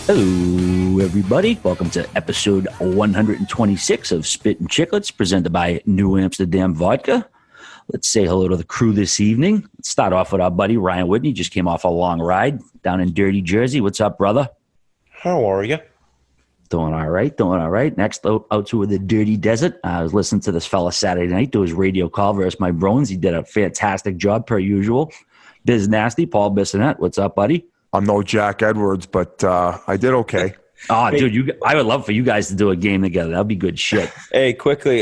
Hello, everybody. Welcome to episode 126 of Spittin Chiclets, presented by New Amsterdam Vodka. Let's say hello to the crew this evening. Let's start off with our buddy Ryan Whitney. Just came off a long ride down in dirty Jersey. What's up, brother? How are you? Doing all right. Next, out to the dirty desert. I was listening to this fella Saturday night do his radio call versus my Bruins. He did a fantastic job, per usual. Biz Nasty, Paul Bissonette. What's up, buddy? I'm no Jack Edwards, but I did okay. Oh, dude, I would love for you guys to do a game together. That'd be good shit. Hey, quickly,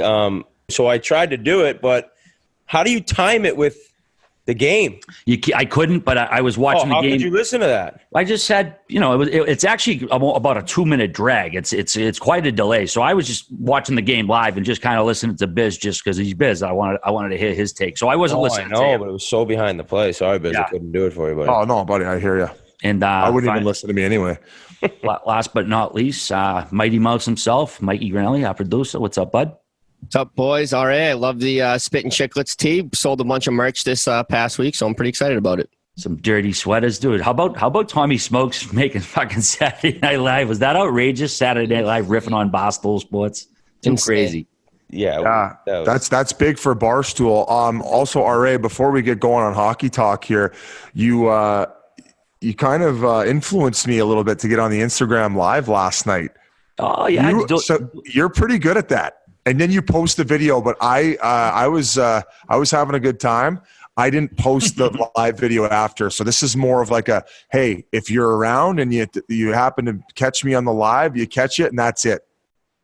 so I tried to do it, but how do you time it with the game? I couldn't, but I was watching the game. How could you listen to that? I just had, it's actually about a 2-minute drag. It's quite a delay. So I was just watching the game live and just kind of listening to Biz just because he's Biz. I wanted to hear his take. So I wasn't listening to him. But it was so behind the play. Sorry, Biz, I couldn't do it for you, buddy. Oh, no, buddy, I hear you. And I wouldn't even listen to me anyway. Last but not least, Mighty Mouse himself, Mikey Granelli, our producer. What's up, bud? What's up, boys? All right. I love the Spittin Chiclets tee. Sold a bunch of merch this past week, so I'm pretty excited about it. Some dirty sweaters, dude. How about Tommy Smokes making fucking Saturday Night Live? Was that outrageous? Saturday Night Live riffing on Barstool Sports. Too crazy. Yeah. That's big for Barstool. Also, RA, before we get going on hockey talk here, you kind of influenced me a little bit to get on the Instagram Live last night. Oh yeah, so you're pretty good at that. And then you post the video, but I was having a good time. I didn't post the live video after, so this is more of like a, hey, if you're around and you happen to catch me on the live, you catch it, and that's it.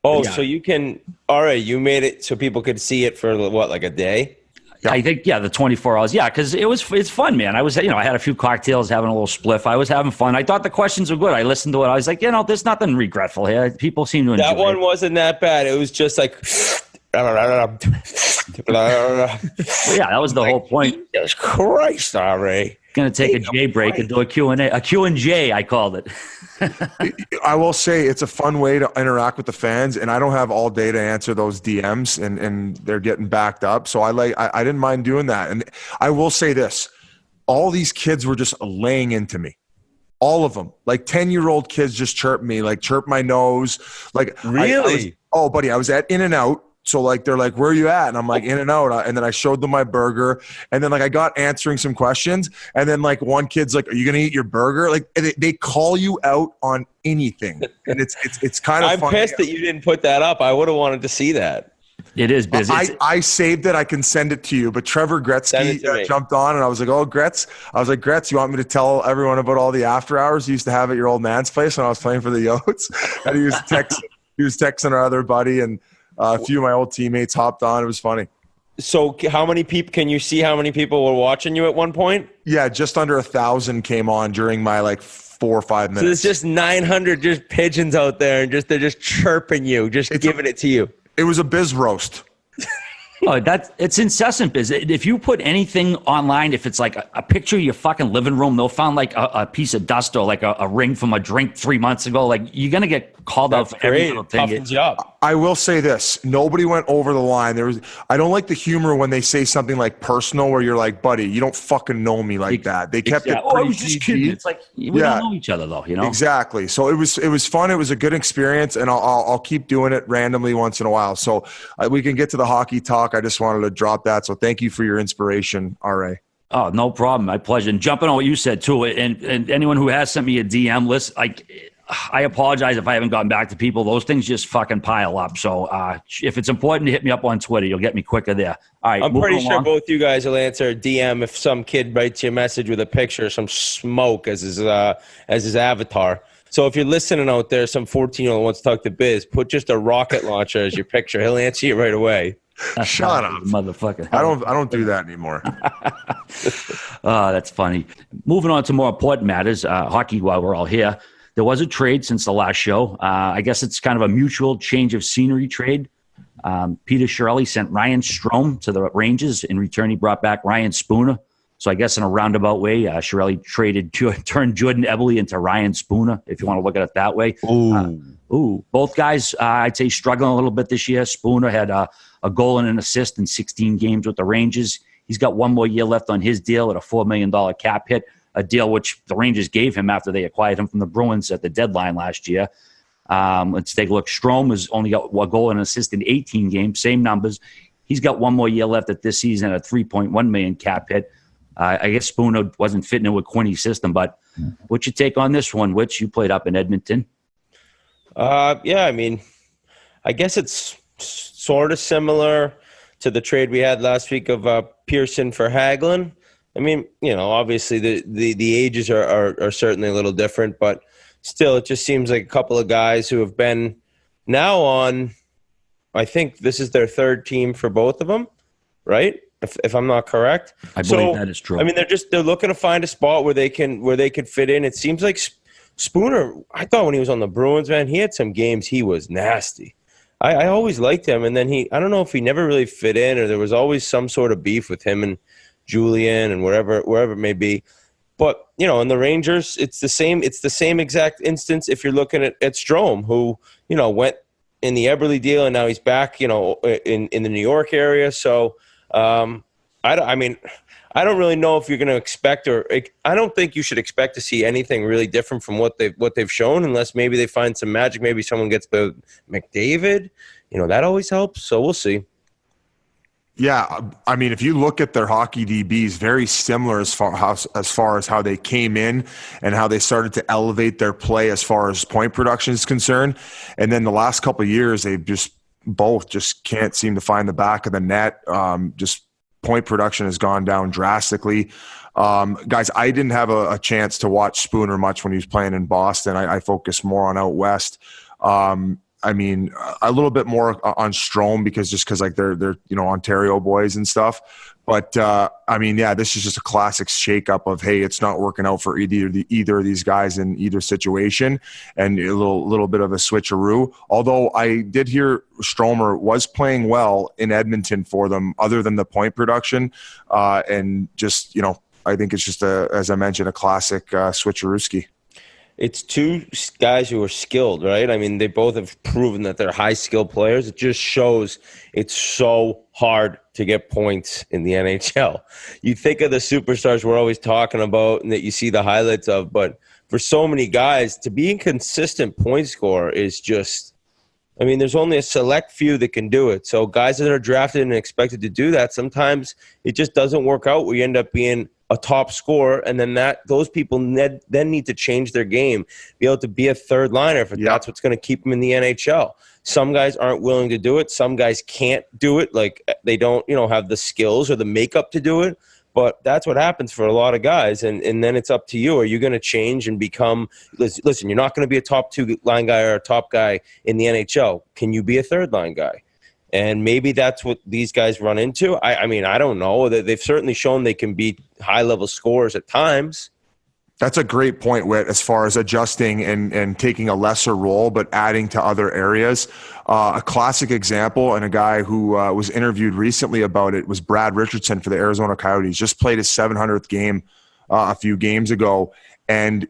Oh, yeah. So you can. All right, you made it so people could see it for what, like a day? Yeah. I think, the 24 hours. Yeah, because it's fun, man. I was, I had a few cocktails, having a little spliff. I was having fun. I thought the questions were good. I listened to it. I was like, there's nothing regretful here. People seem to enjoy that one. It Wasn't that bad. It was just like. Well, yeah, that was the whole point. Jesus Christ, R.A. Going to take a J break and do a Q&A. A Q&J, I called it. I will say it's a fun way to interact with the fans, and I don't have all day to answer those DMs, and they're getting backed up. So I didn't mind doing that. And I will say this. All these kids were just laying into me. All of them. Like 10-year-old kids just chirp me, like chirp my nose. Like really? Buddy, I was at In-N-Out. So like they're like, where are you at? And I'm like, In-N-Out. And then I showed them my burger. And then like I got answering some questions. And then like one kid's like, are you gonna eat your burger? Like they call you out on anything. And it's kind of I'm funny. pissed that you didn't put that up. I would have wanted to see that. It is busy. I saved it. I can send it to you. But Trevor Gretzky jumped on, and I was like, oh, Gretz. I was like, Gretz, you want me to tell everyone about all the after hours you used to have at your old man's place when I was playing for the Yotes? And he was texting our other buddy, and a few of my old teammates hopped on. It was funny. So how many people, can you see how many people were watching you at one point? Yeah, just under 1,000 came on during my like 4 or 5 minutes. So there's just 900 just pigeons out there, and they're just chirping you, giving it to you. It was a biz roast. Oh, it's incessant business. If you put anything online, if it's like a picture of your fucking living room, they'll find like a piece of dust or like a ring from a drink 3 months ago. Like you're gonna get called out for every little thing. Toughens you up. I will say this: nobody went over the line. I don't like the humor when they say something like personal, where you're like, "Buddy, you don't fucking know me like that." They kept it pretty I was just kidding. It's like we don't know each other though, Exactly. So it was fun. It was a good experience, and I'll keep doing it randomly once in a while. So we can get to the hockey talk. I just wanted to drop that. So thank you for your inspiration, RA. Oh, no problem. My pleasure. And jumping on what you said too, and anyone who has sent me a DM list, I apologize if I haven't gotten back to people. Those things just fucking pile up. So if it's important to hit me up on Twitter, you'll get me quicker there. All right. I'm pretty sure both you guys will answer a DM if some kid writes you a message with a picture of some smoke as his avatar. So if you're listening out there, some 14-year-old wants to talk to Biz, put just a rocket launcher as your picture. He'll answer you right away. Shut up, motherfucker. I don't do that anymore. Oh, that's funny. Moving on to more important matters, hockey while we're all here. There was a trade since the last show. I guess it's kind of a mutual change of scenery trade. Peter Chiarelli sent Ryan Strome to the Rangers. In return, he brought back Ryan Spooner. So I guess in a roundabout way, Chiarelli turned Jordan Eberle into Ryan Spooner, if you want to look at it that way. Both guys, I'd say, struggling a little bit this year. Spooner had a goal and an assist in 16 games with the Rangers. He's got one more year left on his deal at a $4 million cap hit. a deal which the Rangers gave him after they acquired him from the Bruins at the deadline last year. Let's take a look. Strome has only got a goal and an assist in 18 games, same numbers. He's got one more year left at this season at a $3.1 million cap hit. I guess Spooner wasn't fitting in with Quinny's system, but what's your take on this one, Which you played up in Edmonton? Yeah, I mean, I guess it's sort of similar to the trade we had last week of Pearson for Hagelin. I mean, obviously the ages are certainly a little different, but still, it just seems like a couple of guys who have been now on, I think this is their third team for both of them, right? If I'm not correct. I believe that is true. I mean, they're looking to find a spot where they can fit in. It seems like Spooner, I thought when he was on the Bruins, man, he had some games he was nasty. I always liked him, and then I don't know if he never really fit in, or there was always some sort of beef with him and Julian and wherever it may be. But, in the Rangers, it's the same exact instance if you're looking at Strome, who, went in the Eberle deal and now he's back, in the New York area. So, I don't really know if you're going to expect, or I don't think you should expect to see anything really different from what they've shown, unless maybe they find some magic. Maybe someone gets the McDavid, that always helps. So we'll see. Yeah, I mean, if you look at their hockey DBs, very similar as far as how they came in and how they started to elevate their play as far as point production is concerned. And then the last couple of years, they've just can't seem to find the back of the net. Just point production has gone down drastically. Guys, I didn't have a chance to watch Spooner much when he was playing in Boston. I focused more on out west. I mean, a little bit more on Strome because like they're Ontario boys and stuff. But I mean, yeah, this is just a classic shakeup of, hey, it's not working out for either of these guys in either situation, and a little bit of a switcheroo. Although I did hear Stromer was playing well in Edmonton for them, other than the point production, and just I think it's just as I mentioned, a classic switcherooski. It's two guys who are skilled, right? I mean, they both have proven that they're high-skilled players. It just shows it's so hard to get points in the NHL. You think of the superstars we're always talking about and that you see the highlights of, but for so many guys, to be a consistent point scorer is just – I mean, there's only a select few that can do it. So guys that are drafted and expected to do that, sometimes it just doesn't work out where you end up being – a top scorer, and then those people then need to change their game, be able to be a third liner if that's what's going to keep them in the NHL. Some guys aren't willing to do it. Some guys can't do it. Like they don't, have the skills or the makeup to do it. But that's what happens for a lot of guys. And then it's up to you. Are you going to change and become – listen, you're not going to be a top two line guy or a top guy in the NHL. Can you be a third line guy? And maybe that's what these guys run into. I mean, I don't know. They've certainly shown they can be high-level scorers at times. That's a great point, Whit, as far as adjusting and taking a lesser role but adding to other areas. A classic example, and a guy who was interviewed recently about it, was Brad Richardson for the Arizona Coyotes. Just played his 700th game a few games ago, and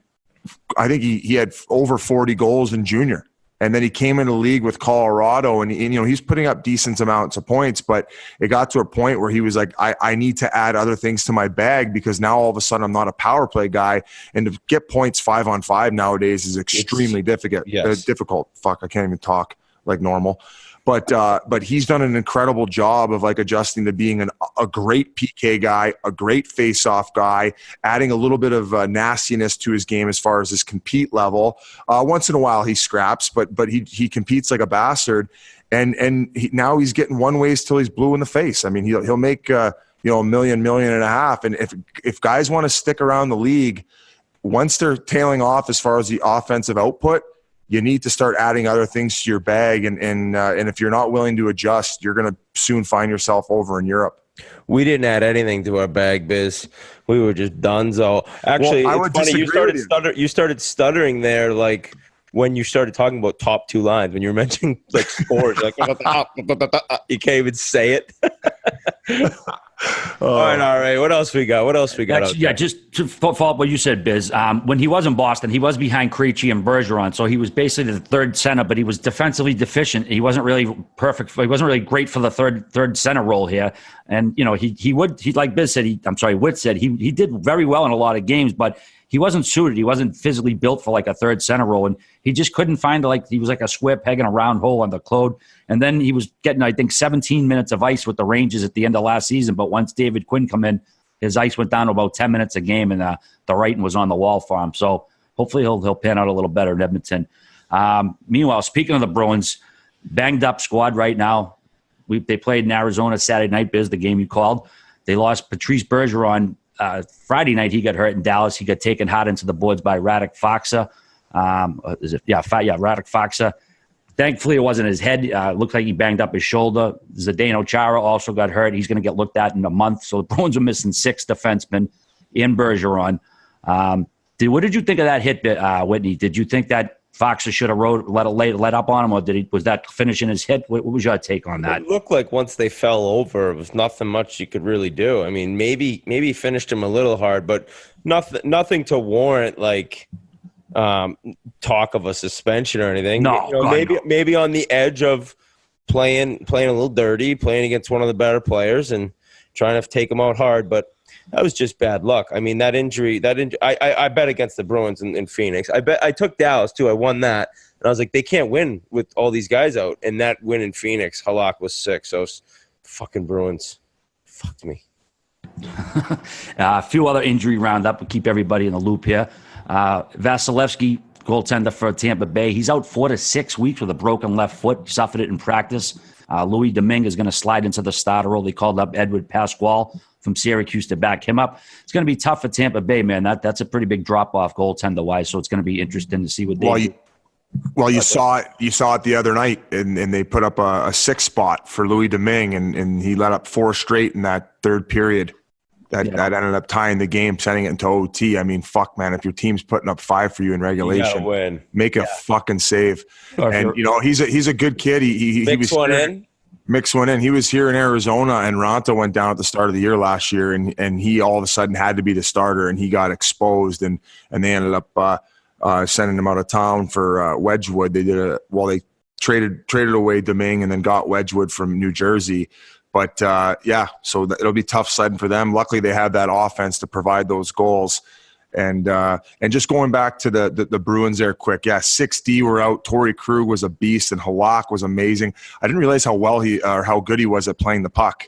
I think he had over 40 goals in junior. And then he came into the league with Colorado, and he's putting up decent amounts of points, but it got to a point where he was like, I need to add other things to my bag because now all of a sudden I'm not a power play guy. And to get points 5-on-5 nowadays is extremely difficult. Yes. Difficult. Fuck, I can't even talk like normal. But he's done an incredible job of like adjusting to being a great PK guy, a great face-off guy, adding a little bit of nastiness to his game as far as his compete level. Once in a while he scraps, but he competes like a bastard, and now he's getting one ways till he's blue in the face. I mean, he'll make $1 million, $1.5 million, and if guys want to stick around the league, once they're tailing off as far as the offensive output, you need to start adding other things to your bag, and if you're not willing to adjust, you're going to soon find yourself over in Europe. We didn't add anything to our bag, Biz. We were just donezo. Actually, well, it's funny. You started stuttering there, like when you started talking about top two lines. When you were mentioning like scores, like you can't even say it. All right. What else we got? Just to follow up what you said, Biz. When he was in Boston, he was behind Krejci and Bergeron, so he was basically the third center, but he was defensively deficient. He wasn't really perfect. He wasn't really great for the third center role here. And he like Biz said. Witt said he did very well in a lot of games, but he wasn't suited. He wasn't physically built for like a third center role, and he just couldn't find he was like a square peg in a round hole on the Claude. And then he was getting, I think, 17 minutes of ice with the Rangers at the end of last season. But once David Quinn come in, his ice went down to about 10 minutes a game, and the writing was on the wall for him. So hopefully he'll pan out a little better in Edmonton. Meanwhile, speaking of the Bruins, banged up squad right now. They played in Arizona Saturday night, Biz, the game you called. They lost Patrice Bergeron. Friday night, he got hurt in Dallas. He got taken hard into the boards by Radek Faksa. Radek Faksa. Thankfully, it wasn't his head. Looked like he banged up his shoulder. Zdeno Chara also got hurt. He's going to get looked at in a month. So the Bruins are missing 6 defensemen in Bergeron. What did you think of that hit, Whitney? Did you think that Faksa should have let up on him, or was that finishing his hit? What was your take on that? It looked like once they fell over, it was nothing much you could really do. I mean, maybe he finished him a little hard, but nothing to warrant talk of a suspension or anything. No, maybe on the edge of playing a little dirty, playing against one of the better players and trying to take him out hard, but that was just bad luck. I mean, that injury. I bet against the Bruins in Phoenix. I took Dallas too. I won that, and I was like, they can't win with all these guys out. And that win in Phoenix, Halak was sick. So fucking Bruins, fucked me. A few other injury roundup to keep everybody in the loop here. Vasilevsky, goaltender for Tampa Bay, he's out 4 to 6 weeks with a broken left foot. He suffered it in practice. Louis Domingue is going to slide into the starter role. They called up Edward Pasquale from Syracuse to back him up. It's going to be tough for Tampa Bay, man. That's a pretty big drop-off goaltender-wise, so it's going to be interesting to see what they do. Well, you saw it the other night, and they put up a 6 spot for Louis Domingue, and he let up 4 straight in that third period. That ended up tying the game, sending it into OT. I mean, fuck, man, if your team's putting up 5 for you in regulation, make a fucking save. And, he's a good kid. He mix one in. He was here in Arizona, and Ronto went down at the start of the year last year, and he all of a sudden had to be the starter, and he got exposed, and they ended up sending him out of town for Wedgwood. They traded away Domingue and then got Wedgwood from New Jersey. But, so it'll be tough sledding for them. Luckily, they have that offense to provide those goals. And just going back to the Bruins there quick, 6D were out. Torrey Krug was a beast, and Halak was amazing. I didn't realize how good he was at playing the puck.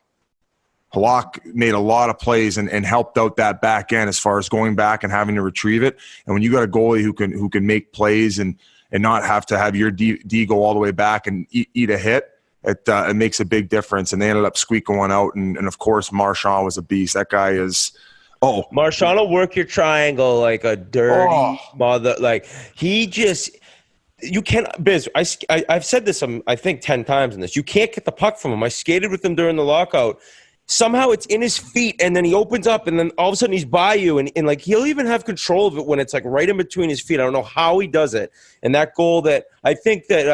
Halak made a lot of plays and helped out that back end as far as going back and having to retrieve it. And when you got a goalie who can make plays and not have to have your D go all the way back and eat a hit, it makes a big difference. And they ended up squeaking one out. And of course, Marchand was a beast. That guy is – Marchand will work your triangle like a dirty mother. Like, he just – you can't – Biz, I've said this, I think, 10 times in this. You can't get the puck from him. I skated with him during the lockout. Somehow it's in his feet, and then he opens up, and then all of a sudden he's by you, and like he'll even have control of it when it's like right in between his feet. I don't know how he does it. And that goal that I think that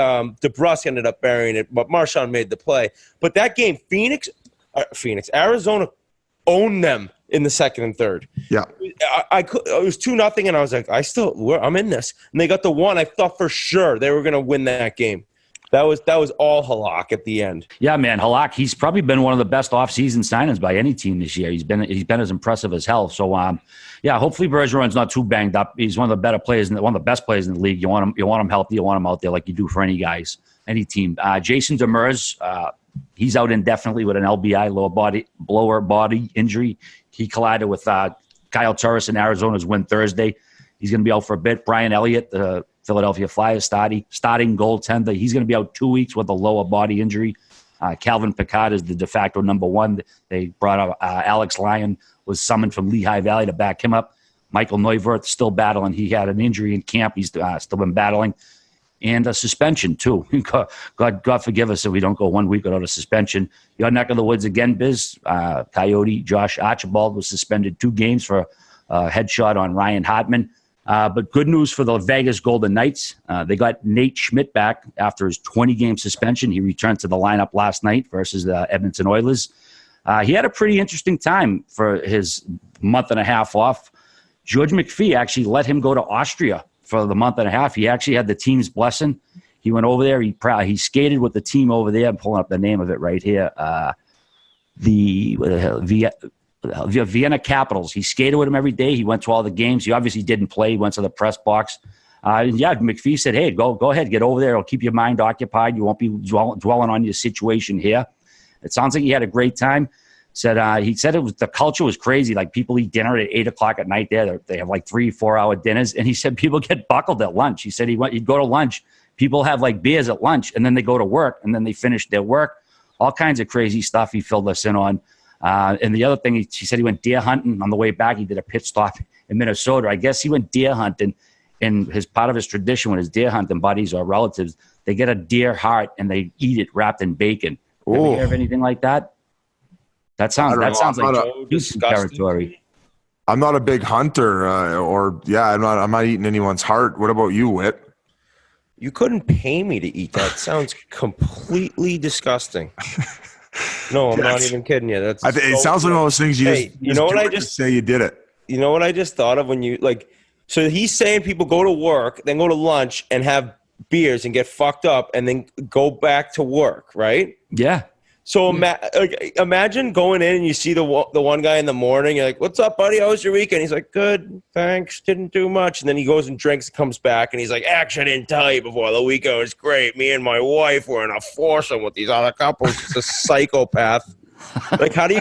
DeBrusque ended up burying it, but Marchand made the play. But that game, Arizona owned them in the second and third. Yeah, it was 2-0, and I was like, I'm in this. And they got the one. I thought for sure they were going to win that game. That was all Halak at the end. Yeah, man, Halak, he's probably been one of the best off-season signings by any team this year. He's been as impressive as hell. So, hopefully Bergeron's not too banged up. He's one of the better players, one of the best players in the league. You want him healthy. You want him out there like you do for any team. Jason Demers, he's out indefinitely with an LBI, lower body injury. He collided with Kyle Turris in Arizona's win Thursday. He's going to be out for a bit. Brian Elliott, the Philadelphia Flyers starting goaltender, he's going to be out 2 weeks with a lower body injury. Calvin Pickard is the de facto number 1. They brought up Alex Lyon, was summoned from Lehigh Valley to back him up. Michael Neuwirth still battling. He had an injury in camp. He's still been battling. And a suspension, too. God forgive us if we don't go 1 week without a suspension. Your neck of the woods again, Biz. Coyote Josh Archibald was suspended 2 games for a headshot on Ryan Hartman. But good news for the Vegas Golden Knights. They got Nate Schmidt back after his 20-game suspension. He returned to the lineup last night versus the Edmonton Oilers. He had a pretty interesting time for his month and a half off. George McPhee actually let him go to Austria for the month and a half. He actually had the team's blessing. He went over there. He skated with the team over there. I'm pulling up the name of it right here. The Vienna Capitals. He skated with him every day. He went to all the games. He obviously didn't play. He went to the press box. McPhee said, hey, go ahead, get over there. It'll keep your mind occupied. You won't be dwelling on your situation here. It sounds like he had a great time. He said the culture was crazy. Like people eat dinner at 8:00 at night there. They have like 3-4 hour dinners. And he said people get buckled at lunch. He said he'd go to lunch. People have like beers at lunch and then they go to work and then they finish their work. All kinds of crazy stuff he filled us in on. And the other thing, he said he went deer hunting on the way back. He did a pit stop in Minnesota. I guess he went deer hunting. And part of his tradition when his deer hunting buddies or relatives, they get a deer heart and they eat it wrapped in bacon. Ever hear of anything like that? That sounds like Houston territory. I'm not a big hunter, I'm not eating anyone's heart. What about you, Whit? You couldn't pay me to eat that. Sounds completely disgusting. No, I'm not even kidding you. It sounds like all those things say you did it. You know what I just thought of when you like? So he's saying people go to work, then go to lunch and have beers and get fucked up, and then go back to work, right? Yeah. So imagine going in and you see the one guy in the morning. You're like, "What's up, buddy? How was your weekend?" He's like, "Good, thanks. Didn't do much." And then he goes and drinks and comes back, and he's like, "Actually, I didn't tell you before. The weekend was great. Me and my wife were in a foursome with these other couples." It's a psychopath. Like, how do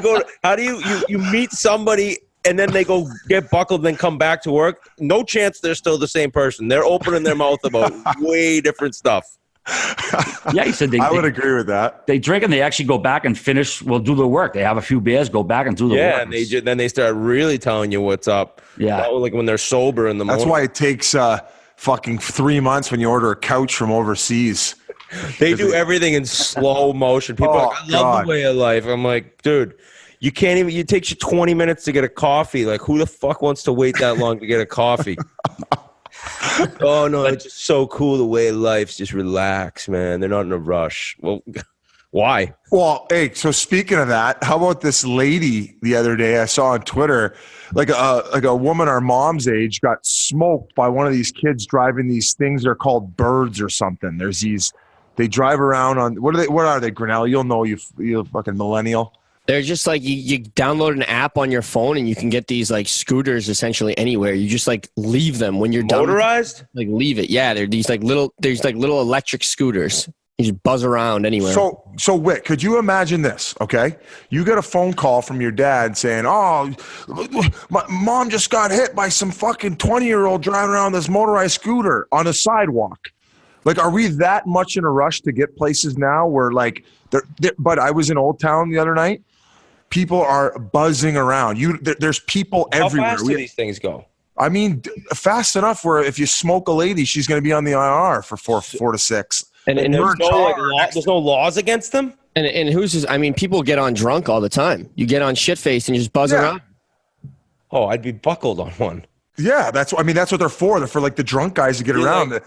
you meet somebody and then they go get buckled and then come back to work? No chance they're still the same person. They're opening their mouth about way different stuff. Yeah, he said I would agree with that. They drink and they actually go back and do the work. They have a few beers, go back and do the work. Yeah, and then they start really telling you what's up. Yeah. Like when they're sober in the morning. That's why it takes fucking 3 months when you order a couch from overseas. They do everything in slow motion. People are like, I love the way of life. I'm like, dude, you can't even, it takes you 20 minutes to get a coffee. Like, who the fuck wants to wait that long to get a coffee? Oh, no, it's just so cool the way life's just relax, man. They're not in a rush. Well, why? Well, hey, so speaking of that, how about this lady the other day I saw on Twitter, like a woman our mom's age got smoked by one of these kids driving these things. They're called birds or something. There's these, they drive around on, what are they, Grinnell? You'll know, you fucking millennial. They're just like you download an app on your phone and you can get these like scooters essentially anywhere. You just like leave them when you're done. Motorized? Like leave it. Yeah, there's like little electric scooters. You just buzz around anywhere. So Whit, could you imagine this? Okay, you get a phone call from your dad saying, "Oh, my mom just got hit by some fucking 20-year-old driving around this motorized scooter on a sidewalk." Like, are we that much in a rush to get places now where like, but I was in Old Town the other night. People are buzzing around. There's people everywhere. How fast do these things go? I mean, fast enough where if you smoke a lady, she's going to be on the IR for four to six. And there's no laws against them? And who's this? I mean, people get on drunk all the time. You get on shit-faced and you just buzz around. Oh, I'd be buckled on one. Yeah, that's what they're for. They're for like the drunk guys to get around. Like,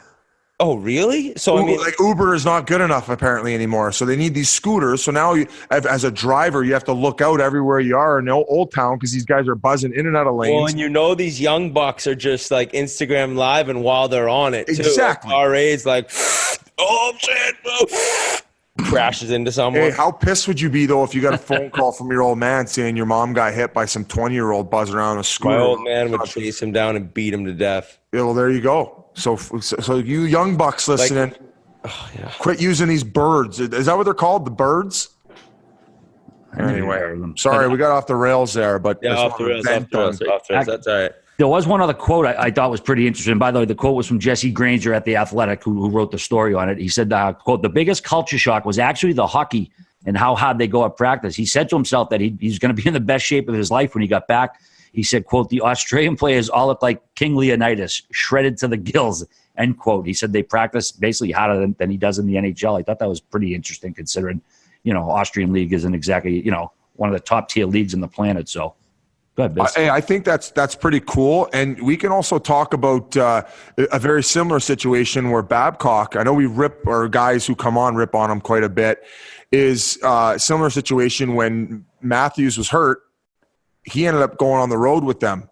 oh, really? So I mean, like Uber is not good enough apparently anymore. So they need these scooters. So now, as a driver, you have to look out everywhere you are in Old Town because these guys are buzzing in and out of lanes. Well, and you know these young bucks are just like Instagram Live, and while they're on it, too, exactly. Like, RA's like, oh shit, bro. Crashes into someone. Hey, how pissed would you be though if you got a phone call from your old man saying your mom got hit by some 20-year-old buzzing around a scooter? My old man would chase him down and beat him to death. Yeah, well, there you go. So you young bucks listening, quit using these birds. Is that what they're called? The birds? Anyway, sorry, we got off the rails there, but yeah, off the rails. That's all right. There was one other quote I thought was pretty interesting. By the way, the quote was from Jesse Granger at The Athletic, who wrote the story on it. He said, quote, "The biggest culture shock was actually the hockey and how hard they go at practice." He said to himself that he's going to be in the best shape of his life when he got back. He said, quote, "The Australian players all look like King Leonidas, shredded to the gills," end quote. He said they practice basically harder than he does in the NHL. I thought that was pretty interesting considering, Austrian league isn't exactly, one of the top tier leagues on the planet. So go ahead, Biz. I think that's pretty cool. And we can also talk about a very similar situation where Babcock, I know we guys who come on rip on him quite a bit, is a similar situation when Matthews was hurt, he ended up going on the road with them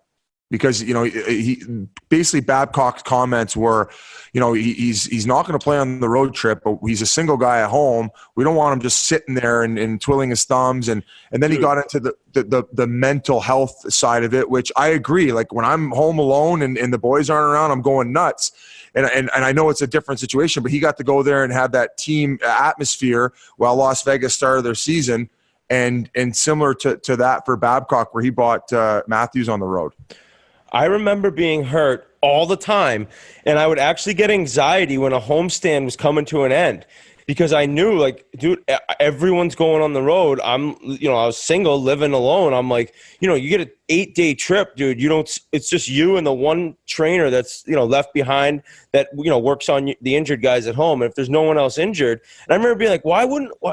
because, he basically Babcock's comments were, he's not going to play on the road trip, but he's a single guy at home. We don't want him just sitting there and twiddling his thumbs. And then he got into the mental health side of it, which I agree. Like when I'm home alone and the boys aren't around, I'm going nuts. And I know it's a different situation, but he got to go there and have that team atmosphere while Las Vegas started their season. And similar to that for Babcock, where he brought Matthews on the road. I remember being hurt all the time, and I would actually get anxiety when a homestand was coming to an end because I knew, like, dude, everyone's going on the road. I was single, living alone. I'm like, you get an 8-day trip, dude. It's just you and the one trainer that's, left behind that, works on the injured guys at home. And if there's no one else injured, and I remember being like,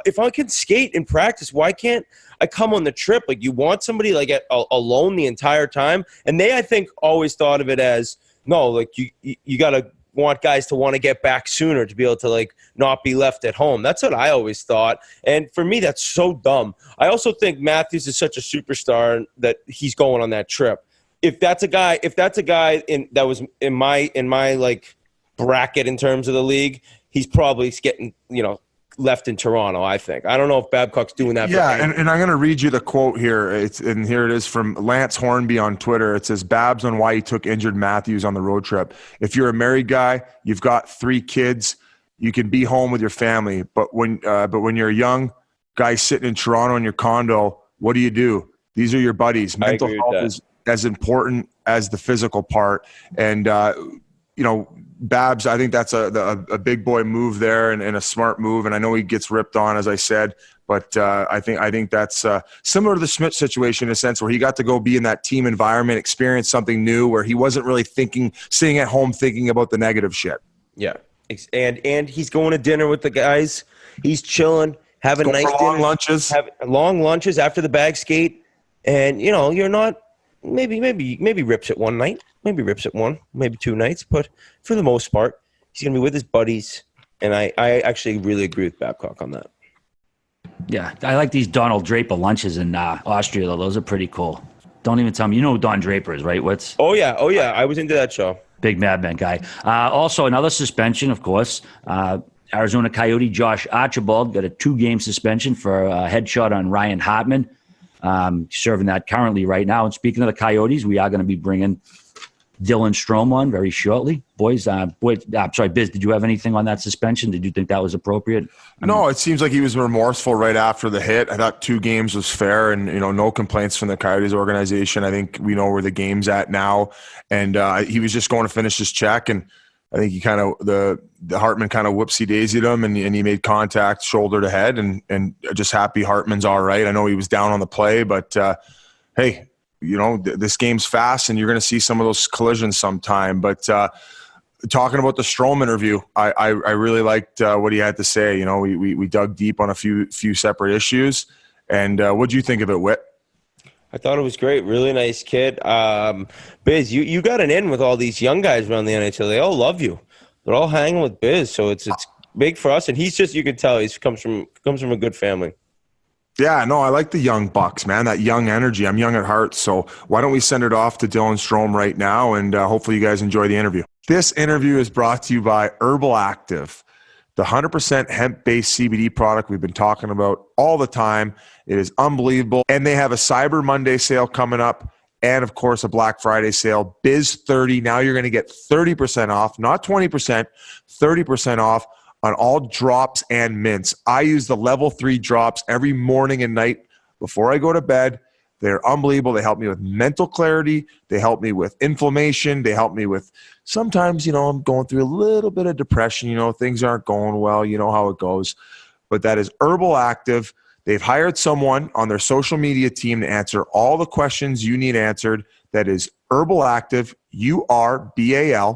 if I can skate in practice, why can't I come on the trip? Like, you want somebody like alone the entire time. And I think, always thought of it as, no, like you got to want guys to want to get back sooner to be able to like not be left at home. That's what I always thought. And for me, that's so dumb. I also think Matthews is such a superstar that he's going on that trip. If that's a guy that was in my like bracket in terms of the league, he's probably getting, left in Toronto, I think. I don't know if Babcock's doing that. Yeah, and I'm going to read you the quote here. Here it is from Lance Hornby on Twitter. It says, Babs on why he took injured Matthews on the road trip. If you're a married guy, you've got 3 kids, you can be home with your family. But when you're a young guy sitting in Toronto in your condo, what do? These are your buddies. Mental health is as important as the physical part. And, Babs, I think that's a big boy move there and a smart move. And I know he gets ripped on, as I said, but I think that's similar to the Smith situation in a sense where he got to go be in that team environment, experience something new where he wasn't really sitting at home thinking about the negative shit. Yeah. And he's going to dinner with the guys. He's chilling, having nice long lunches. Have long lunches after the bag skate. And, you're not maybe rips it one night. Maybe rips it one, maybe 2 nights, but for the most part, he's going to be with his buddies, and I actually really agree with Babcock on that. Yeah, I like these Donald Draper lunches in Austria, though. Those are pretty cool. Don't even tell me. You know who Don Draper is, right? Oh, yeah. I was into that show. Big Mad Men guy. Also, another suspension, of course. Arizona Coyote Josh Archibald got a 2-game suspension for a headshot on Ryan Hartman. Serving that currently right now. And speaking of the Coyotes, we are going to be bringing Dylan Strome on very shortly. Biz, did you have anything on that suspension? Did you think that was appropriate? No, it seems like he was remorseful right after the hit. I thought 2 games was fair and, no complaints from the Coyotes organization. I think we know where the game's at now. And he was just going to finish his check. And I think he the Hartman kind of whoopsie-daisied him and he made contact shoulder to head and just happy Hartman's all right. I know he was down on the play, but hey, this game's fast and you're going to see some of those collisions sometime. But talking about the Strome interview, I really liked what he had to say. We dug deep on a few separate issues. And what do you think of it, Whit? I thought it was great. Really nice kid. Biz, you got an in with all these young guys around the NHL. They all love you. They're all hanging with Biz, so it's big for us. And he's just, you can tell, he comes from a good family. Yeah, no, I like the young bucks, man, that young energy. I'm young at heart, so why don't we send it off to Dylan Strome right now, and hopefully you guys enjoy the interview. This interview is brought to you by Herbal Active, the 100% hemp-based CBD product we've been talking about all the time. It is unbelievable, and they have a Cyber Monday sale coming up, and, of course, a Black Friday sale, Biz 30. Now you're going to get 30% off, not 20%, 30% off on all drops and mints. I use the level 3 drops every morning and night before I go to bed. They're unbelievable. They help me with mental clarity. They help me with inflammation. They help me with sometimes, I'm going through a little bit of depression. Things aren't going well. You know how it goes. But that is Herbal Active. They've hired someone on their social media team to answer all the questions you need answered. That is Herbal Active, URBALACTIV.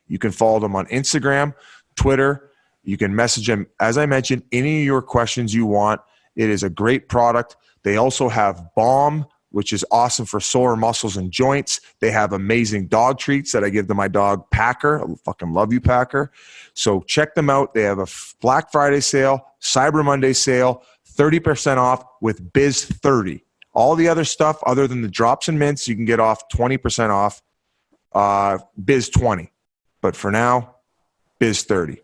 You can follow them on Instagram, Twitter. You can message them, as I mentioned, any of your questions you want. It is a great product. They also have Balm, which is awesome for sore muscles and joints. They have amazing dog treats that I give to my dog, Packer. I fucking love you, Packer. So check them out. They have a Black Friday sale, Cyber Monday sale, 30% off with Biz30. All the other stuff other than the drops and mints, you can get off 20% off Biz20. But for now, Biz30.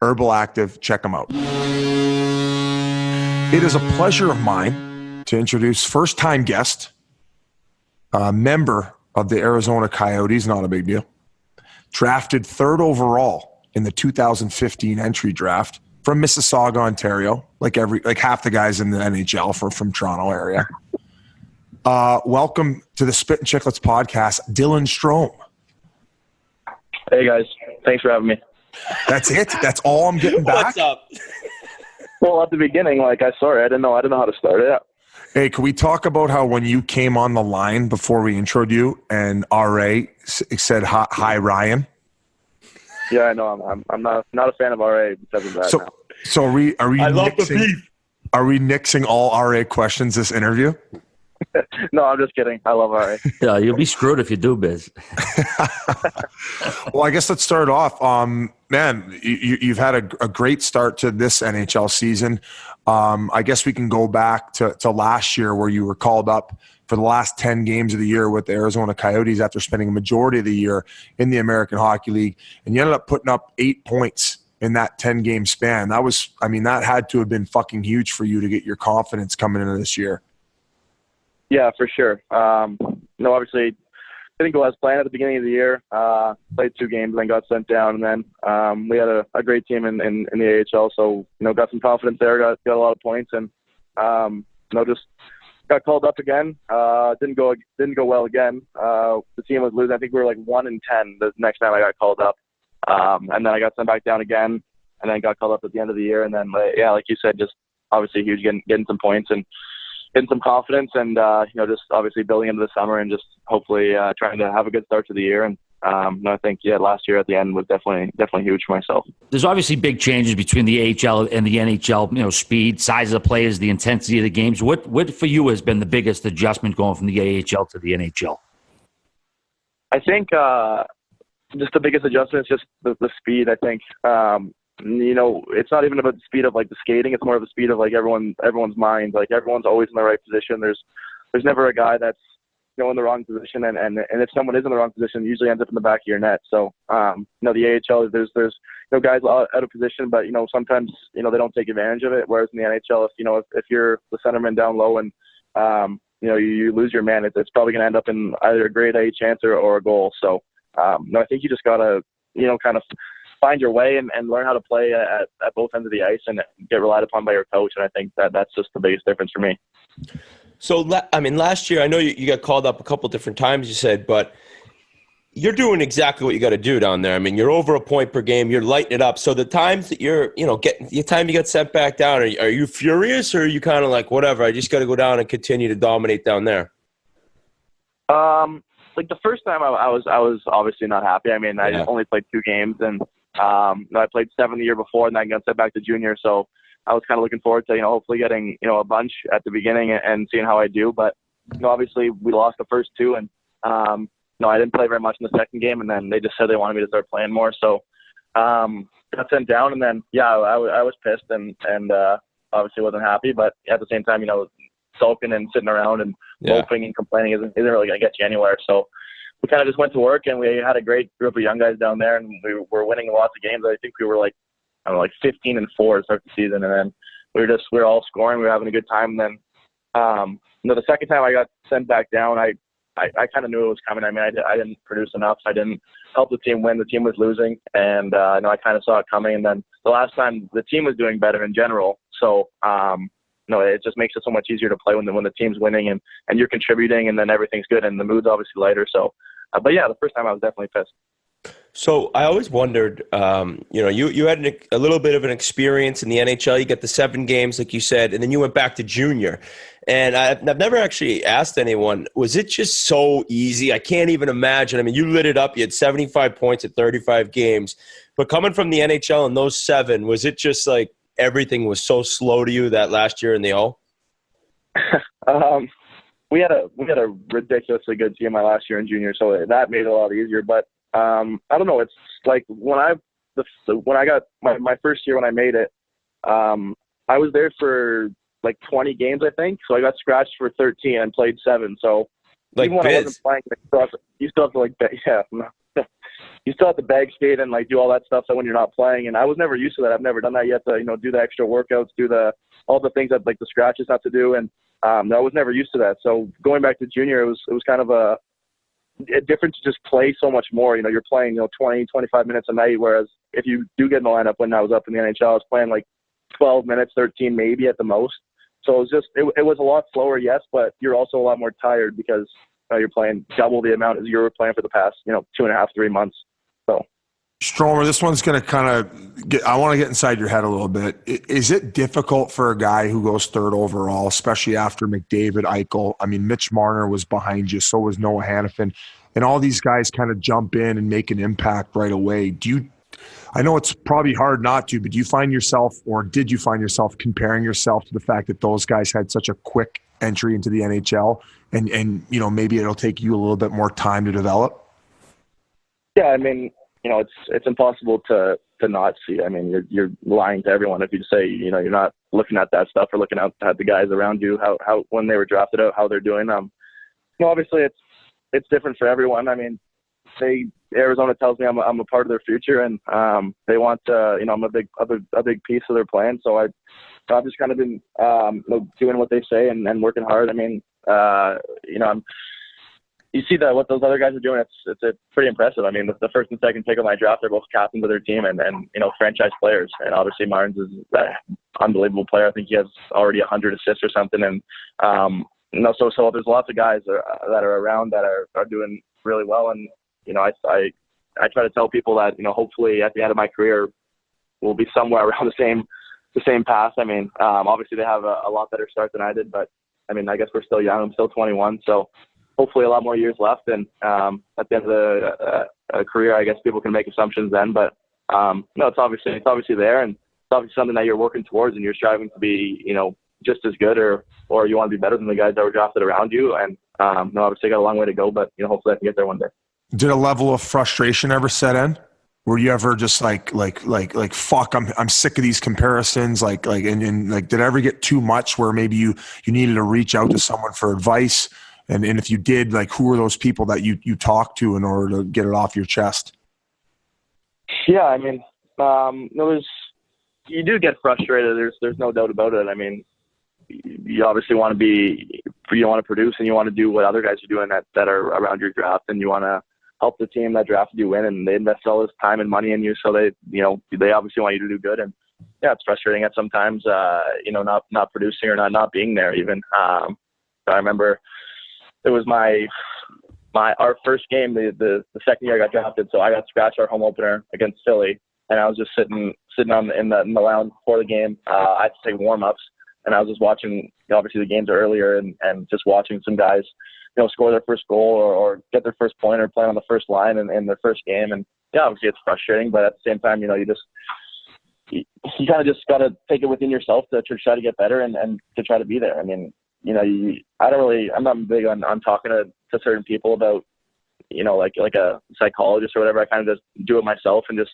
Herbal Active, check them out. It is a pleasure of mine to introduce first-time guest, a member of the Arizona Coyotes, not a big deal, drafted 3rd overall in the 2015 entry draft from Mississauga, Ontario, like half the guys in the NHL from Toronto area. Welcome to the Spittin Chiclets podcast, Dylan Strome. Hey guys, thanks for having me. That's it? That's all I'm getting back? What's up? Well, at the beginning, I didn't know how to start it. Hey, can we talk about how when you came on the line before we introed you and RA said, hi, Ryan? Yeah, I know. I'm not a fan of RA because of that now. So are we I love the beef. Are we nixing all RA questions this interview? No, I'm just kidding. I love RA. Yeah, you'll be screwed if you do, Biz. Well, I guess let's start off. Man, you've had a great start to this NHL season. I guess we can go back to last year where you were called up for the last 10 games of the year with the Arizona Coyotes after spending a majority of the year in the American Hockey League. And you ended up putting up 8 points in that 10-game span. That had to have been fucking huge for you to get your confidence coming into this year. Yeah, for sure. Obviously, didn't go as planned at the beginning of the year. Played 2 games, then got sent down, and then we had a great team in the AHL. So got some confidence there, got a lot of points, and just got called up again. Didn't go well again. The team was losing. I think we were like 1-10 the next time I got called up, and then I got sent back down again, and then got called up at the end of the year. And then like you said, just obviously huge, getting some points and getting some confidence, and just obviously building into the summer and just hopefully trying to have a good start to the year. And I think last year at the end was definitely huge for myself. There's obviously big changes between the AHL and the NHL. Speed, size of the players, the intensity of the games. What for you has been the biggest adjustment going from the AHL to the NHL? I think just the biggest adjustment is just the speed. I think it's not even about the speed of the skating. It's more of the speed of everyone's mind. Everyone's always in the right position. There's never a guy that's in the wrong position, and if someone is in the wrong position, it usually ends up in the back of your net. So the AHL, there's guys out of position, but sometimes they don't take advantage of it. Whereas in the NHL, if you're the centerman down low and you lose your man, it's probably going to end up in either a grade A chance or a goal. So I think you just gotta kind of find your way and learn how to play at both ends of the ice and get relied upon by your coach. And I think that's just the biggest difference for me. So, last year, I know you got called up a couple different times, you said, but you're doing exactly what you got to do down there. You're over a point per game. You're lighting it up. So the times that you're, the time you got sent back down, are you furious, or are you kind of like, whatever, I just got to go down and continue to dominate down there? The first time I was obviously not happy. I only played 2 games, and I played 7 the year before, and then I got sent back to junior. So I was kind of looking forward to, hopefully getting, a bunch at the beginning and seeing how I do. But, obviously we lost the first 2, and, I didn't play very much in the second game, and then they just said they wanted me to start playing more. So, got sent down, and then, I was pissed and obviously wasn't happy, but at the same time, sulking and sitting around and moping and complaining isn't really going to get you anywhere. So we kind of just went to work, and we had a great group of young guys down there, and we were winning lots of games. I think we were 15-4 to start the season, and then we were all scoring. We were having a good time. And then, the second time I got sent back down, I kind of knew it was coming. I didn't produce enough. I didn't help the team win. The team was losing, and I kind of saw it coming. And then the last time, the team was doing better in general. So, it just makes it so much easier to play when the team's winning and you're contributing, and then everything's good and the mood's obviously lighter. So, but yeah, the first time I was definitely pissed. So I always wondered, you had a little bit of an experience in the NHL. You got the 7 games, like you said, and then you went back to junior. And I've never actually asked anyone, was it just so easy? I can't even imagine. You lit it up. You had 75 points at 35 games. But coming from the NHL in those 7, was it just like everything was so slow to you that last year in the O? We had a ridiculously good team my last year in junior, so that made it a lot easier. But I don't know. It's like when I got my first year when I made it, I was there for like 20 games, I think. So I got scratched for 13 and played 7. So Like even when I wasn't playing, you still have to like, you still have to bag skate and like do all that stuff. So when you're not playing, and I was never used to that. I've never done that yet. To do the extra workouts, do all the things that like the scratches have to do, and I was never used to that. So going back to junior, it was kind of a different to just play so much more. You're playing 20, 25 minutes a night, whereas if you do get in the lineup when I was up in the NHL, I was playing like 12 minutes, 13 maybe at the most. So it was just it was a lot slower, yes, but you're also a lot more tired because you're playing double the amount as you were playing for the past 2.5, 3 months. So Stromer, this one's going to kind of I want to get inside your head a little bit. Is it difficult for a guy who goes third overall, especially after McDavid, Eichel? I mean, Mitch Marner was behind you, so was Noah Hannafin, and all these guys kind of jump in and make an impact right away. I know it's probably hard not to, but do you find yourself, or did you find yourself comparing yourself to the fact that those guys had such a quick entry into the NHL and maybe it'll take you a little bit more time to develop? Yeah, I mean, it's impossible to not see. I mean, you're lying to everyone if you say, you're not looking at that stuff or looking at the guys around you, how when they were drafted out, how they're doing. Obviously it's different for everyone. I mean, Arizona tells me I'm a part of their future, and they want I'm a big piece of their plan. So I've just kind of been doing what they say and working hard. I mean, you see that what those other guys are doing, it's pretty impressive. I mean, the first and second pick of my draft, they're both captains of their team and franchise players. And obviously Marnes is an unbelievable player. I think he has already 100 assists or something. And so there's lots of guys that are around that are doing really well. And I try to tell people that hopefully at the end of my career we'll be somewhere around the same path. I mean, obviously they have a lot better start than I did, but I mean, I guess we're still young. I'm still 21, so hopefully a lot more years left. And at the end of the career, I guess people can make assumptions then. But it's obviously there, and it's obviously something that you're working towards, and you're striving to be just as good, or you want to be better than the guys that were drafted around you. And obviously got a long way to go, but hopefully I can get there one day. Did a level of frustration ever set in? Were you ever just like fuck, I'm sick of these comparisons, and did it ever get too much where maybe you needed to reach out to someone for advice? And if you did, who were those people that you talked to in order to get it off your chest? Yeah, I mean, you do get frustrated. There's no doubt about it. I mean, you obviously want to produce, and you want to do what other guys are doing that are around your draft, and you want to help the team that drafted you win, and they invest all this time and money in you, so they obviously want you to do good. And yeah, it's frustrating at sometimes, not producing or not being there even. I remember it was our first game, the second year I got drafted, so I got scratched our home opener against Philly, and I was just sitting in the lounge before the game. I had to take warm-ups, and I was just watching, obviously the games earlier, and just watching some guys score their first goal or get their first point or play on the first line in their first game. And yeah, obviously it's frustrating, but at the same time, you kind of just got to take it within yourself to try to get better and to try to be there. I mean, I'm not big on talking to certain people about, like a psychologist or whatever. I kind of just do it myself and just,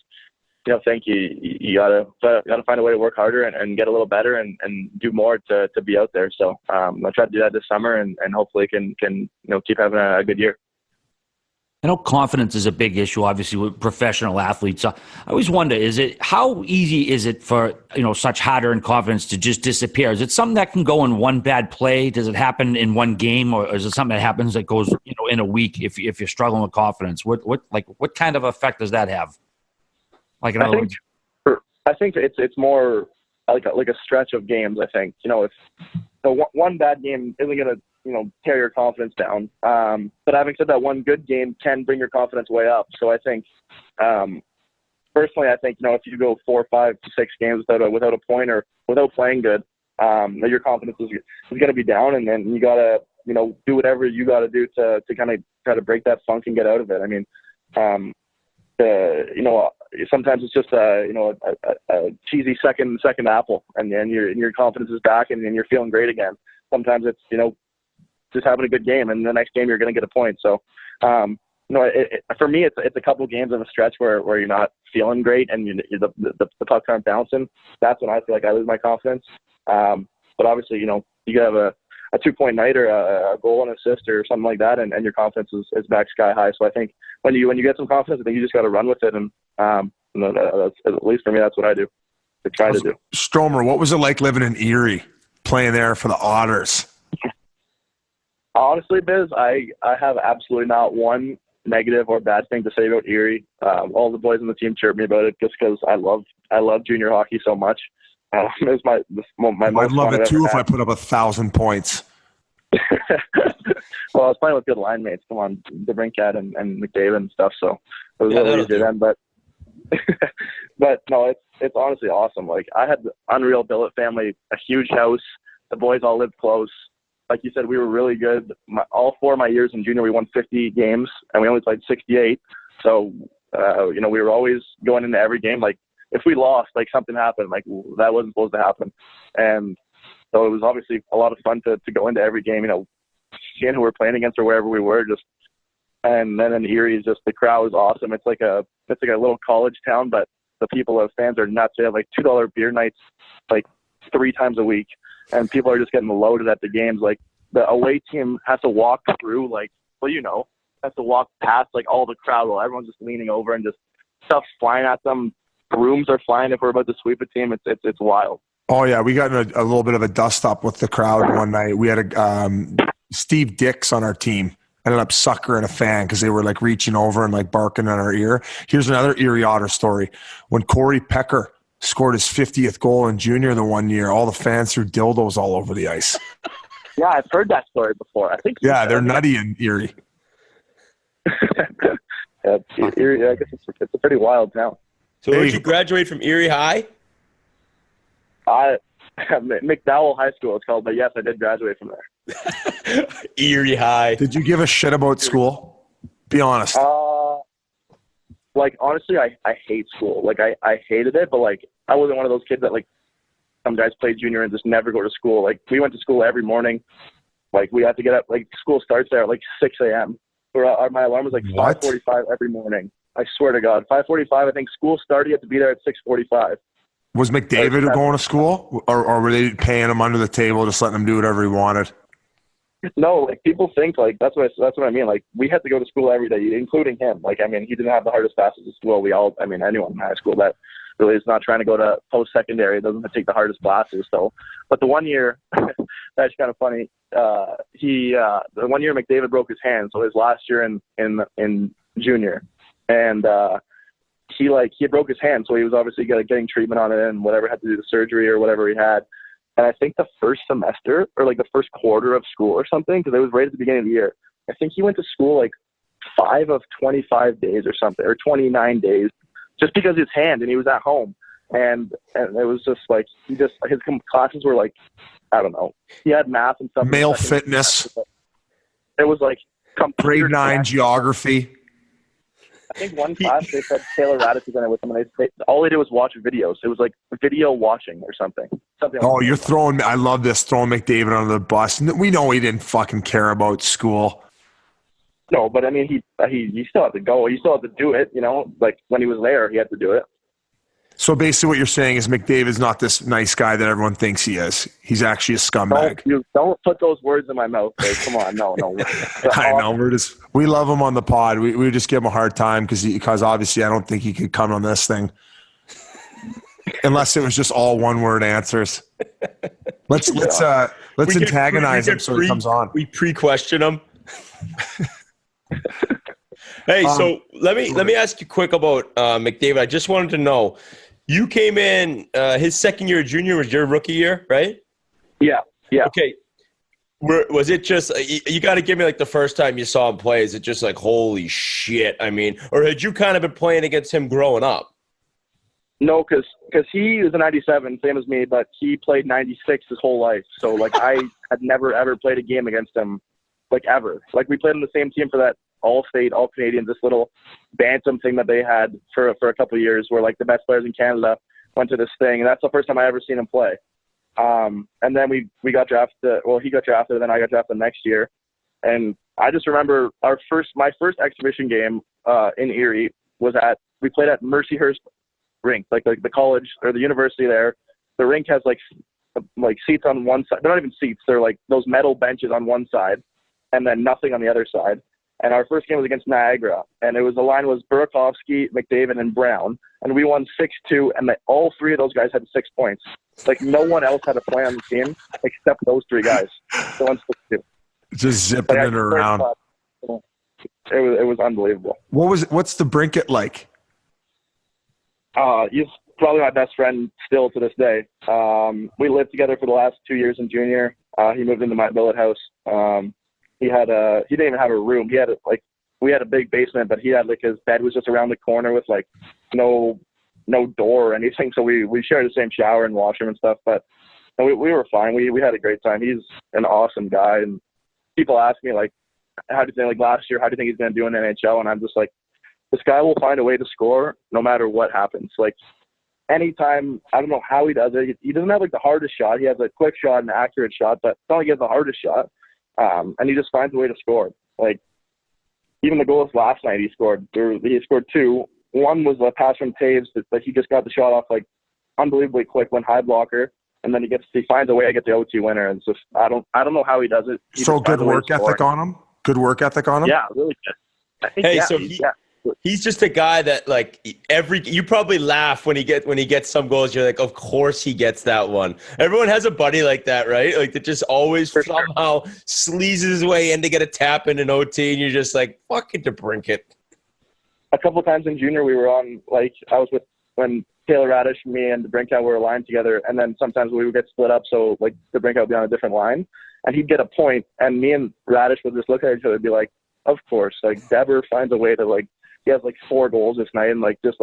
think you gotta find a way to work harder and get a little better and do more to be out there. So I'll try to do that this summer and hopefully can keep having a good year. I know confidence is a big issue, obviously, with professional athletes. I always wonder, how easy is it for, such hard-earned confidence to just disappear? Is it something that can go in one bad play? Does it happen in one game, or is it something that happens that goes, in a week if you're struggling with confidence? What kind of effect does that have? I think it's more like a stretch of games. I think, if one bad game isn't going to, tear your confidence down. But having said that, one good game can bring your confidence way up. So I think, personally, if you go 4, 5, 6 games without a point or without playing good, your confidence is going to be down, and then you got to, do whatever you got to do to kind of try to break that funk and get out of it. I mean, sometimes it's just a cheesy second apple, and then your confidence is back, and then you're feeling great again. Sometimes it's just having a good game, and the next game you're going to get a point. So for me, it's a couple games of a stretch where you're not feeling great and the pucks aren't bouncing. That's when I feel like I lose my confidence. But obviously, you could have a 2-point night or a goal and assist or something like that, and your confidence is back sky high. So I think when you get some confidence, I think you just got to run with it. And that's, at least for me, that's what I do. I try to do. Stromer, what was it like living in Erie, playing there for the Otters? Honestly, Biz, I have absolutely not one negative or bad thing to say about Erie. All the boys on the team chirp me about it just because I love junior hockey so much. It's my I'd love it too if I put up 1,000 points. Well, I was playing with good line mates. Come on, DeBrincat and McDavid and stuff. So it was a little easier then. But but no, it's honestly awesome. Like, I had the unreal billet family, a huge house. The boys all lived close. Like you said, we were really good. All 4 of my years in junior, we won 50 games, and we only played 68. So, we were always going into every game. Like, if we lost, like, something happened. Like, that wasn't supposed to happen. And so it was obviously a lot of fun to go into every game, seeing who we're playing against or wherever we were. And then in Erie, just the crowd was awesome. It's like a little college town, but the people, the fans are nuts. They have like $2 beer nights, like 3 times a week. And people are just getting loaded at the games. Like, the away team has to walk through, has to walk past, like, all the crowd while everyone's just leaning over and just stuff's flying at them. Brooms are flying if we're about to sweep a team. It's wild. Oh, yeah. We got in a little bit of a dust-up with the crowd one night. We had Steve Dix on our team. Ended up suckering a fan because they were, like, reaching over and, like, barking in our ear. Here's another Erie Otter story. When Corey Pecker scored his 50th goal in junior the one year, all the fans threw dildos all over the ice. Yeah, I've heard that story before. I think. Yeah, they're nutty in Erie. Erie, I guess it's a pretty wild town. So did you graduate from Erie High? McDowell High School it's called, but yes, I did graduate from there. Erie High. Did you give a shit about school? Be honest. Like, honestly, I hate school. Like, I hated it, but, like, I wasn't one of those kids that, like, some guys play junior and just never go to school. Like, we went to school every morning. Like, we had to get up. Like, school starts there at, like, 6 a.m. My alarm was, like, 5:45 every morning. I swear to God. 5:45, I think school started. You had to be there at 6:45. Was McDavid going to school? Or were they paying him under the table, just letting him do whatever he wanted? No, like, people think, like, that's what I mean. Like, we had to go to school every day, including him. Like, I mean, he didn't have the hardest passes at school. Anyone in high school that really is not trying to go to post-secondary doesn't have to take the hardest classes. So, but the one year, that's kind of funny. The one year McDavid broke his hand, so his last year in junior, and he broke his hand, so he was obviously getting treatment on it and whatever, had to do the surgery or whatever he had. And I think the first semester or like the first quarter of school or something, because it was right at the beginning of the year, I think he went to school like 5 of 25 days or something, or 29 days, just because of his hand, and he was at home. And it was just like, his classes were like, I don't know. He had math and stuff. Male fitness. It was like grade 9 geography. I think one class they said Taylor Radis was in it with them, and all they did was watch videos. It was like video watching or something. You're throwing. I love this, throwing McDavid under the bus. We know he didn't fucking care about school. No, but I mean, he still had to go. He still had to do it. Like when he was there, he had to do it. So basically, what you're saying is McDavid's not this nice guy that everyone thinks he is. He's actually a scumbag. Don't put those words in my mouth, Dave. Come on, no. I know. We love him on the pod. We just give him a hard time because obviously I don't think he could come on this thing unless it was just all one-word answers. Let's antagonize him so he comes on. We pre-question him. Hey, so let me ask you quick about McDavid. I just wanted to know, you came in his second year of junior was your rookie year, right? Yeah. Okay. Was it just you got to give me like the first time you saw him play? Is it just like holy shit? I mean, or had you kind of been playing against him growing up? No, because he was a 97, same as me, but he played 96 his whole life. So like I had never ever played a game against him, like ever. Like we played on the same team for that all-state, all-Canadian, this little bantam thing that they had for a couple of years, where like the best players in Canada went to this thing, and that's the first time I ever seen him play. And then we got drafted. Well, he got drafted, and then I got drafted next year. And I just remember my first exhibition game in Erie we played at Mercyhurst rink, like the college or the university there. The rink has like like seats on one side. They're not even seats. They're like those metal benches on one side, and then nothing on the other side. And our first game was against Niagara, and the line was Burakovsky, McDavid, and Brown, and we won 6-2. And all three of those guys had 6 points. Like no one else had a play on the team except those three guys. So won 6-2. Just zipping it around. It was unbelievable. What's the Brinket like? He's probably my best friend still to this day. We lived together for the last 2 years in junior. He moved into my billet house. He didn't even have a room. We had a big basement, but he had like his bed was just around the corner with like no door or anything. So we shared the same shower and washroom and stuff, but we were fine. We had a great time. He's an awesome guy. And people ask me like, how do you think, like last year, how do you think he's going to do in the NHL? And I'm just like, this guy will find a way to score no matter what happens. Like anytime, I don't know how he does it. He doesn't have like the hardest shot. He has a quick shot and an accurate shot, but it's not like he has the hardest shot. And he just finds a way to score. Like even the goals last night, he scored 2. One was a pass from Taves that he just got the shot off like unbelievably quick, went high blocker, and then he finds a way to get the OT winner. And it's just I don't know how he does it. So good work ethic on him. Good work ethic on him. Yeah, really good. Hey, so he's just a guy that like you probably laugh when he gets some goals. You're like, of course he gets that one. Everyone has a buddy like that, right? Like that just always somehow sleazes his way in to get a tap in an OT, and you're just like, fucking DeBrincat. A couple of times in junior, we were on like I was with when Taylor Radish, me, and DeBrincat were aligned together, and then sometimes we would get split up. So like DeBrincat would be on a different line, and he'd get a point, and me and Radish would just look at each other and be like, of course, like Dever finds a way to like. He has like 4 goals this night and like just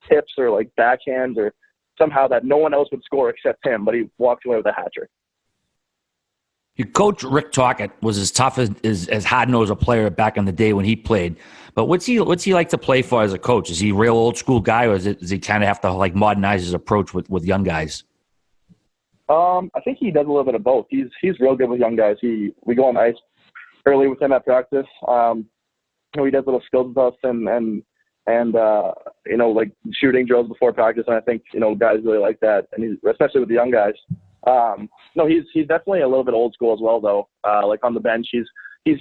tips or like backhands or somehow that no one else would score except him, but he walked away with a hat trick. Your coach, Rick Tocchet, was as tough as hard-nosed a player back in the day when he played. But what's he like to play for as a coach? Is he a real old-school guy, or does he kind of have to like modernize his approach with young guys? I think he does a little bit of both. He's real good with young guys. We go on ice early with him at practice. He does little skills stuff and like shooting drills before practice, and I think guys really like that, and especially with the young guys. He's definitely a little bit old school as well, though. Like on the bench, he's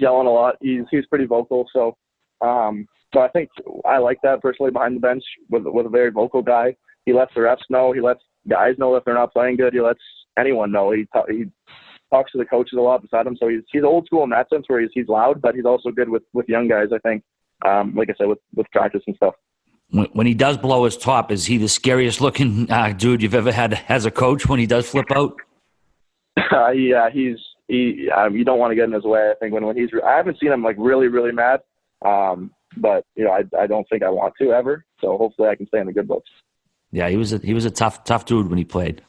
yelling a lot. He's pretty vocal, so I think I like that personally behind the bench with a very vocal guy. He lets the refs know. He lets guys know if they're not playing good. He lets anyone know. He talks to the coaches a lot beside him, so he's old school in that sense where he's loud, but he's also good with young guys, I think. Like I said, with practice and stuff. When he does blow his top, is he the scariest looking dude you've ever had as a coach when he does flip out? Yeah, you don't want to get in his way. I think when I haven't seen him like really, really mad, but I don't think I want to ever. So hopefully I can stay in the good books. Yeah, he was a tough dude when he played.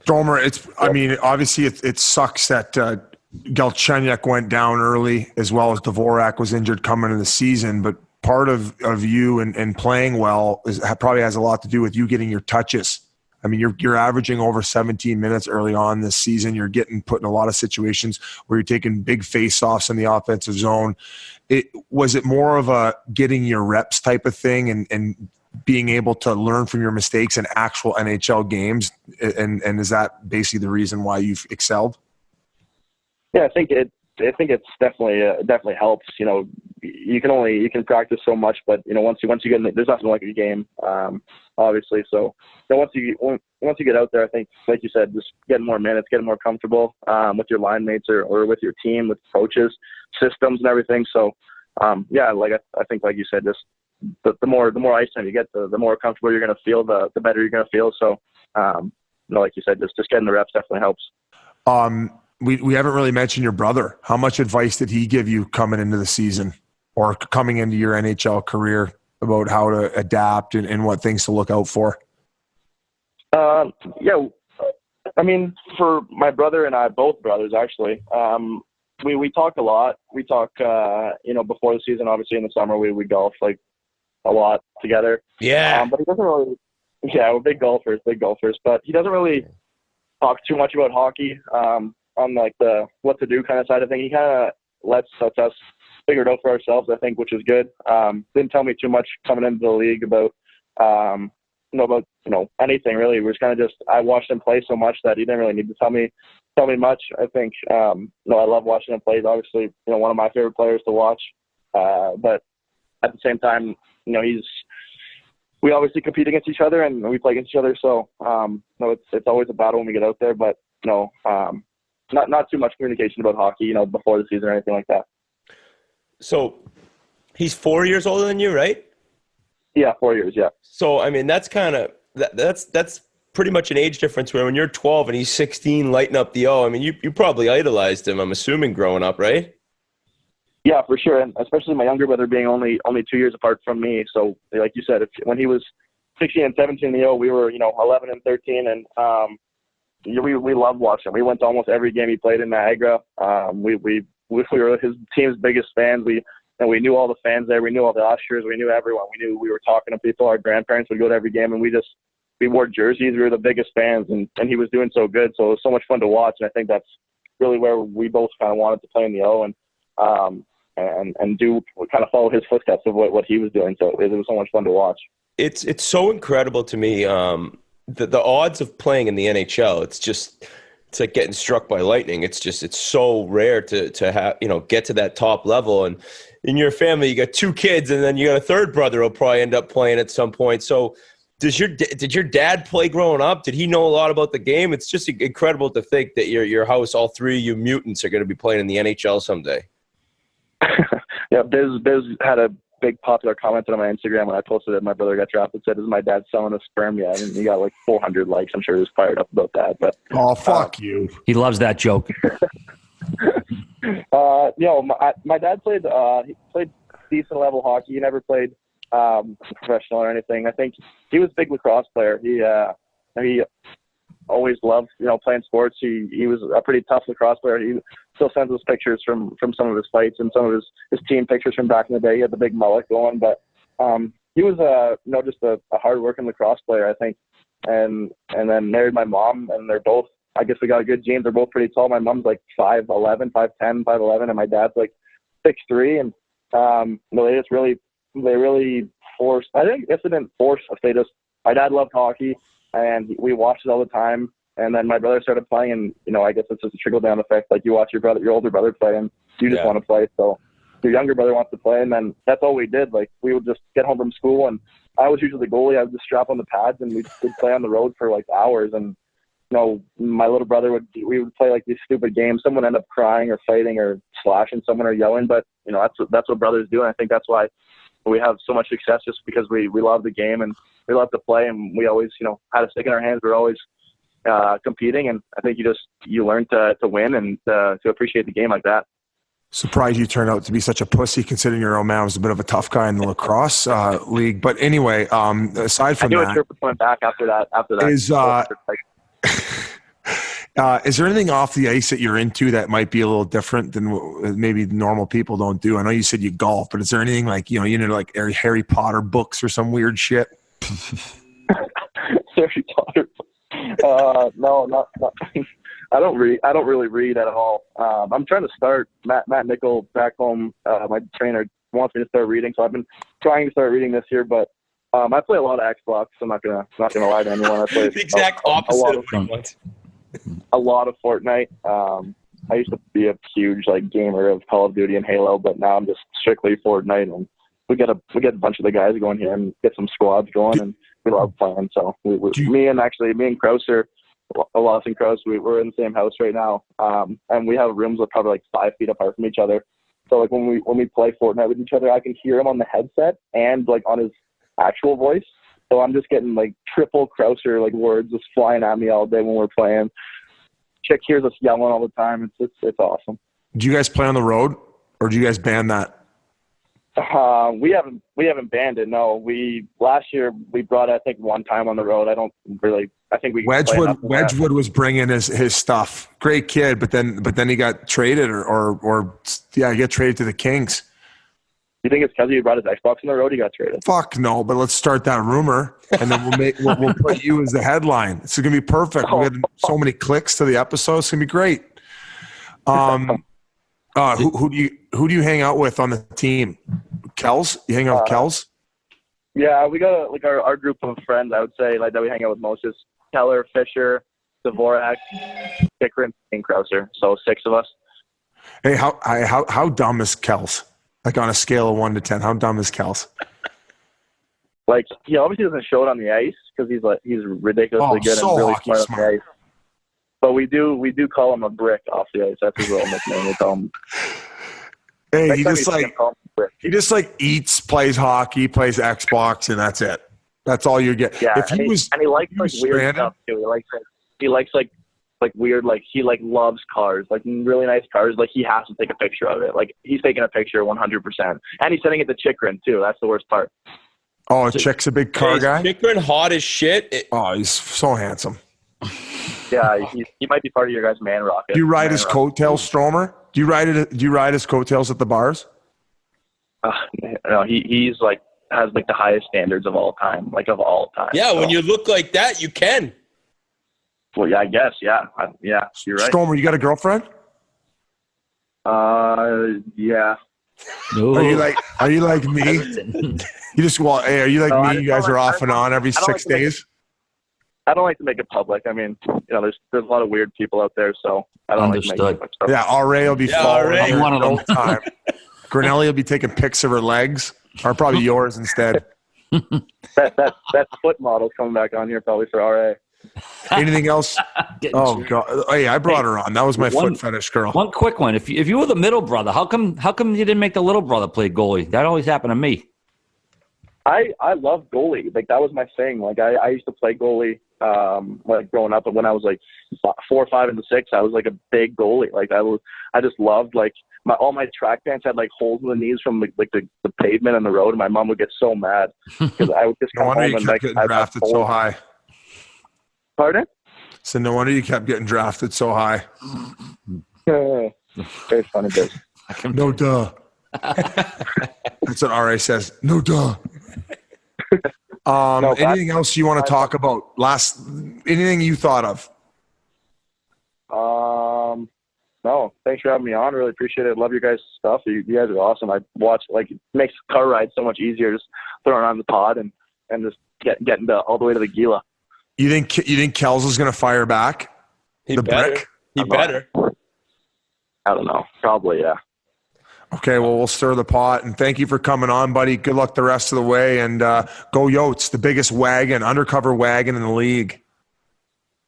Stromer, obviously it sucks that Galchenyuk went down early as well as Dvorak was injured coming into the season, but part of you and playing well probably has a lot to do with you getting your touches. I mean, you're averaging over 17 minutes early on this season. You're getting put in a lot of situations where you're taking big face-offs in the offensive zone. Was it more of a getting your reps type of thing and being able to learn from your mistakes in actual NHL games? And is that basically the reason why you've excelled? Yeah, I think it's definitely helps. You can practice so much, but once you get in, there's nothing like a game, obviously. So once you get out there, I think, like you said, just getting more minutes, getting more comfortable with your line mates or with your team, with coaches, systems, and everything. So I think, like you said, just the more ice time you get, the more comfortable you're going to feel, the better you're going to feel. So, like you said, just getting the reps definitely helps. We haven't really mentioned your brother. How much advice did he give you coming into the season or coming into your NHL career about how to adapt and what things to look out for? For my brother and I, both brothers actually, we talk a lot. We talk, before the season, obviously in the summer, we golf like a lot together. Yeah. But he doesn't really, we're big golfers, but he doesn't really talk too much about hockey. On like the what to do kind of side of thing, he kind of lets us figure it out for ourselves, I think, which is good. Didn't tell me too much coming into the league about, know about anything really. We're kind of I watched him play so much that he didn't really need to tell me much. I think I love watching him play. He's obviously one of my favorite players to watch. But at the same time, we obviously compete against each other and we play against each other. So it's always a battle when we get out there. But not too much communication about hockey, before the season or anything like that. So he's 4 years older than you, right? Yeah, 4 years. Yeah. So I mean, that's kind of that's pretty much an age difference where when you're 12 and he's 16, lighting up the O. I mean, you probably idolized him, I'm assuming, growing up, right? Yeah, for sure, and especially my younger brother being only 2 years apart from me. So, like you said, when he was 16 and 17 in the O, we were 11 and 13, and we loved watching him. We went to almost every game he played in Niagara. We were his team's biggest fans. We knew all the fans there. We knew all the ushers. We knew everyone. We were talking to people. Our grandparents would go to every game, and we wore jerseys. We were the biggest fans, and he was doing so good. So it was so much fun to watch, and I think that's really where we both kind of wanted to play in the O and do kind of follow his footsteps of what he was doing. So it was so much fun to watch. It's so incredible to me. The odds of playing in the NHL, it's like getting struck by lightning. It's so rare to have, get to that top level. And in your family, you got 2 kids, and then you got a third brother who'll probably end up playing at some point. So did your dad play growing up? Did he know a lot about the game? It's just incredible to think that your house, all 3 of you mutants, are going to be playing in the NHL someday. Yeah, Biz had a big popular comment on my Instagram when I posted that my brother got drafted. Said, "Is my dad selling a sperm yet?" And he got like 400 likes. I'm sure he was fired up about that. But fuck you. He loves that joke. My dad played. He played decent level hockey. He never played professional or anything. I think he was a big lacrosse player. He always loved playing sports. He was a pretty tough lacrosse player. He still sends us pictures from some of his fights and some of his team pictures from back in the day. He had the big mullet going, but he was just a hard working lacrosse player, I think. And then married my mom, and they're both, I guess we got a good genes. They're both pretty tall. My mom's like 5'11", 5'10", 5'11", and my dad's like 6'3", and they really forced. I think it didn't force us. My dad loved hockey, and we watched it all the time. And then my brother started playing, and I guess it's just a trickle down effect. Like you watch your older brother play, and you just want to play. So your younger brother wants to play, and then that's all we did. Like we would just get home from school, and I was usually the goalie. I would just strap on the pads, and we'd play on the road for like hours. And my little brother we would play like these stupid games. Someone would end up crying or fighting or slashing someone or yelling. But that's what brothers do, and I think that's why we have so much success, just because we love the game and we love to play, and we always had a stick in our hands. We're always competing, and I think you learn to win and to appreciate the game like that. Surprised you turned out to be such a pussy, considering your old man was a bit of a tough guy in the lacrosse league. But anyway, aside from that, I knew a trip went back after that. Is there anything off the ice that you're into that might be a little different than what maybe normal people don't do? I know you said you golf, but is there anything like like Harry Potter books or some weird shit? Harry Potter. No, not. I don't really read at all. I'm trying to start. Matt Nickel back home, my trainer, wants me to start reading, so I've been trying to start reading this year. But I play a lot of Xbox. I'm not gonna lie to anyone. I play the exact opposite of what he wants. A lot of Fortnite. I used to be a huge gamer of Call of Duty and Halo, but now I'm just strictly Fortnite. And we get a bunch of the guys going here and get some squads going, and we love playing. So me and Krauser, Loss and Kraus, we're in the same house right now, and we have rooms that are probably 5 feet apart from each other. So when we play Fortnite with each other, I can hear him on the headset and on his actual voice. So I'm just getting triple Krauser words just flying at me all day when we're playing. Chick hears us yelling all the time. It's awesome. Do you guys play on the road, or do you guys ban that? We haven't banned it. No, last year we brought it, I think, one time on the road. I think we Wedgwood was bringing his stuff. Great kid, but then he got traded or he got traded to the Kings. You think it's because he brought his Xbox on the road he got traded? Fuck no, but let's start that rumor, and then we'll put you as the headline. It's gonna be perfect. We had so many clicks to the episode. It's gonna be great. Who do you hang out with on the team? Kels? You hang out with Kels? Yeah, we got like our group of friends. I would say like that we hang out with most is Keller, Fisher, Dvorak, Chikrin, and Krauser. So 6 of us. Hey, how dumb is Kels? Like on a scale of 1 to 10, how dumb is Kels? Like he obviously doesn't show it on the ice because he's ridiculously good and really smart on the ice. But we do call him a brick off the ice. That's his little nickname. We call him. Hey, he just like eats, plays hockey, plays Xbox, and that's it. That's all you get. Yeah, and he likes like weird stuff too. He likes weird, like he like loves cars, like really nice cars. Like he has to take a picture of it. Like he's taking a picture 100%, and he's sending it to Chikrin too. That's the worst part. Oh, Chick's a big car guy. Chikrin hot as shit. He's so handsome. Yeah, he might be part of your guys' man rocket. Do you ride his coattails, Stromer? Do you ride his coattails at the bars? No, he's like has like the highest standards of all time, like of all time. Yeah, so. When you look like that, you can. Well, yeah, I guess, yeah, you're right. Stormer, you got a girlfriend? Yeah. No. Are you like me? You just hey, are you like me? You guys are off and on every 6 days. I don't like to make it public. I mean, there's a lot of weird people out there, so I don't like to make it public. Yeah, RA will be following one of them. Time. Grinelli will be taking pics of her legs, or probably yours instead. that foot model's coming back on here probably for RA. Anything else? Oh God! Hey, I brought her on. That was my foot fetish girl. One quick one. If you were the middle brother, how come you didn't make the little brother play goalie? That always happened to me. I love goalie. Like that was my thing. Like I used to play goalie like growing up, and when I was like 4, 5, and 6, I was like a big goalie. Like I just loved like all my track pants had like holes in the knees from like the pavement and the road, and my mom would get so mad because I would just come home and like getting drafted so high. Pardon? So no wonder you kept getting drafted so high. Very funny, bit. No duh. That's what RA says. No duh. Anything else you want to talk about? Anything you thought of? No, thanks for having me on. Really appreciate it. Love your guys' stuff. You guys are awesome. I watch, like, it makes car rides so much easier just throwing on the pod and just getting all the way to the Gila. You think Kels is going to fire back? He better. He better. I don't know. Probably, yeah. Okay, well, we'll stir the pot, and thank you for coming on, buddy. Good luck the rest of the way, and go Yotes, the biggest undercover wagon in the league.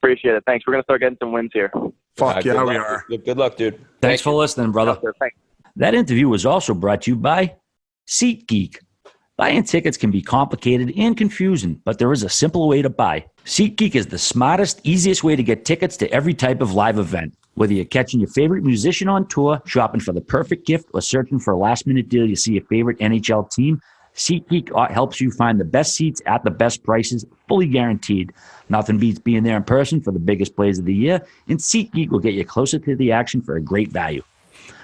Appreciate it. Thanks. We're going to start getting some wins here. Fuck yeah, we are. Good luck, dude. Thanks for listening, brother. Thanks. That interview was also brought to you by SeatGeek. Buying tickets can be complicated and confusing, but there is a simple way to buy. SeatGeek is the smartest, easiest way to get tickets to every type of live event. Whether you're catching your favorite musician on tour, shopping for the perfect gift, or searching for a last-minute deal to see your favorite NHL team, SeatGeek helps you find the best seats at the best prices, fully guaranteed. Nothing beats being there in person for the biggest plays of the year, and SeatGeek will get you closer to the action for a great value.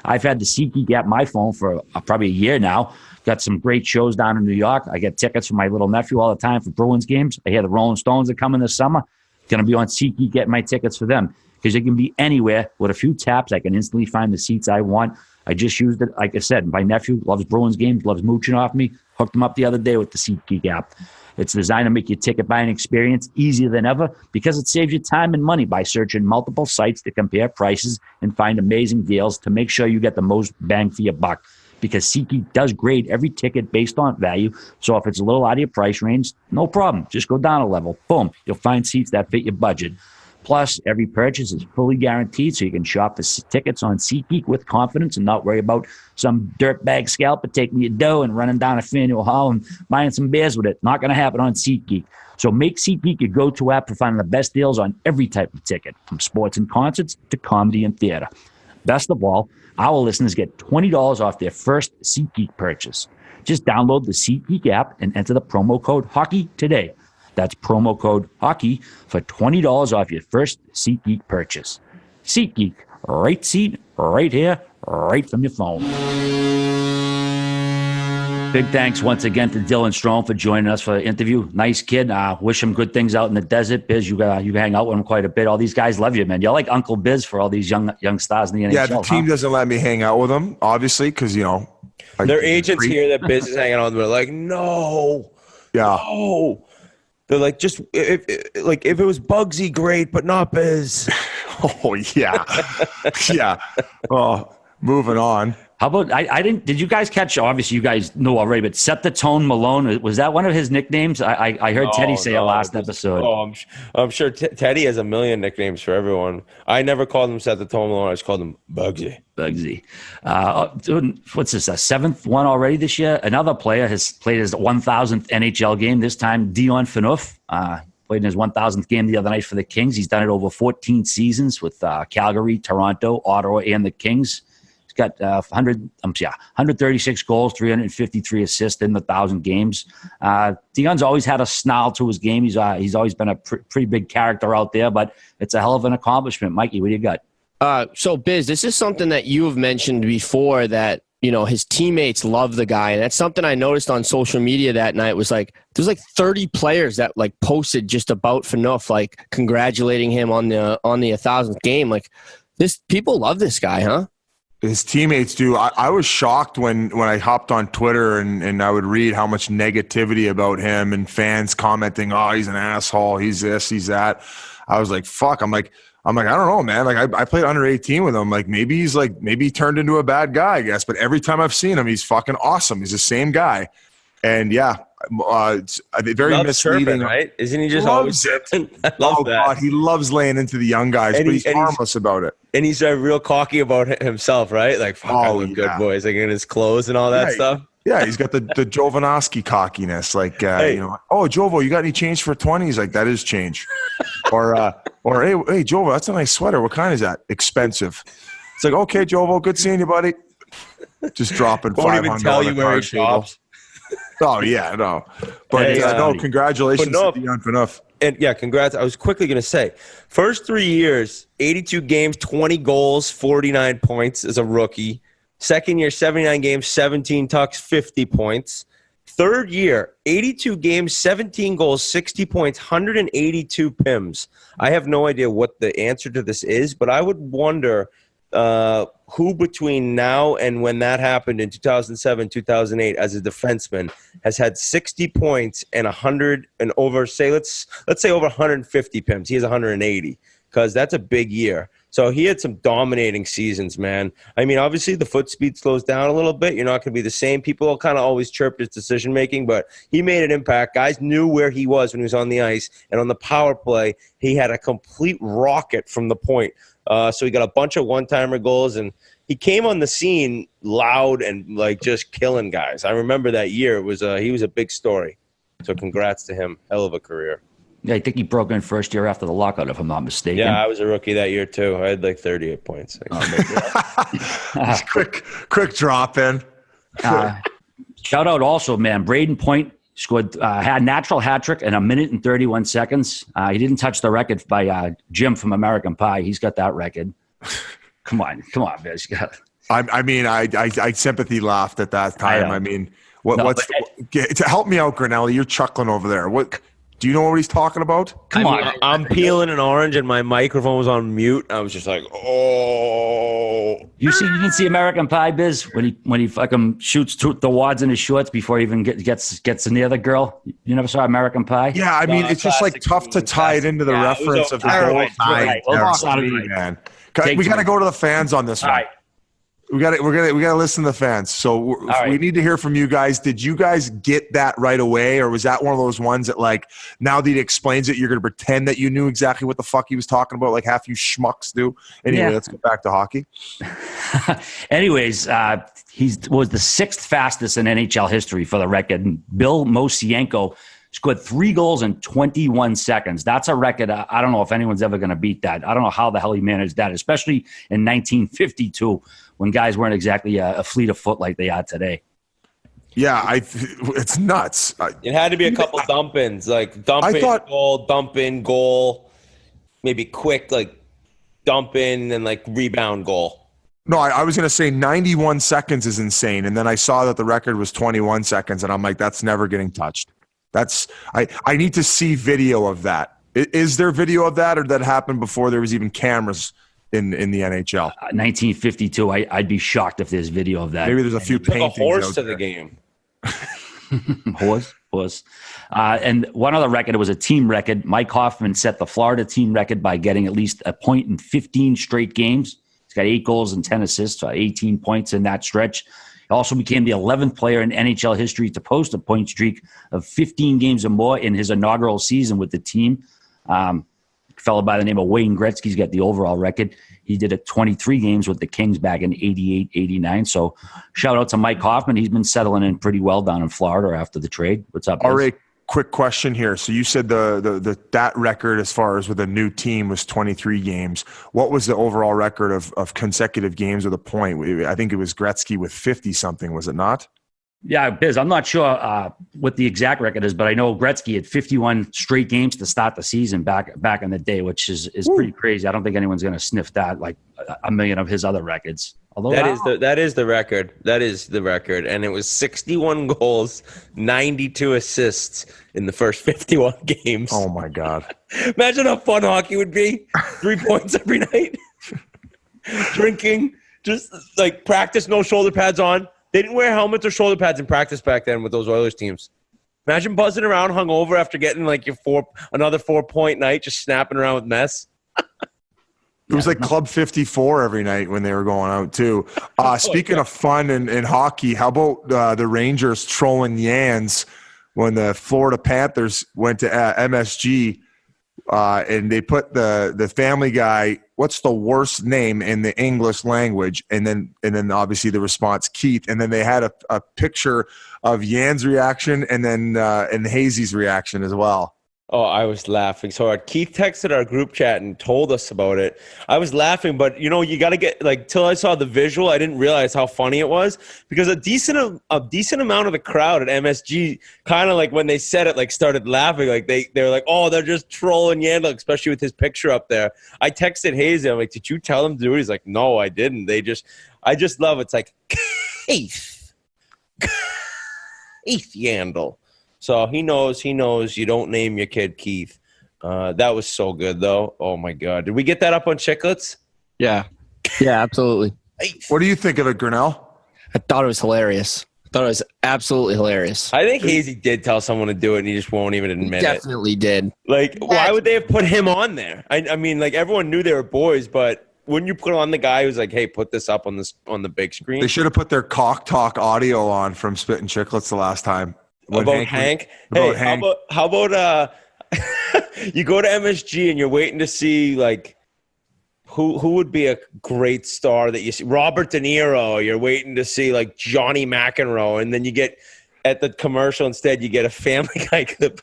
I've had the SeatGeek app on my phone for probably a year now. Got some great shows down in New York. I get tickets for my little nephew all the time for Bruins games. I hear the Rolling Stones are coming this summer. Going to be on SeatGeek getting my tickets for them because it can be anywhere. With a few taps, I can instantly find the seats I want. I just used it. Like I said, my nephew loves Bruins games, loves mooching off me. Hooked him up the other day with the SeatGeek app. It's designed to make your ticket buying experience easier than ever because it saves you time and money by searching multiple sites to compare prices and find amazing deals to make sure you get the most bang for your buck. Because SeatGeek does grade every ticket based on value. So if it's a little out of your price range, no problem. Just go down a level. Boom. You'll find seats that fit your budget. Plus, every purchase is fully guaranteed, so you can shop for tickets on SeatGeek with confidence and not worry about some dirtbag scalper taking your dough and running down a Faneuil Hall and buying some beers with it. Not going to happen on SeatGeek. So make SeatGeek your go-to app for finding the best deals on every type of ticket, from sports and concerts to comedy and theater. Best of all, our listeners get $20 off their first SeatGeek purchase. Just download the SeatGeek app and enter the promo code HOCKEY today. That's promo code HOCKEY for $20 off your first SeatGeek purchase. SeatGeek, right seat, right here, right from your phone. Big thanks once again to Dylan Strome for joining us for the interview. Nice kid. Wish him good things out in the desert. Biz, you hang out with him quite a bit. All these guys love you, man. You're like Uncle Biz for all these young stars in the NHL. Yeah, the team doesn't let me hang out with them, obviously, because, their agents here that Biz is hanging out with them are like, no, Yeah. Oh, they're like, just if it was Bugsy, great, but not Biz. Oh yeah, yeah. Oh, moving on. How about I didn't? Did you guys catch? Obviously, you guys know already, but Set the Tone Malone, was that one of his nicknames? I heard Teddy say it last episode. Oh, I'm sure Teddy has a million nicknames for everyone. I never called him Set the Tone Malone. I just called him Bugsy. What's this? A seventh one already this year. Another player has played his 1,000th NHL game. This time, Dion Phaneuf played in his 1,000th game the other night for the Kings. He's done it over 14 seasons with Calgary, Toronto, Ottawa, and the Kings. Got 136 goals, 353 assists in the 1,000 games. Dion's always had a snarl to his game. He's always been a pretty big character out there, but it's a hell of an accomplishment. Mikey, what do you got? So, Biz, this is something that you have mentioned before that, his teammates love the guy. And that's something I noticed on social media that night was like, there's like 30 players that like posted just about Phaneuf, like congratulating him on the 1,000th game. Like people love this guy, huh? His teammates do. I was shocked when I hopped on Twitter and I would read how much negativity about him and fans commenting, oh, he's an asshole, he's this, he's that. I was like, fuck. I'm like, I don't know, man. Like I played under 18 with him. Like maybe he turned into a bad guy, I guess. But every time I've seen him, he's fucking awesome. He's the same guy. And yeah, it's very misleading, chirping, right? Isn't he just always chirping? I love that. God, he loves laying into the young guys, but he's harmless about it. And he's real cocky about himself, right? Like, fuck, I look good, boys. Like in his clothes and all that stuff. Yeah, he's got the Jovanovski cockiness. Like, oh, Jovo, you got any change for 20? He's like, that is change. or hey, Jovo, that's a nice sweater. What kind is that? Expensive. It's like, okay, Jovo, good seeing you, buddy. Just dropping $500. Won't even tell you where he shops. Oh, yeah, no. But congratulations to Dion Phaneuf. And yeah, congrats. I was quickly going to say, first 3 years, 82 games, 20 goals, 49 points as a rookie. Second year, 79 games, 17 tucks, 50 points. Third year, 82 games, 17 goals, 60 points, 182 PIMs. I have no idea what the answer to this is, but I would wonder who between now and when that happened in 2007, 2008 as a defenseman has had 60 points and 100 and over, say, let's say over 150 PIMs. He has 180 because that's a big year. So he had some dominating seasons, man. I mean, obviously the foot speed slows down a little bit. You're not going to be the same. People kind of always chirped his decision-making, but he made an impact. Guys knew where he was when he was on the ice. And on the power play, he had a complete rocket from the point. So he got a bunch of one-timer goals, and he came on the scene loud and like just killing guys. I remember that year. He was a big story. So congrats to him. Hell of a career. Yeah, I think he broke in first year after the lockout, if I'm not mistaken. Yeah, I was a rookie that year too. I had like 38 points. Quick drop in. Shout out also, man. Braden Point scored had a natural hat trick in 1 minute and 31 seconds. He didn't touch the record by Jim from American Pie. He's got that record. Come on, Biz. I sympathy laughed at that time. I mean, help me out, Grinelli. You're chuckling over there. What? Do you know what he's talking about? Come on. I'm peeling an orange and my microphone was on mute. I was just like, oh. You didn't see American Pie, Biz, when he fucking shoots the wads in his shorts before he even gets near the girl? You never saw American Pie? Yeah, I mean, it's just like tough to tie it into the reference of the whole thing. Man. We got to go to the fans on this one. Right. We got to listen to the fans. So we need to hear from you guys. Did you guys get that right away, or was that one of those ones that, like, now that he explains it, you're going to pretend that you knew exactly what the fuck he was talking about, like half you schmucks do? Anyway, Let's get back to hockey. Anyways, he was the 6th fastest in NHL history for the record. Bill Mosienko scored 3 goals in 21 seconds. That's a record. I don't know if anyone's ever going to beat that. I don't know how the hell he managed that, especially in 1952 when guys weren't exactly a fleet of foot like they are today. Yeah, it's nuts. It had to be a couple dump-ins, like dump in, goal, maybe quick, like dump in and like rebound goal. No, I was going to say 91 seconds is insane. And then I saw that the record was 21 seconds, and I'm like, that's never getting touched. I need to see video of that. Is there video of that, or that happened before there was even cameras in the NHL? 1952. I'd be shocked if there's video of that. Maybe there's a few paintings. A horse to the game. Horse? course. And one other record, it was a team record. Mike Hoffman set the Florida team record by getting at least a point in 15 straight games. He's got 8 goals and 10 assists, 18 points in that stretch. He also became the 11th player in NHL history to post a point streak of 15 games or more in his inaugural season with the team. A fellow by the name of Wayne Gretzky's got the overall record. He did it 23 games with the Kings back in 88, 89. So shout out to Mike Hoffman. He's been settling in pretty well down in Florida after the trade. What's up, All right, quick question here. So you said that record as far as with a new team was 23 games. What was the overall record of consecutive games with a point? I think it was Gretzky with 50-something, was it not? Yeah, Biz, I'm not sure what the exact record is, but I know Gretzky had 51 straight games to start the season back in the day, which is pretty crazy. I don't think anyone's going to sniff that like a million of his other records. Although that is the record. That is the record. And it was 61 goals, 92 assists in the first 51 games. Oh, my God. Imagine how fun hockey would be. 3 points every night. Drinking. Just like practice, no shoulder pads on. They didn't wear helmets or shoulder pads in practice back then with those Oilers teams. Imagine buzzing around hungover after getting like another 4-point night, just snapping around with mess. It was like Club 54 every night when they were going out too. Speaking of fun and hockey, how about the Rangers trolling Yans when the Florida Panthers went to MSG and they put the Family Guy, what's the worst name in the English language? And then obviously the response, Keith. And then they had a picture of Yan's reaction and then and Hazy's reaction as well. Oh, I was laughing so hard. Keith texted our group chat and told us about it. I was laughing, but you got to get like till I saw the visual, I didn't realize how funny it was because a decent amount of the crowd at MSG kind of like when they said it, like started laughing. Like they were like, oh, they're just trolling Yandel, especially with his picture up there. I texted Hazy. I'm like, did you tell them to do it? He's like, no, I didn't. I just love it. It's like Keith Yandel. So he knows you don't name your kid Keith. That was so good, though. Oh, my God. Did we get that up on Chiclets? Yeah. Yeah, absolutely. What do you think of it, Grinnell? I thought it was hilarious. I thought it was absolutely hilarious. I think Hazy did tell someone to do it, and he just won't even admit it. Definitely did. Like, why would they have put him on there? I mean, like, everyone knew they were boys, but wouldn't you put on the guy who's like, hey, put this up on the big screen? They should have put their cock talk audio on from Spittin Chiclets the last time. About Hank? Hey, Hank. How about you go to MSG and you're waiting to see like who would be a great star that you see? Robert De Niro. You're waiting to see like Johnny McEnroe, and then you get at the commercial instead you get a Family Guy clip.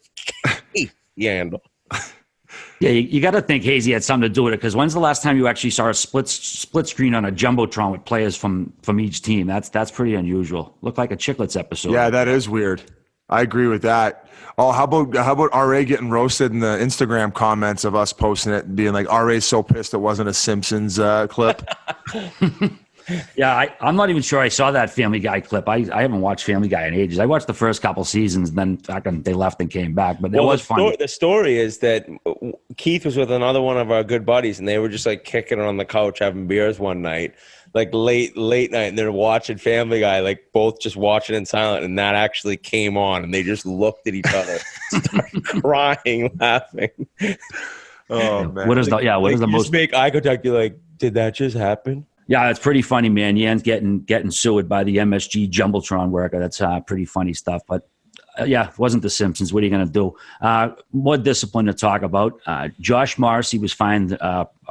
Yandel. Yeah, you got to think Hazy had something to do with it because when's the last time you actually saw a split screen on a jumbotron with players from each team? That's pretty unusual. Looked like a Chiclets episode. Yeah, that is weird. I agree with that. Oh, how about RA getting roasted in the Instagram comments of us posting it and being like, RA's so pissed it wasn't a Simpsons clip. Yeah, I'm not even sure I saw that Family Guy clip. I haven't watched Family Guy in ages. I watched the first couple seasons, and then they left and came back. But it was funny. The story is that Keith was with another one of our good buddies, and they were just like kicking it on the couch having beers one night, like late night, and they're watching Family Guy, like both just watching in silent, and that actually came on, and they just looked at each other, started crying, laughing. Oh man! What is the most? Just make eye contact. You're like, did that just happen? Yeah, it's pretty funny, man. Yan's getting sued by the MSG Jumbotron worker. That's pretty funny stuff. But yeah, it wasn't The Simpsons. What are you going to do? More discipline to talk about. Josh Morrissey was fined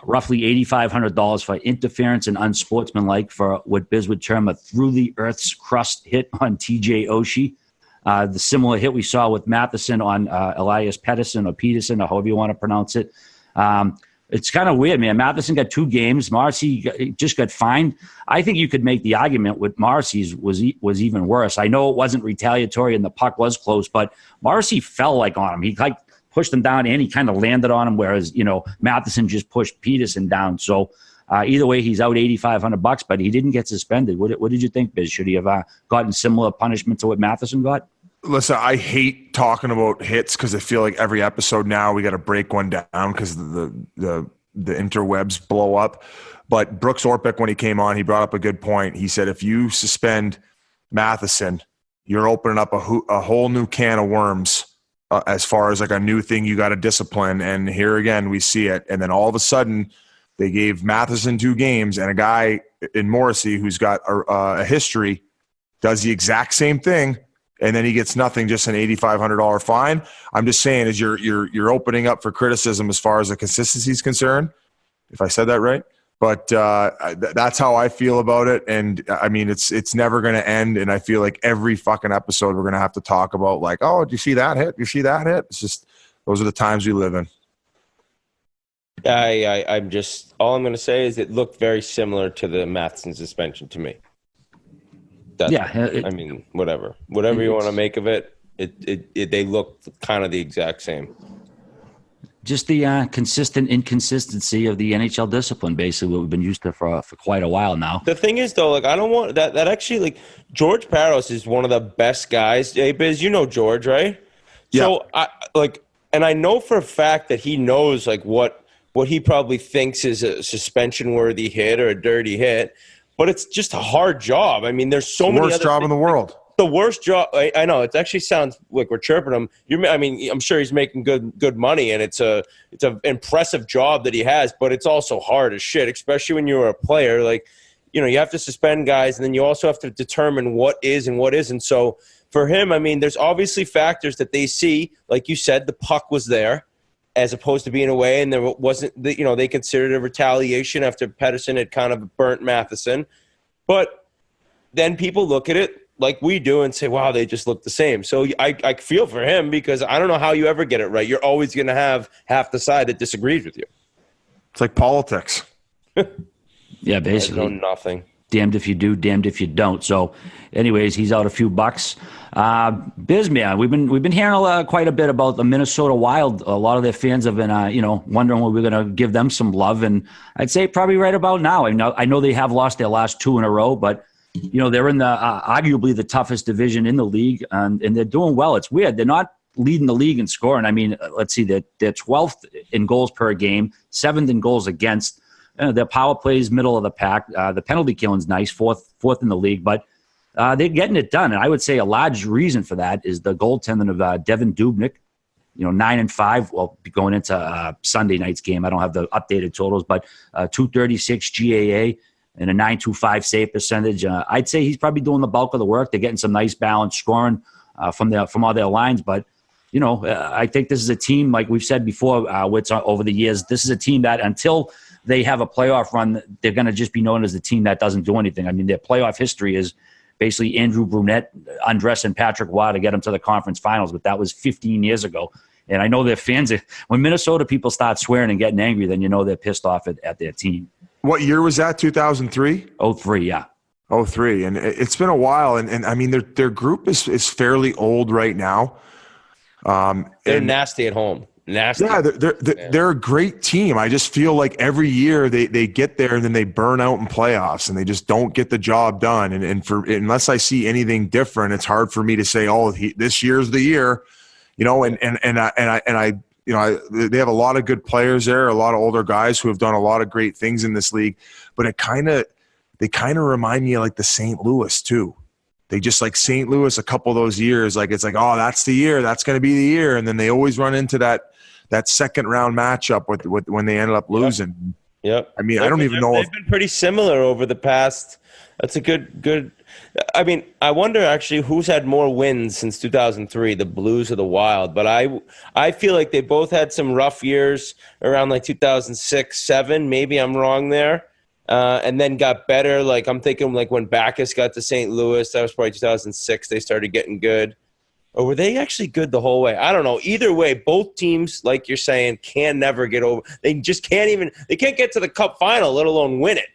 roughly $8,500 for interference and unsportsmanlike for what Biz would term a through the earth's crust hit on TJ Oshie. The similar hit we saw with Matheson on Elias Pettersson or Peterson or however you want to pronounce it. It's kind of weird, man. Matheson got 2 games. Morrissey just got fined. I think you could make the argument with Morrissey's was even worse. I know it wasn't retaliatory and the puck was close, but Morrissey fell like on him. He like pushed him down and he kind of landed on him, whereas Matheson just pushed Peterson down. So either way, he's out $8,500, but he didn't get suspended. What did you think, Biz? Should he have gotten similar punishment to what Matheson got? Listen, I hate talking about hits because I feel like every episode now we got to break one down because the interwebs blow up. But Brooks Orpik, when he came on, he brought up a good point. He said if you suspend Matheson, you're opening up a whole new can of worms as far as like a new thing you got to discipline. And here again, we see it. And then all of a sudden, they gave Matheson 2 games, and a guy in Morrissey who's got a history does the exact same thing, and then he gets nothing, just an $8,500 fine. I'm just saying, is you're opening up for criticism as far as the consistency is concerned, if I said that right. But that's how I feel about it. And I mean, it's never going to end. And I feel like every fucking episode we're going to have to talk about, like, oh, did you see that hit? You see that hit? It's just, those are the times we live in. I'm just, all I'm going to say is it looked very similar to the Matheson suspension to me. I mean, whatever you want to make of it, they look kind of the exact same. Just the consistent inconsistency of the NHL discipline, basically what we've been used to for quite a while now. The thing is, though, like, I don't want that actually, like, George Parros is one of the best guys. Hey, Biz, you know George, right? Yeah. So I know for a fact that he knows like what he probably thinks is a suspension worthy hit or a dirty hit, but it's just a hard job. I mean, there's so many worst job in the world. The worst job. I know it actually sounds like we're chirping him. I'm sure he's making good money, and it's an impressive job that he has. But it's also hard as shit, especially when you're a player. Like, you have to suspend guys, and then you also have to determine what is and what isn't. So for him, I mean, there's obviously factors that they see. Like you said, the puck was there, as opposed to being away, and there wasn't. They considered a retaliation after Pettersson had kind of burnt Matheson, but then people look at it like we do and say, wow, they just look the same. So I feel for him, because I don't know how you ever get it right. You're always going to have half the side that disagrees with you. It's like politics. Yeah, basically. I know nothing. Damned if you do, damned if you don't. So anyways, he's out a few bucks. Bizman, we've been hearing quite a bit about the Minnesota Wild. A lot of their fans have been, wondering when we're going to give them some love. And I'd say probably right about now. I know they have lost their last 2 in a row, but they're in the arguably the toughest division in the league, and they're doing well. It's weird. They're not leading the league in scoring. I mean, let's see, they're 12th in goals per game, 7th in goals against. Their power plays middle of the pack. The penalty killing's nice, fourth in the league, but they're getting it done. And I would say a large reason for that is the goaltending of Devin Dubnyk. 9-5. Well, going into Sunday night's game, I don't have the updated totals, but 236 GAA. And a .925 save percentage. I'd say he's probably doing the bulk of the work. They're getting some nice balanced scoring from all their lines. But, I think this is a team, like we've said before, over the years, this is a team that until they have a playoff run, they're going to just be known as the team that doesn't do anything. I mean, their playoff history is basically Andrew Brunette undressing Patrick Waugh to get him to the conference finals, but that was 15 years ago. And I know their fans, when Minnesota people start swearing and getting angry, then they're pissed off at their team. What year was that? 2003? 03, yeah. 03. And it's been a while. And I mean, their group is fairly old right now. They're nasty at home. Nasty. Yeah, they're a great team. I just feel like every year they get there and then they burn out in playoffs and they just don't get the job done. And unless I see anything different, it's hard for me to say, this year's the year, they have a lot of good players there, a lot of older guys who have done a lot of great things in this league, but they kind of remind me of like the St. Louis too. They just like St. Louis a couple of those years, like it's like, oh, that's the year, that's going to be the year. And then they always run into that second round matchup with when they ended up losing. Yep. I mean, I don't even know. They've been pretty similar over the past. That's a good. I mean, I wonder actually who's had more wins since 2003, the Blues or the Wild. But I feel like they both had some rough years around like 2006, 2007. Maybe I'm wrong there. And then got better. Like I'm thinking like when Backus got to St. Louis, that was probably 2006. They started getting good. Or were they actually good the whole way? I don't know. Either way, both teams, like you're saying, can never get over. They just can't get to the Cup final, let alone win it.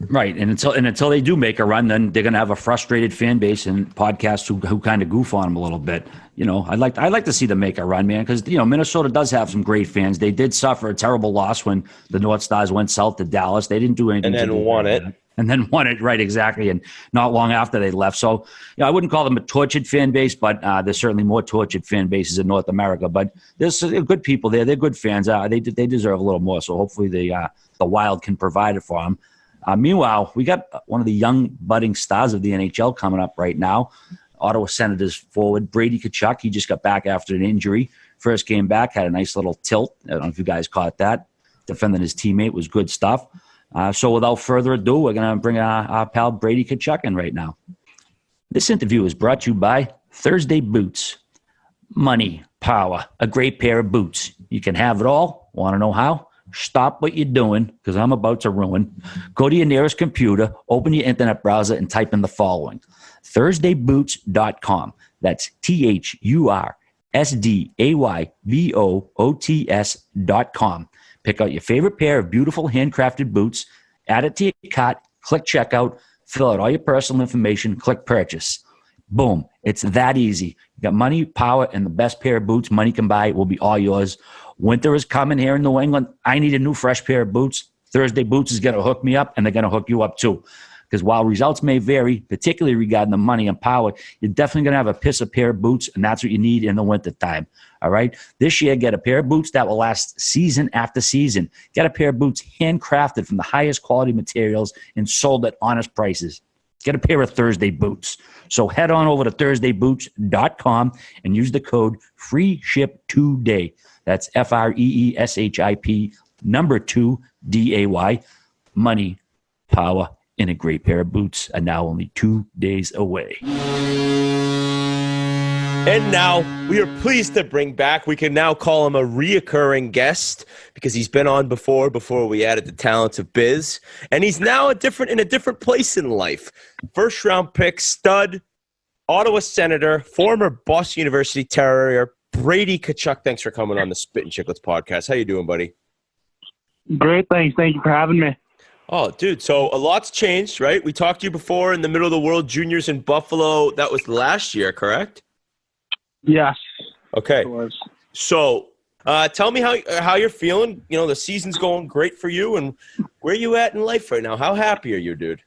Right, and until they do make a run, then they're going to have a frustrated fan base and podcasts who kind of goof on them a little bit. I'd like to see them make a run, man, because Minnesota does have some great fans. They did suffer a terrible loss when the North Stars went south to Dallas. They didn't do anything, and then won it. And then won it, right, exactly, and not long after they left. So, I wouldn't call them a tortured fan base, but there's certainly more tortured fan bases in North America. But there's good people there. They're good fans. They deserve a little more. So hopefully the Wild can provide it for them. Meanwhile, we got one of the young budding stars of the NHL coming up right now. Ottawa Senators forward Brady Tkachuk. He just got back after an injury. First game back, had a nice little tilt. I don't know if you guys caught that. Defending his teammate was good stuff. So without further ado, we're going to bring our pal Brady Tkachuk in right now. This interview is brought to you by Thursday Boots. Money, power, a great pair of boots. You can have it all. Want to know how? Stop what you're doing, because I'm about to ruin. Go to your nearest computer, open your internet browser, and type in the following. ThursdayBoots.com. That's ThursdayBoots.com. Pick out your favorite pair of beautiful handcrafted boots, add it to your cart, click checkout, fill out all your personal information, click purchase. Boom. It's that easy. You got money, power, and the best pair of boots money can buy will be all yours. Winter is coming here in New England. I need a new fresh pair of boots. Thursday Boots is going to hook me up, and they're going to hook you up too. Because while results may vary, particularly regarding the money and power, you're definitely going to have a piss of pair of boots, and that's what you need in the wintertime. All right? This year, get a pair of boots that will last season after season. Get a pair of boots handcrafted from the highest quality materials and sold at honest prices. Get a pair of Thursday Boots. So head on over to ThursdayBoots.com and use the code FREESHIP2DAY. That's FREESHIP 2DAY. Money, power, and a great pair of boots are now only 2 days away. And now we are pleased to bring back, we can now call him a reoccurring guest because he's been on before we added the talents of Biz. And he's now in a different place in life. First round pick, stud, Ottawa Senator, former Boston University Terrier, Brady Tkachuk. Thanks for coming on the Spittin Chiclets podcast. How you doing, buddy? Great, thanks. Thank you for having me. Oh, dude, so a lot's changed, right? We talked to you before in the middle of the World Juniors in Buffalo. That was last year, correct? Yes. Okay. It was. So tell me how you're feeling. You know, the season's going great for you, and where you at in life right now? How happy are you, dude?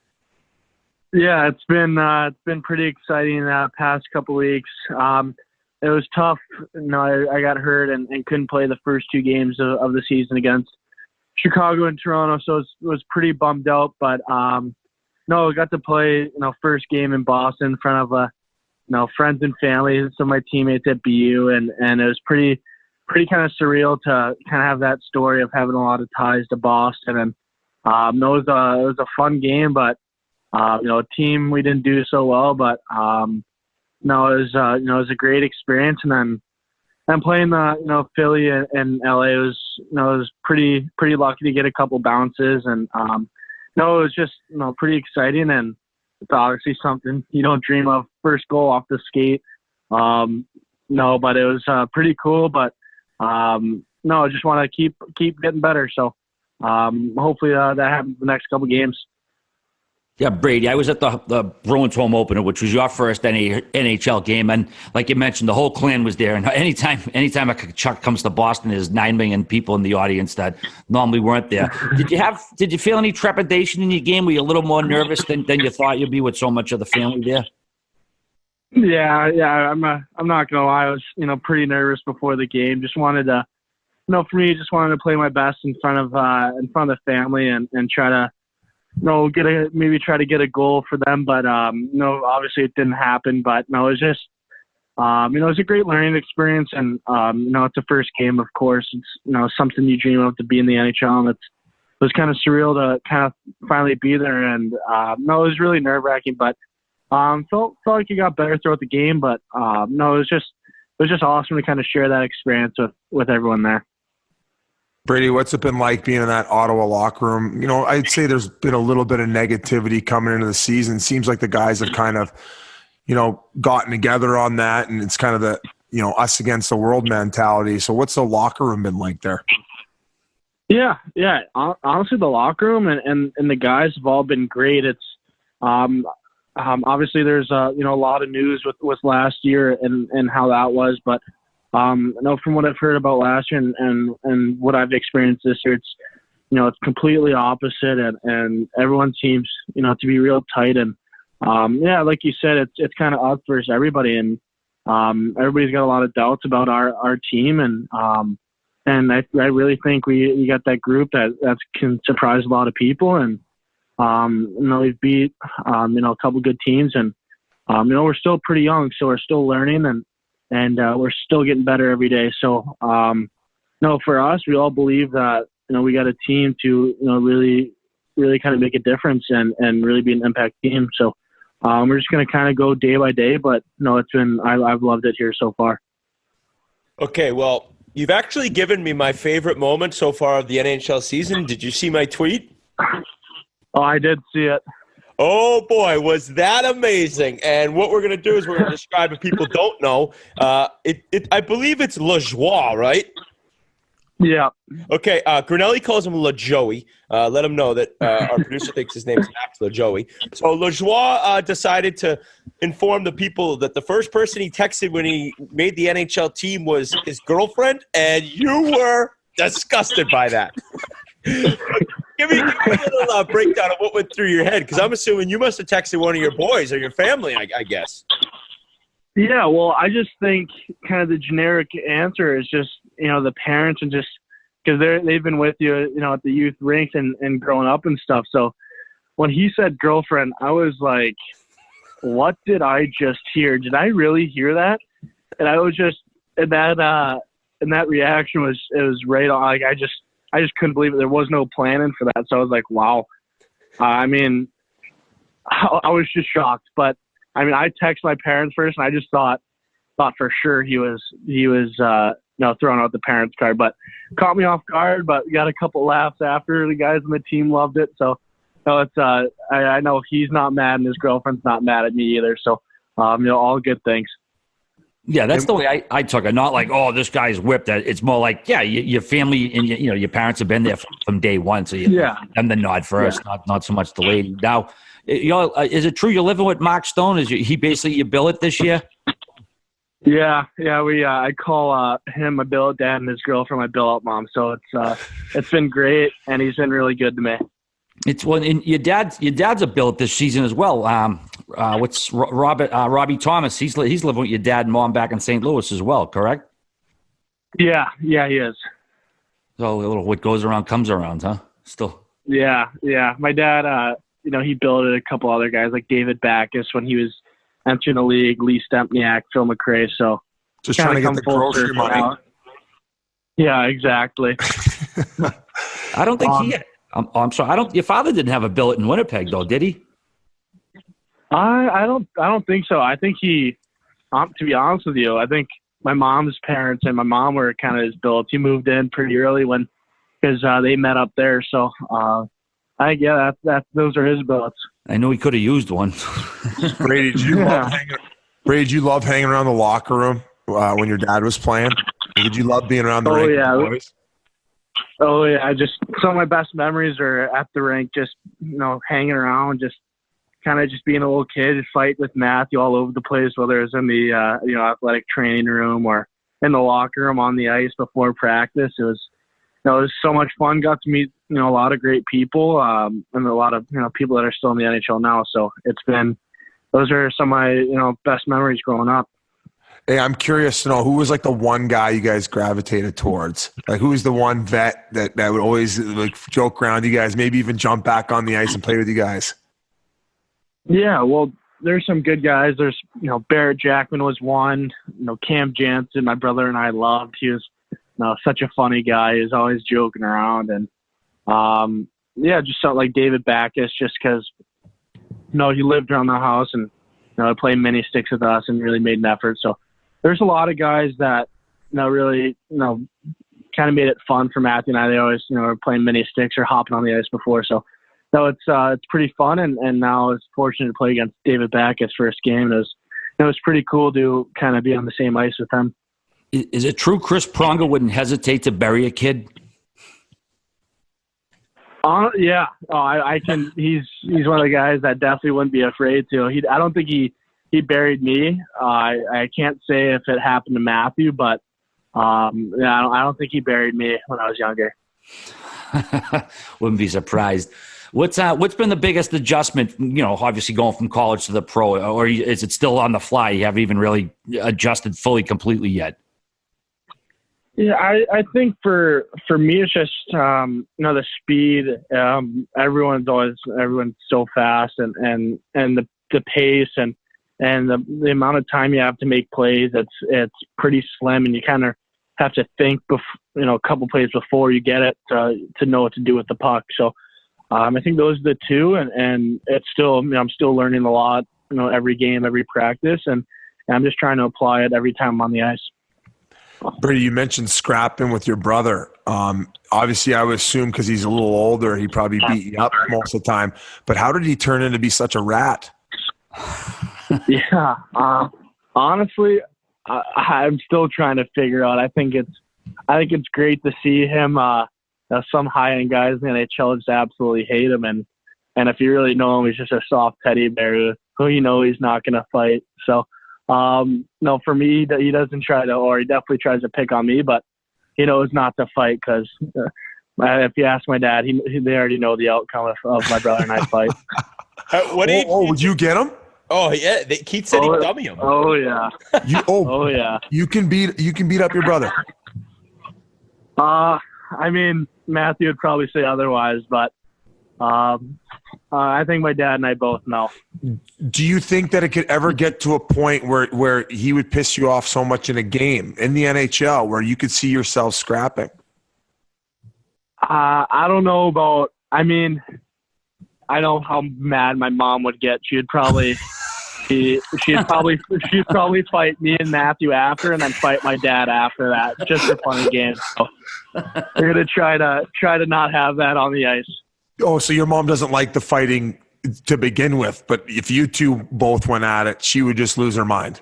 Yeah, it's been pretty exciting past couple weeks. It was tough. You know, I got hurt and couldn't play the first two games of the season against Chicago and Toronto, so it was pretty bummed out. But no, I got to play first game in Boston in front of friends and family, some of my teammates at BU, and it was pretty kind of surreal to kind of have that story of having a lot of ties to Boston. And it was a fun game, but team we didn't do so well, but no, it was a great experience. And then I'm playing Philly and LA. It was pretty lucky to get a couple bounces, and it was just pretty exciting, and it's obviously something you don't dream of. First goal off the skate. No, but it was pretty cool. But no, I just want to keep getting better. So hopefully that happens the next couple games. Yeah, Brady, I was at the Bruins home opener, which was your first NHL game, and like you mentioned, the whole clan was there. And anytime a Tkachuk comes to Boston, there's 9 million people in the audience that normally weren't there. Did you feel any trepidation in your game? Were you a little more nervous than you thought you'd be with so much of the family there? Yeah. I'm not gonna lie. I was pretty nervous before the game. Just wanted to, for me, just wanted to play my best in front of the family and try to. Try to get a goal for them, but obviously it didn't happen. But no, it was just it was a great learning experience, and it's a first game, of course. It's something you dream of to be in the NHL, and it was kind of surreal to kind of finally be there. And it was really nerve wracking, but felt like you got better throughout the game. But no, it was just awesome to kind of share that experience with everyone there. Brady, what's it been like being in that Ottawa locker room? I'd say there's been a little bit of negativity coming into the season. Seems like the guys have kind of, gotten together on that, and it's kind of the, us against the world mentality. So what's the locker room been like there? Yeah. Honestly, the locker room and the guys have all been great. It's obviously there's a lot of news with last year and how that was, but from what I've heard about last year and what I've experienced this year, it's it's completely opposite, and everyone seems to be real tight, and like you said, it's kind of us versus everybody, and everybody's got a lot of doubts about our team, and I really think we got that group that can surprise a lot of people, and We've beat, a couple good teams, and, we're still pretty young, so we're still learning, and we're still getting better every day. So, for us, we all believe that, we got a team to, really, really kind of make a difference and really be an impact team. So, we're just going to kind of go day by day, but I've loved it here so far. Okay, well, you've actually given me my favorite moment so far of the NHL season. Did you see my tweet? Oh, I did see it. Oh, boy, was that amazing. And what we're going to do is we're going to describe, if people don't know, I believe it's La Joie, right? Yeah. Okay, Grinelli calls him La Joey. Let him know that our producer thinks his name is Max La Joey. So La Joie decided to inform the people that the first person he texted when he made the NHL team was his girlfriend, and you were disgusted by that. Give me a little breakdown of what went through your head, because I'm assuming you must have texted one of your boys or your family, I guess. Yeah, well, I just think kind of the generic answer is just, the parents, and just because they've been with you, at the youth rinks and growing up and stuff. So when he said girlfriend, I was like, what did I just hear? Did I really hear that? And I was just, and that reaction was right on. Like, I just couldn't believe it. There was no planning for that. So I was like, wow. I was just shocked, but I texted my parents first, and I just thought for sure he was throwing out the parents card, but caught me off guard. But we got a couple laughs after. The guys on the team loved it. So, I know he's not mad, and his girlfriend's not mad at me either. So, all good things. Yeah, that's the way I took it. Not like, oh, this guy's whipped. It's more like, yeah, your family and your parents have been there from day one, so them the nod first, not so much the lady. Now, is it true you're living with Mark Stone? Is he basically your billet this year? Yeah. We I call him my billet dad and his girlfriend my billet mom. So it's been great, and he's been really good to me. And your dad's a billet this season as well. What's Robbie Thomas? He's living with your dad and mom back in St. Louis as well, correct? Yeah, he is. So a little what goes around comes around, huh? Still. Yeah. My dad, he billeted a couple other guys like David Backus when he was entering the league, Lee Stempniak, Phil McRae. So just trying to get the grocery money. Out. Yeah, exactly. I don't think he. I'm sorry. Your father didn't have a billet in Winnipeg, though, did he? I don't think so. I think he. To be honest with you, I think my mom's parents and my mom were kind of his billets. He moved in pretty early because they met up there. So those are his billets. I know he could have used one. Brady, did you love hanging around the locker room when your dad was playing? Did you love being around the rink with the boys? Oh yeah, some of my best memories are at the rink, just hanging around, just kind of just being a little kid, fight with Matthew all over the place, whether it was in the athletic training room or in the locker room on the ice before practice. It was so much fun. Got to meet a lot of great people and a lot of people that are still in the NHL now. So those are some of my best memories growing up. Hey, I'm curious to know who was like the one guy you guys gravitated towards. Like, who was the one vet that would always like joke around you guys, maybe even jump back on the ice and play with you guys? Yeah, well, there's some good guys. There's Barrett Jackman was one. Cam Jansen, my brother and I loved. He was such a funny guy. He was always joking around, and just something like David Backus, just because he lived around the house and played mini sticks with us and really made an effort. So there's a lot of guys that really kind of made it fun for Matthew and I. They always were playing mini sticks or hopping on the ice before. So it's pretty fun, and now I was fortunate to play against David Backus first game. And it was pretty cool to kind of be on the same ice with him. Is it true Chris Pronger wouldn't hesitate to bury a kid? Yeah. I can. He's one of the guys that definitely wouldn't be afraid to. I don't think he buried me. I can't say if it happened to Matthew, but I don't think he buried me when I was younger. Wouldn't be surprised. What's been the biggest adjustment? Obviously going from college to the pro, or is it still on the fly? You haven't even really adjusted fully, completely yet. Yeah, I think for me it's just the speed. Everyone's so fast, and the pace and the amount of time you have to make plays. It's pretty slim, and you kind of have to think a couple plays before you get it to know what to do with the puck. So I think those are the two, and it's still I'm still learning a lot. Every game, every practice, and I'm just trying to apply it every time I'm on the ice. Brady, you mentioned scrapping with your brother. Obviously, I would assume because he's a little older, he probably beat you up most of the time. But how did he turn into be such a rat? Yeah, honestly, I'm still trying to figure out. I think it's great to see him. Some high-end guys in the NHL just absolutely hate him, and if you really know him, he's just a soft teddy bear who he's not going to fight. So. No, for me, he doesn't try to, or he definitely tries to pick on me, but he knows not to fight because if you ask my dad, they already know the outcome of my brother and I fight. Would you get him? Oh yeah, Keith said he'd dummy him. Oh yeah. Oh yeah. You can beat up your brother. I mean, Matthew would probably say otherwise, but I think my dad and I both know. Do you think that it could ever get to a point where he would piss you off so much in a game in the NHL where you could see yourself scrapping? I don't know about. I mean, I know how mad my mom would get. She'd probably fight me and Matthew after, and then fight my dad after that, just for fun and games. So we're gonna try to not have that on the ice. Oh, so your mom doesn't like the fighting to begin with, but if you two both went at it, she would just lose her mind.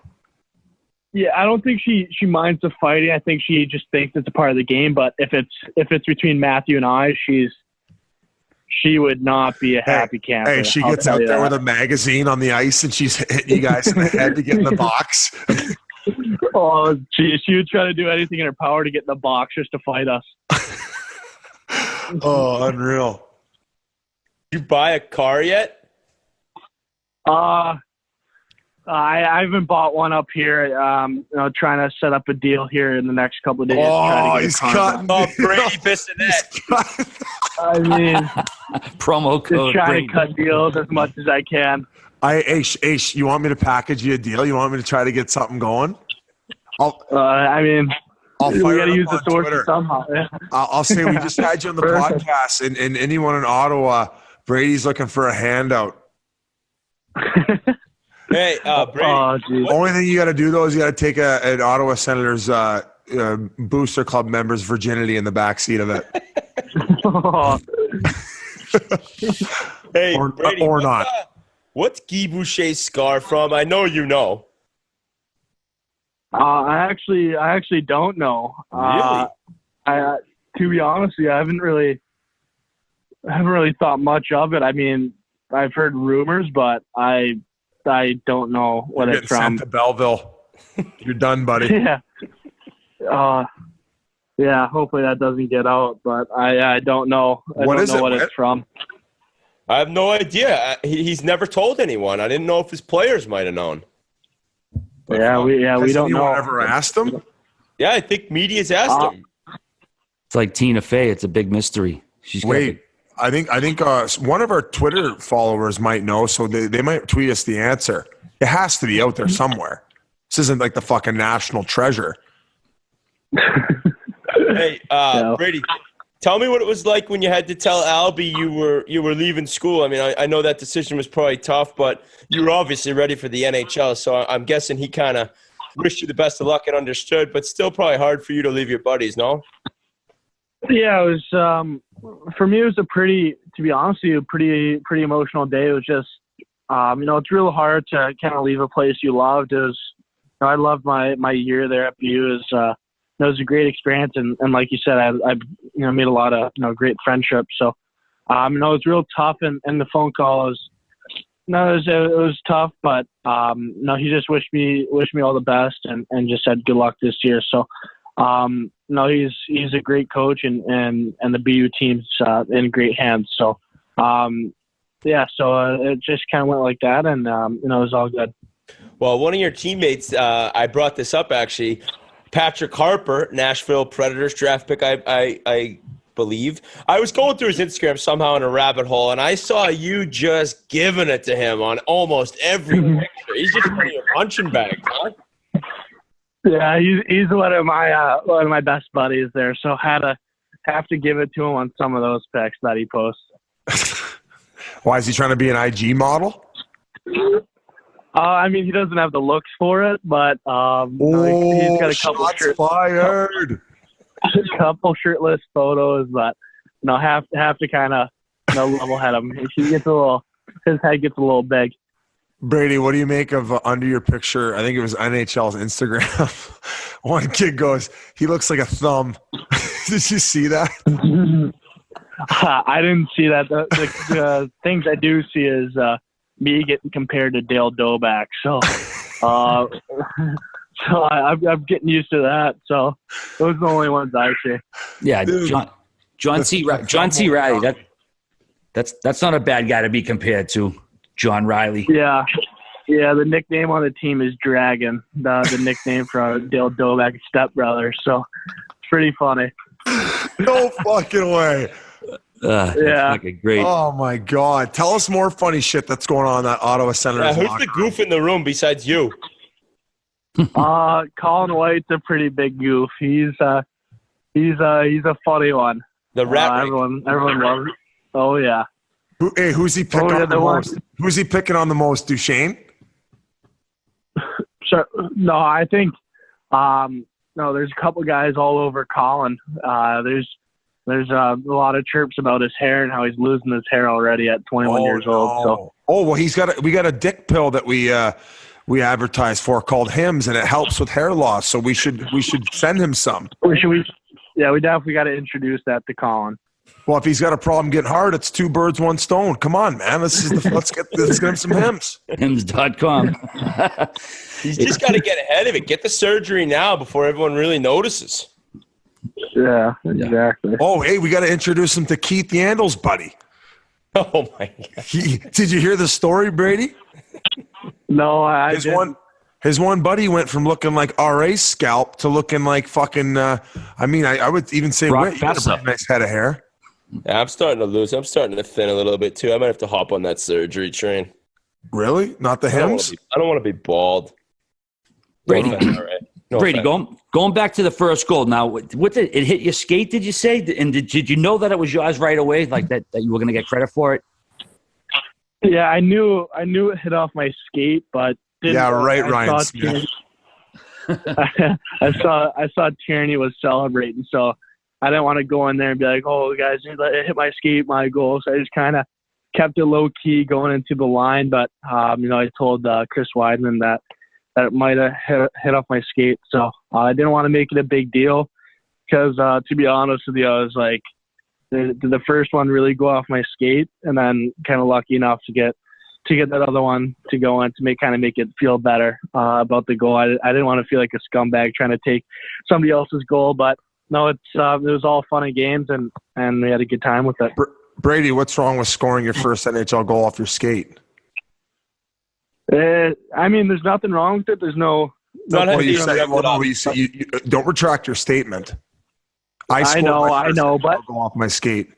Yeah, I don't think she minds the fighting. I think she just thinks it's a part of the game. But if it's between Matthew and I, she would not be a happy camper. Hey, she gets out there with a magazine on the ice and she's hitting you guys in the head to get in the box. Oh, she would try to do anything in her power to get in the box just to fight us. Oh, unreal. You buy a car yet? I haven't bought one up here. Trying to set up a deal here in the next couple of days. Oh, he's cutting. Oh, Brady Bissonette. I mean, promo code. Just trying to cut deals as much as I can. Aish, you want me to package you a deal? You want me to try to get something going? I'll we got to use the source somehow. Yeah. I'll say we just had you on the podcast, and anyone in Ottawa, Brady's looking for a handout. Hey, Brady. Only thing you got to do, though, is you got to take an Ottawa Senators booster club member's virginity in the backseat of it. Hey, Brady, or not. What's Guy Boucher's scar from? I know you know. I actually don't know. Really? To be honest with you, I haven't really thought much of it. I mean, I've heard rumors, but I don't know what it's from. Sent to Belleville. You're done, buddy. Yeah. Yeah. Hopefully that doesn't get out, but I don't know. I don't know what it's from. I have no idea. He's never told anyone. I didn't know if his players might have known. But, we don't know. Ever asked him? Yeah, I think media's asked him. It's like Tina Fey. It's a big mystery. I think one of our Twitter followers might know, so they might tweet us the answer. It has to be out there somewhere. This isn't like the fucking national treasure. Hey, Brady, tell me what it was like when you had to tell Albie you were leaving school. I mean, I know that decision was probably tough, but you were obviously ready for the NHL, so I'm guessing he kind of wished you the best of luck and understood, but still probably hard for you to leave your buddies, no? Yeah, it was for me. It was to be honest with you, pretty emotional day. It was just, it's real hard to kind of leave a place you loved. It was, I loved my year there at BU. It was a great experience, and like you said, I made a lot of great friendships. So, it was real tough, and the phone call it was tough, but he just wished me all the best, and just said good luck this year. So. He's a great coach, and the BU team's in great hands. So, it just kind of went like that, and it was all good. Well, one of your teammates, I brought this up actually. Patrick Harper, Nashville Predators draft pick, I believe. I was going through his Instagram somehow in a rabbit hole, and I saw you just giving it to him on almost every picture. He's just putting a punching bag, huh? Yeah, he's one of my best buddies there, so have to give it to him on some of those pics that he posts. Why is he trying to be an IG model? I mean, he doesn't have the looks for it, but he's got a couple shirtless photos, but have to kind of level head him. His head gets a little big. Brady, what do you make of under your picture? I think it was NHL's Instagram. One kid goes, "He looks like a thumb." Did you see that? I didn't see that. The things I do see is me getting compared to Dale Doback. So I'm getting used to that. So those are the only ones I see. Yeah, John C. Riley. That's not a bad guy to be compared to. John Riley. Yeah. The nickname on the team is Dragon. The nickname for Dale Doback's stepbrother. So it's pretty funny. No fucking way. Yeah. Great. Oh my God. Tell us more funny shit that's going on in that Ottawa Senators. Yeah, who's the goof in the room besides you? Colin White's a pretty big goof. He's a funny one. The rat. Everyone loves it. Oh yeah. Who's he picking on the most? Who's he picking on the most? Duchesne? Sure. No, I think there's a couple guys all over Colin. There's a lot of chirps about his hair and how he's losing his hair already at 21 years old. So we got a dick pill that we advertise for called Hims, and it helps with hair loss. So we should send him some. We definitely got to introduce that to Colin. Well, if he's got a problem getting hard, it's 2 birds, 1 stone. Come on, man. Let's get him some Hims. Hims.com. He's just got to get ahead of it. Get the surgery now before everyone really notices. Yeah, exactly. Oh, hey, we got to introduce him to Keith Yandel's buddy. Oh my God! Did you hear the story, Brady? No, I didn't. His one buddy went from looking like R.A.'s scalp to looking like fucking. I would even say, wait, you got a pretty nice head of hair. Yeah, I'm starting to lose. I'm starting to thin a little bit too. I might have to hop on that surgery train. Really? Not the Hims? I don't want to be bald. Brady, going back to the first goal. Now, what did it hit your skate? Did you say? And did you know that it was yours right away? Like that you were going to get credit for it? Yeah, I knew it hit off my skate, but Ryan Smith. I saw Tierney was celebrating, so I didn't want to go in there and be like, "Oh, guys, it hit my skate, my goal." So I just kind of kept it low key going into the line. But I told Chris Weidman that it might have hit off my skate, so I didn't want to make it a big deal because, to be honest with you, I was like, the first one really go off my skate, and then kind of lucky enough to get that other one to go in to make it feel better about the goal. I didn't want to feel like a scumbag trying to take somebody else's goal, but no, it was all fun and games, and we had a good time with it. Brady, what's wrong with scoring your first NHL goal off your skate? There's nothing wrong with it. There's no. You don't retract your statement. I know, but go off my skate.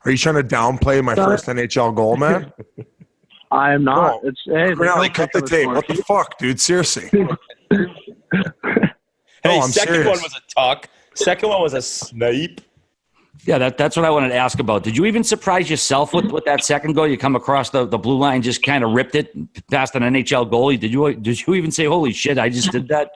Are you trying to downplay my first NHL goal, man? I am not. No. Cut the tape. What the fuck, dude? Seriously. Second one was a tuck. Second one was a snipe. Yeah, that's what I wanted to ask about. Did you even surprise yourself with that second goal? You come across the blue line, just kind of ripped it past an NHL goalie. Did you even say, "Holy shit, I just did that"?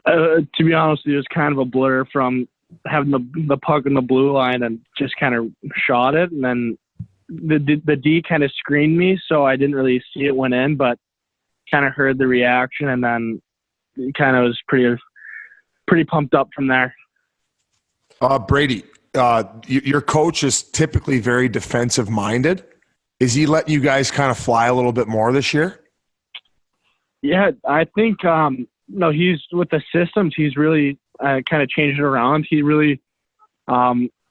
To be honest, it was kind of a blur from having the puck in the blue line and just kind of shot it, and then the D kind of screened me, so I didn't really see it went in, but kind of heard the reaction, and then kind of was pretty pumped up from there. Brady, your coach is typically very defensive minded. Is he letting you guys kind of fly a little bit more this year? Yeah, I think he's with the systems. He's really kind of changed it around. He really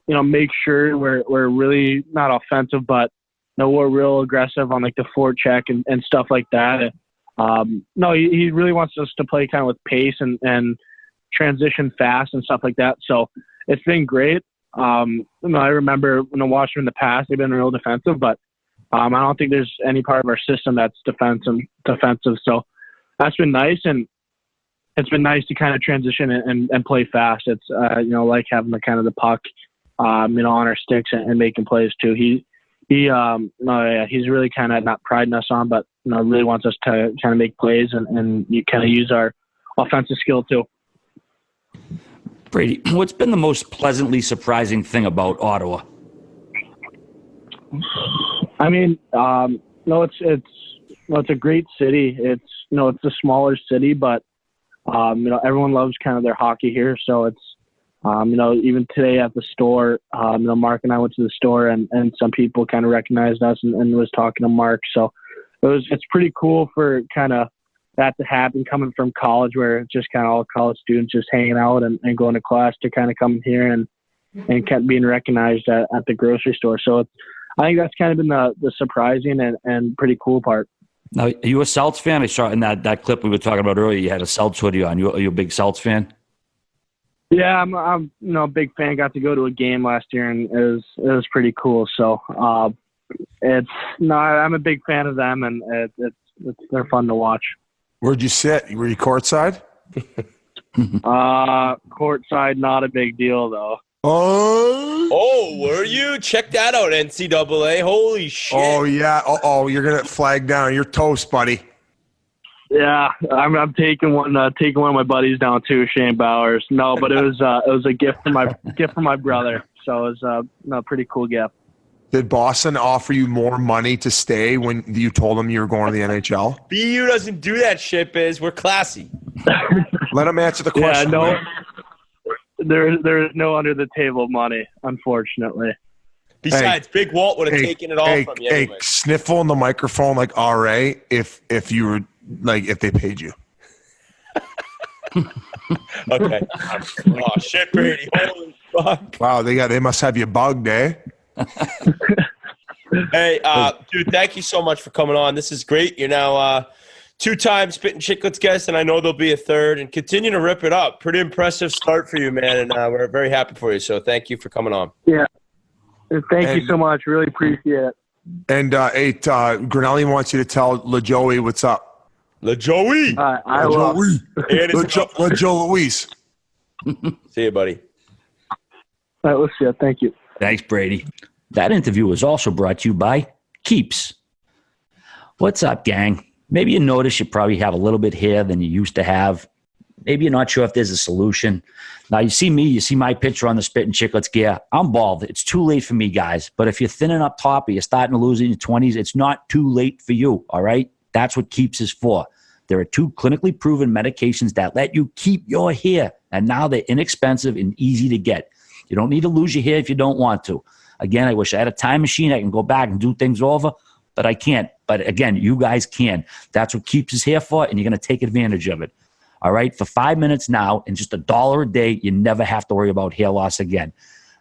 makes sure we're really not offensive, but we're real aggressive on like the forecheck and stuff like that. no, he really wants us to play kind of with pace and transition fast and stuff like that. So it's been great. I remember when I watched them in the past, they've been real defensive, but I don't think there's any part of our system that's defensive. So that's been nice, and it's been nice to kind of transition and play fast. It's like having the kind of the puck, on our sticks and making plays too. He's really kind of not priding us on, but really wants us to kind of make plays and you kind of use our offensive skill too. Brady, what's been the most pleasantly surprising thing about Ottawa? I mean, it's a great city. It's a smaller city, but everyone loves kind of their hockey here. So it's even today at the store, Mark and I went to the store and some people kind of recognized us and was talking to Mark. So it's pretty cool for kind of that to happen coming from college, where it's just kind of all college students just hanging out and going to class, to kind of come here and kept being recognized at the grocery store. So I think that's kind of been the surprising and pretty cool part. Now, are you a Celts fan? I saw in that clip we were talking about earlier, you had a Celts hoodie on. Are you a big Celts fan? Yeah, I'm a big fan. Got to go to a game last year, and it was pretty cool. So I'm a big fan of them, and they're fun to watch. Where'd you sit? Were you courtside? Courtside, not a big deal though. Oh, were you? Check that out, NCAA. Holy shit. Oh yeah. Oh, you're gonna flag down. You're toast, buddy. Yeah, I'm taking one of my buddies down too, Shane Bowers. No, but it was a gift from my brother. So it was a pretty cool gift. Did Boston offer you more money to stay when you told them you were going to the NHL? BU doesn't do that shit, Biz. We're classy. Let him answer the question. Yeah, no, there is no under the table money, unfortunately. Besides, Big Walt would have taken it all from you. Anyway. Sniffle in the microphone like RA if you were if they paid you. Okay. Oh shit, Brady! Holy fuck! Wow, they must have you bugged, eh? Hey, dude, thank you so much for coming on. This is great. You're now 2-time Spittin Chiclets guest, and I know there'll be a third. And continue to rip it up. Pretty impressive start for you, man, and we're very happy for you. So thank you for coming on. Yeah, thank you so much. Really appreciate it. And Grinelli wants you to tell LaJoey what's up. LaJoey. I will. LaJoe Louise. See you, buddy. All right, let's see it. Thank you. Thanks, Brady. That interview was also brought to you by Keeps. What's up, gang? Maybe you notice you probably have a little bit hair than you used to have. Maybe you're not sure if there's a solution. Now, you see me, you see my picture on the Spittin Chiclets gear. I'm bald. It's too late for me, guys. But if you're thinning up top or you're starting to lose in your 20s, it's not too late for you, all right? That's what Keeps is for. There are 2 clinically proven medications that let you keep your hair, and now they're inexpensive and easy to get. You don't need to lose your hair if you don't want to. Again, I wish I had a time machine. I can go back and do things over, but I can't. But again, you guys can. That's what Keeps is here for, and you're going to take advantage of it. All right? For 5 minutes now and just $1 a day, you never have to worry about hair loss again.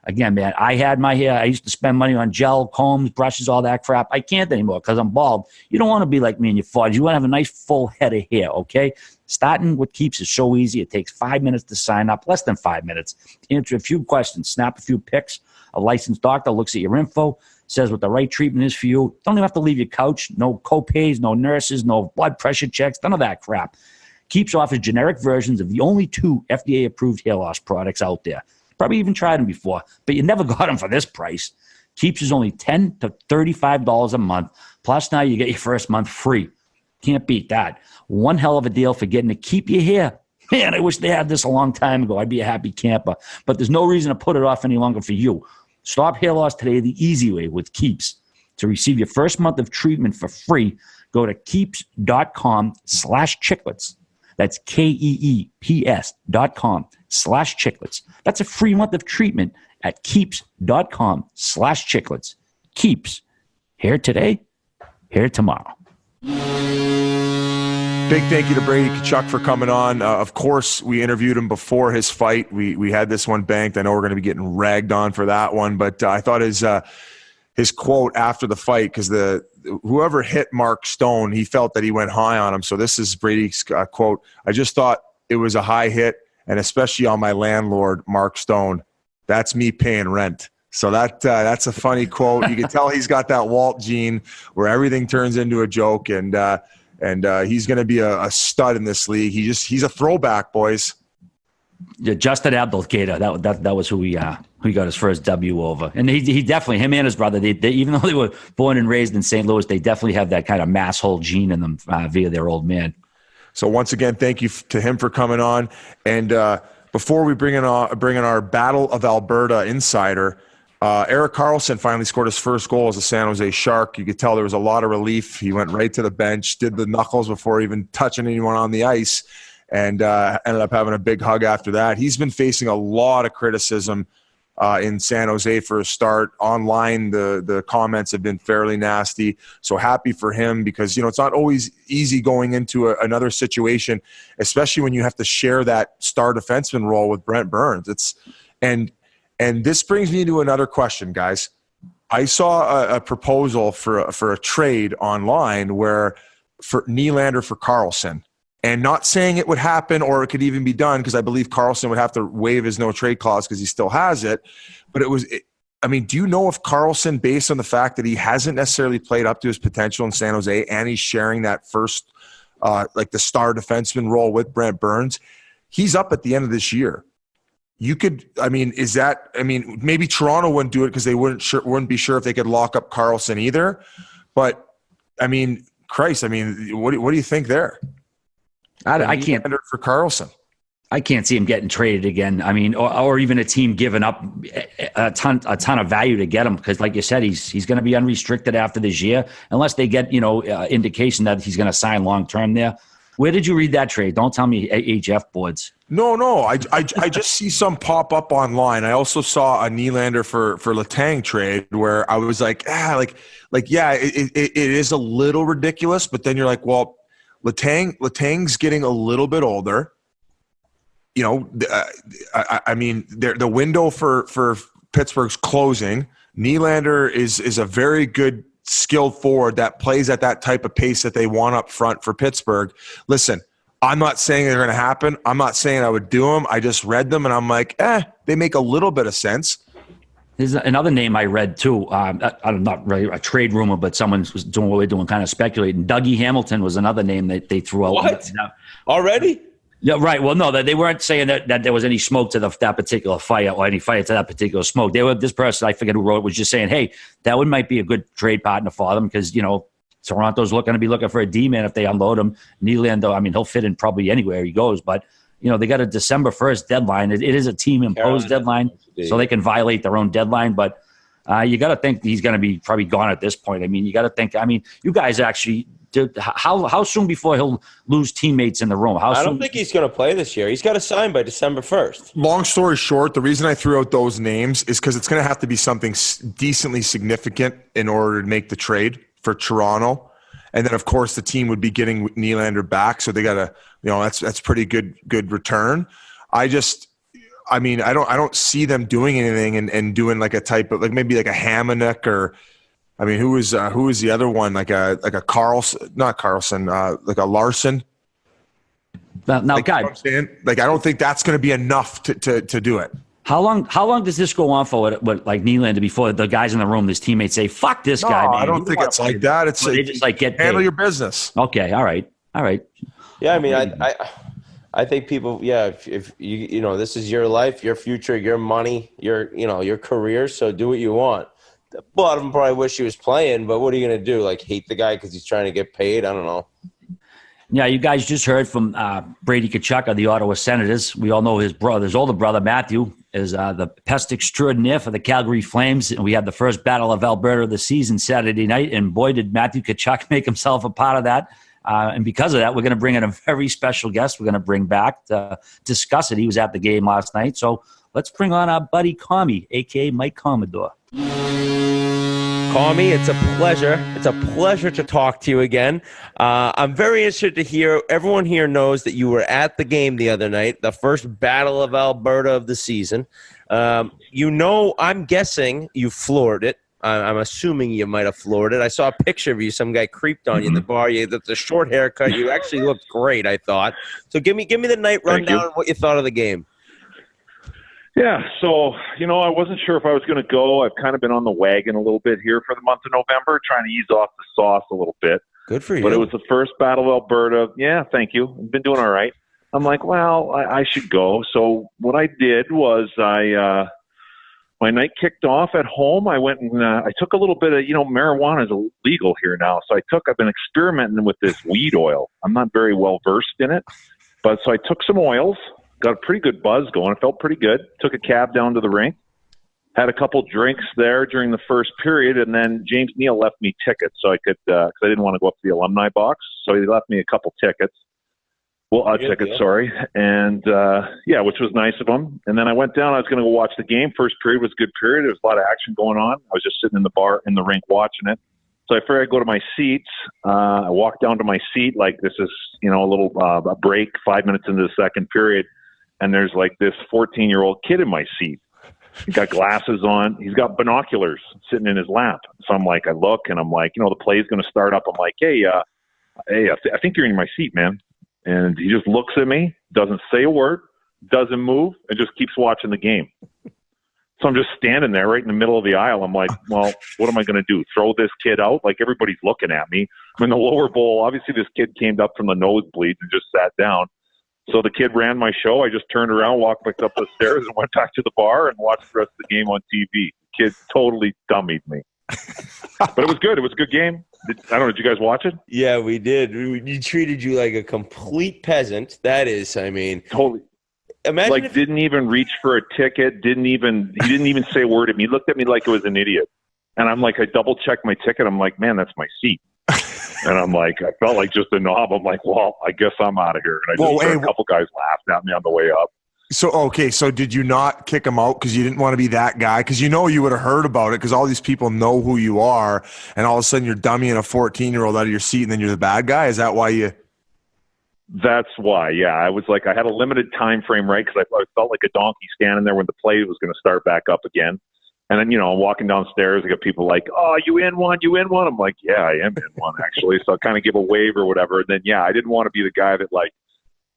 Again, man, I had my hair. I used to spend money on gel, combs, brushes, all that crap. I can't anymore because I'm bald. You don't want to be like me in your 40s. You want to have a nice full head of hair, okay? Starting with Keeps is so easy. It takes 5 minutes to sign up, less than 5 minutes. Answer a few questions, snap a few pics. A licensed doctor looks at your info, says what the right treatment is for you. Don't even have to leave your couch. No co-pays, no nurses, no blood pressure checks, none of that crap. Keeps offers generic versions of the only 2 FDA-approved hair loss products out there. Probably even tried them before, but you never got them for this price. Keeps is only $10 to $35 a month. Plus now you get your first month free. Can't beat that. One hell of a deal for getting to keep your hair. Man, I wish they had this a long time ago. I'd be a happy camper. But there's no reason to put it off any longer for you. Stop hair loss today the easy way with Keeps. To receive your first month of treatment for free, go to keeps.com/chiclets. That's KEEPS.com/chiclets. That's a free month of treatment at keeps.com/chiclets. Keeps. Hair today, hair tomorrow. Big thank you to Brady Tkachuk for coming on. Of course, we interviewed him before his fight. We had this one banked. I know we're going to be getting ragged on for that one, but I thought his his quote after the fight, because whoever hit Mark Stone, he felt that he went high on him. So this is Brady's quote. I just thought it was a high hit, and especially on my landlord, Mark Stone. That's me paying rent. So that's a funny quote. You can tell he's got that Walt gene where everything turns into a joke, and he's going to be a stud in this league. He's a throwback, boys. Yeah, Justin Abdelkader. That was who he got his first W over, and he definitely, him and his brother. They even though they were born and raised in St. Louis, they definitely have that kind of masshole gene in them via their old man. So once again, thank you to him for coming on. And before we bring in our Battle of Alberta insider, Erik Karlsson finally scored his first goal as a San Jose Shark. You could tell there was a lot of relief. He went right to the bench, did the knuckles before even touching anyone on the ice, and ended up having a big hug after that. He's been facing a lot of criticism in San Jose for a start. Online, the comments have been fairly nasty. So happy for him, because it's not always easy going into another situation, especially when you have to share that star defenseman role with Brent Burns. And this brings me to another question, guys. I saw a proposal for a trade online for Nylander for Karlsson. And not saying it would happen or it could even be done, because I believe Karlsson would have to waive his no-trade clause because he still has it. But do you know if Karlsson, based on the fact that he hasn't necessarily played up to his potential in San Jose and he's sharing that first, the star defenseman role with Brent Burns, he's up at the end of this year. Maybe Toronto wouldn't do it because they wouldn't be sure if they could lock up Karlsson either. But, Christ, what do you think there? I can't for Karlsson. I can't see him getting traded again. Or even a team giving up a ton of value to get him, because, like you said, he's going to be unrestricted after this year, unless they get indication that he's going to sign long term there. Where did you read that trade? Don't tell me HF boards. No. I just see some pop up online. I also saw a Nylander for Letang trade where I was like, it is a little ridiculous, but then you're like, well, Letang's getting a little bit older. The window for Pittsburgh's closing. Nylander is a very good, skilled forward that plays at that type of pace that they want up front for Pittsburgh. Listen, I'm not saying they're going to happen. I'm not saying I would do them. I just read them, and I'm like, they make a little bit of sense. There's another name I read too. I'm not really a trade rumor, but someone was doing what we're doing, kind of speculating. Dougie Hamilton was another name that they threw out. What? Already? Yeah, right. Well, no, they weren't saying that there was any smoke to that particular fire or any fire to that particular smoke. This person, I forget who wrote it, was just saying, hey, that might be a good trade partner for them, because, Toronto's going to be looking for a D-man if they unload him. Nylander, he'll fit in probably anywhere he goes, but they got a December 1st deadline. It is a team-imposed deadline, so they can violate their own deadline. But you got to think he's going to be probably gone at this point. You got to think. You guys actually how soon before he'll lose teammates in the room? I don't think he's going to play this year. He's got to sign by December 1st. Long story short, the reason I threw out those names is because it's going to have to be something decently significant in order to make the trade for Toronto. And then, of course, the team would be getting Nylander back, so they got to, that's pretty good return. I don't see them doing anything and doing like a type of maybe like a Hamonic or, who is the other one, like a Karlsson, not Karlsson, like a Larson. Now, guy, I don't think that's going to be enough to do it. How long does this go on for with like Nylander before the guys in the room, his teammates say, fuck this guy, man? I don't think it's like that. It's they just get handle paid. your business. Okay. All right. Yeah. I think people, if you this is your life, your future, your money, your career. So do what you want. A lot of them probably wish he was playing, but what are you going to do? Like hate the guy because he's trying to get paid? I don't know. Yeah, you guys just heard from Brady Tkachuk of the Ottawa Senators. We all know his older brother, Matthew, is the pest extraordinaire for the Calgary Flames. And we had the first Battle of Alberta of the season Saturday night. And boy, did Matthew Tkachuk make himself a part of that. And because of that, we're going to bring in a very special guest we're going to bring back to discuss it. He was at the game last night. So let's bring on our buddy Commie, a.k.a. Mike Commodore. Commie, it's a pleasure. It's a pleasure to talk to you again. I'm very interested to hear. Everyone here knows that you were at the game the other night, the first Battle of Alberta of the season. I'm guessing you floored it. I'm assuming you might have floored it. I saw a picture of you. Some guy creeped on you in the bar. You had the short haircut. You actually looked great, I thought. So give me the night rundown and what you thought of the game. Yeah, so, I wasn't sure if I was going to go. I've kind of been on the wagon a little bit here for the month of November, trying to ease off the sauce a little bit. Good for you. But it was the first Battle of Alberta. Yeah, thank you. I've been doing all right. I'm like, well, I should go. So what I did was my night kicked off at home. I went and I took a little bit of, marijuana is illegal here now. So I've been experimenting with this weed oil. I'm not very well versed in it. But so I took some oils. Got a pretty good buzz going. It felt pretty good. Took a cab down to the rink. Had a couple drinks there during the first period, and then James Neal left me tickets so I could, because I didn't want to go up to the alumni box, so he left me a couple tickets. Well, tickets, sorry. And, which was nice of him. And then I went down. I was going to go watch the game. First period was a good period. There was a lot of action going on. I was just sitting in the rink watching it. So I figured I'd go to my seats. I walked down to my seat like this is, a little a break, 5 minutes into the second period. And there's like this 14-year-old kid in my seat. He's got glasses on. He's got binoculars sitting in his lap. So I'm like, I look and I'm like, the play's going to start up. I'm like, hey, I think you're in my seat, man. And he just looks at me, doesn't say a word, doesn't move, and just keeps watching the game. So I'm just standing there right in the middle of the aisle. I'm like, well, what am I going to do? Throw this kid out? Like everybody's looking at me. I'm in the lower bowl. Obviously, this kid came up from the nosebleeds and just sat down. So the kid ran my show. I just turned around, walked back up the stairs, and went back to the bar and watched the rest of the game on TV. The kid totally dummied me. But it was good. It was a good game. I don't know. Did you guys watch it? Yeah, we did. We treated you like a complete peasant. That is, totally. Imagine didn't even reach for a ticket. He didn't even say a word to me. He looked at me like it was an idiot. And I'm like, I double checked my ticket. I'm like, man, that's my seat. And I'm like, I felt like just a knob. I'm like, well, I guess I'm out of here. And a couple guys laughed at me on the way up. So did you not kick him out because you didn't want to be that guy? Because you would have heard about it because all these people know who you are, and all of a sudden you're dummying a 14-year-old out of your seat, and then you're the bad guy? Is that why you – That's why, yeah. I was like, I had a limited time frame, right? Because I felt like a donkey standing there when the play was going to start back up again. And then, I'm walking downstairs. I got people like, oh, you in one? I'm like, yeah, I am in one, actually. So I kind of give a wave or whatever. And then, I didn't want to be the guy that,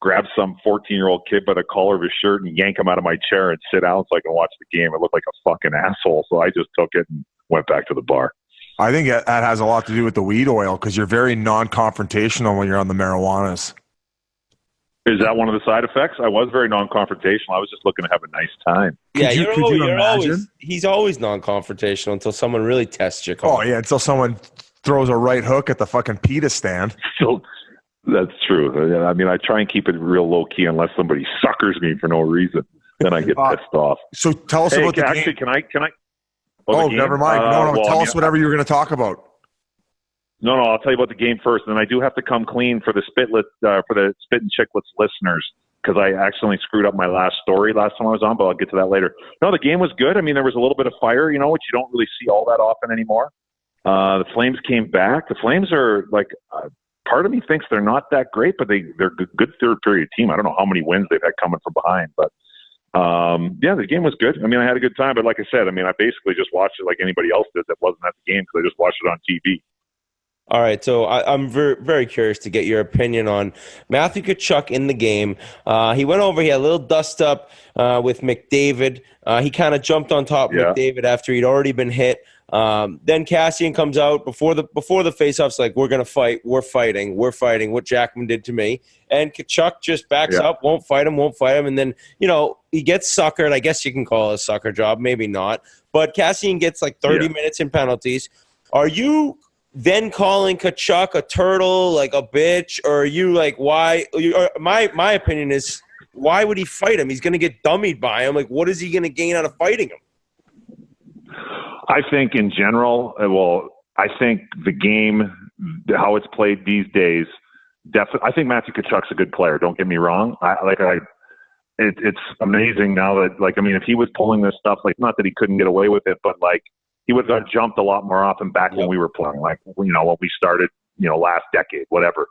grabs some 14-year-old kid by the collar of his shirt and yank him out of my chair and sit down so I can watch the game. I looked like a fucking asshole. So I just took it and went back to the bar. I think that has a lot to do with the weed oil because you're very non-confrontational when you're on the marijuanas. Is that one of the side effects? I was very non-confrontational. I was just looking to have a nice time. Yeah, he's always non-confrontational until someone really tests you. Oh, yeah, until someone throws a right hook at the fucking pita stand. So that's true. I mean, I try and keep it real low-key unless somebody suckers me for no reason. Then I get pissed off. So tell us about the game. Can I? Oh, never mind. Tell us whatever you were going to talk about. No, I'll tell you about the game first, and I do have to come clean for the Spittin Chiclets listeners because I accidentally screwed up my last story last time I was on, but I'll get to that later. No, the game was good. I mean, there was a little bit of fire, which you don't really see all that often anymore. The Flames came back. The Flames are part of me thinks they're not that great, but they're a good third period team. I don't know how many wins they've had coming from behind, but the game was good. I mean, I had a good time, but like I said, I basically just watched it like anybody else did that wasn't at the game because I just watched it on TV. All right, so I'm very, very curious to get your opinion on Matthew Tkachuk in the game. He went over, he had a little dust-up with McDavid. He kind of jumped on top of McDavid after he'd already been hit. Then Cassian comes out before the face-offs like, we're going to fight, we're fighting, what Jackman did to me. And Tkachuk just backs up, won't fight him. And then, he gets suckered. I guess you can call it a sucker job, maybe not. But Cassian gets 30 minutes in penalties. Are you then calling Tkachuk a turtle, like a bitch, or are you why? My opinion is, why would he fight him? He's going to get dummied by him. What is he going to gain out of fighting him? I think in general, I think the game, how it's played these days, definitely. I think Matthew Tkachuk's a good player. Don't get me wrong. It's amazing now that if he was pulling this stuff, not that he couldn't get away with it, but he would have jumped a lot more often back when we were playing, when we started, last decade, whatever.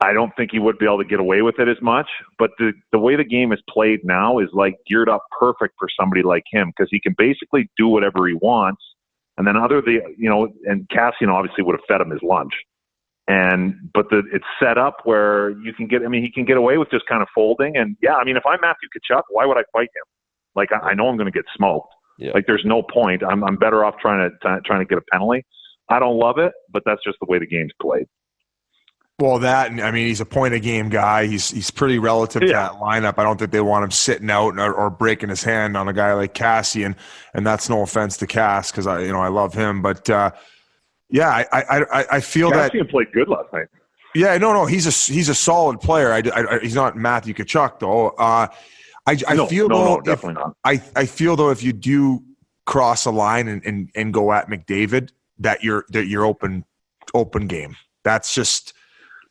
I don't think he would be able to get away with it as much, but the way the game is played now is geared up perfect for somebody like him because he can basically do whatever he wants And then and Cassian obviously would have fed him his lunch. But it's set up where you can he can get away with just kind of folding. And yeah, I mean, if I'm Matthew Tkachuk, why would I fight him? Like, I know I'm going to get smoked. Yeah. Like, there's no point. I'm better off trying to get a penalty. I don't love it, but that's just the way the game's played. Well, he's a point-a-game guy. He's pretty relative to that lineup. I don't think they want him sitting out or breaking his hand on a guy like Cassian, and that's no offense to Cass because I love him. But I feel Cassian played good last night. Yeah, no, he's a solid player. He's not Matthew Tkachuk though. I feel definitely not. I feel though if you do cross a line and go at McDavid, that you're open game. That's just.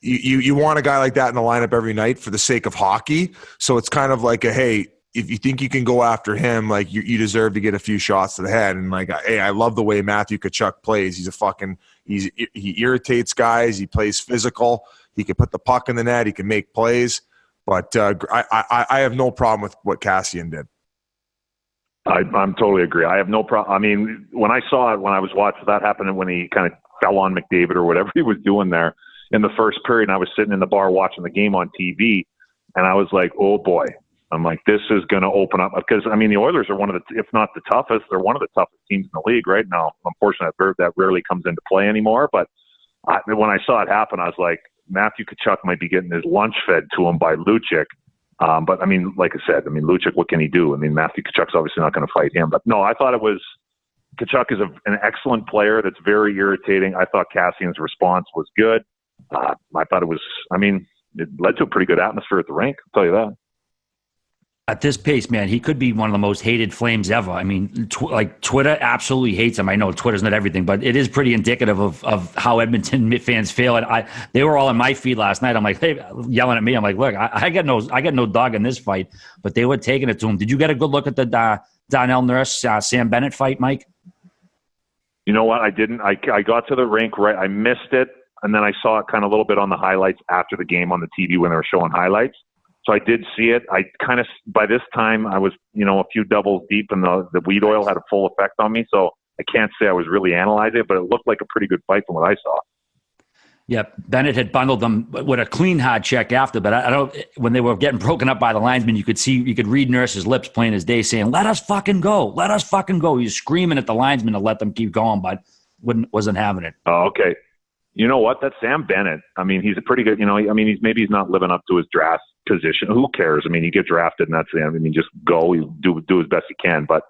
You want a guy like that in the lineup every night for the sake of hockey. So it's kind of like hey, if you think you can go after him, like you deserve to get a few shots to the head. And like, hey, I love the way Matthew Tkachuk plays. He irritates guys. He plays physical. He can put the puck in the net. He can make plays. But I have no problem with what Cassian did. I'm totally agree. I have no problem. I mean, when I saw it, when I was watching that happen, and when he kind of fell on McDavid or whatever he was doing there, in the first period, and I was sitting in the bar watching the game on TV, and I was like, oh, boy. I'm like, this is going to open up. Because, I mean, the Oilers are one of the, if not the toughest, they're one of the toughest teams in the league right now. Unfortunately, that rarely comes into play anymore. But when I saw it happen, I was like, Matthew Tkachuk might be getting his lunch fed to him by Lucic. But, I mean, like I said, Lucic, what can he do? I mean, Matthew Tkachuk's obviously not going to fight him. But, no, I thought Tkachuk is an excellent player that's very irritating. I thought Cassian's response was good. I thought it led to a pretty good atmosphere at the rink, I'll tell you that. At this pace, man, he could be one of the most hated Flames ever. I mean, Twitter absolutely hates him. I know Twitter's not everything, but it is pretty indicative of how Edmonton fans feel. And they were all in my feed last night. I'm like, hey, yelling at me. I'm like, look, I got no dog in this fight, but they were taking it to him. Did you get a good look at the Donnell Nurse, Sam Bennett fight, Mike? You know what? I didn't. I got to the rink, right? I missed it. And then I saw it kind of a little bit on the highlights after the game on the TV when they were showing highlights. So I did see it. I kind of, by this time, I was, a few doubles deep, and the weed oil had a full effect on me. So I can't say I was really analyzing it, but it looked like a pretty good fight from what I saw. Yeah, Bennett had bundled them with a clean hard check after, but I don't. When they were getting broken up by the linesman, you could read Nurse's lips plain as day, saying, "Let us fucking go, let us fucking go." He was screaming at the linesman to let them keep going, but wasn't having it. Oh, okay. You know what? That's Sam Bennett. I mean, he's a pretty good, he's not living up to his draft position. Who cares? I mean, you get drafted and that's the end. I mean, just go, do as best he can. But,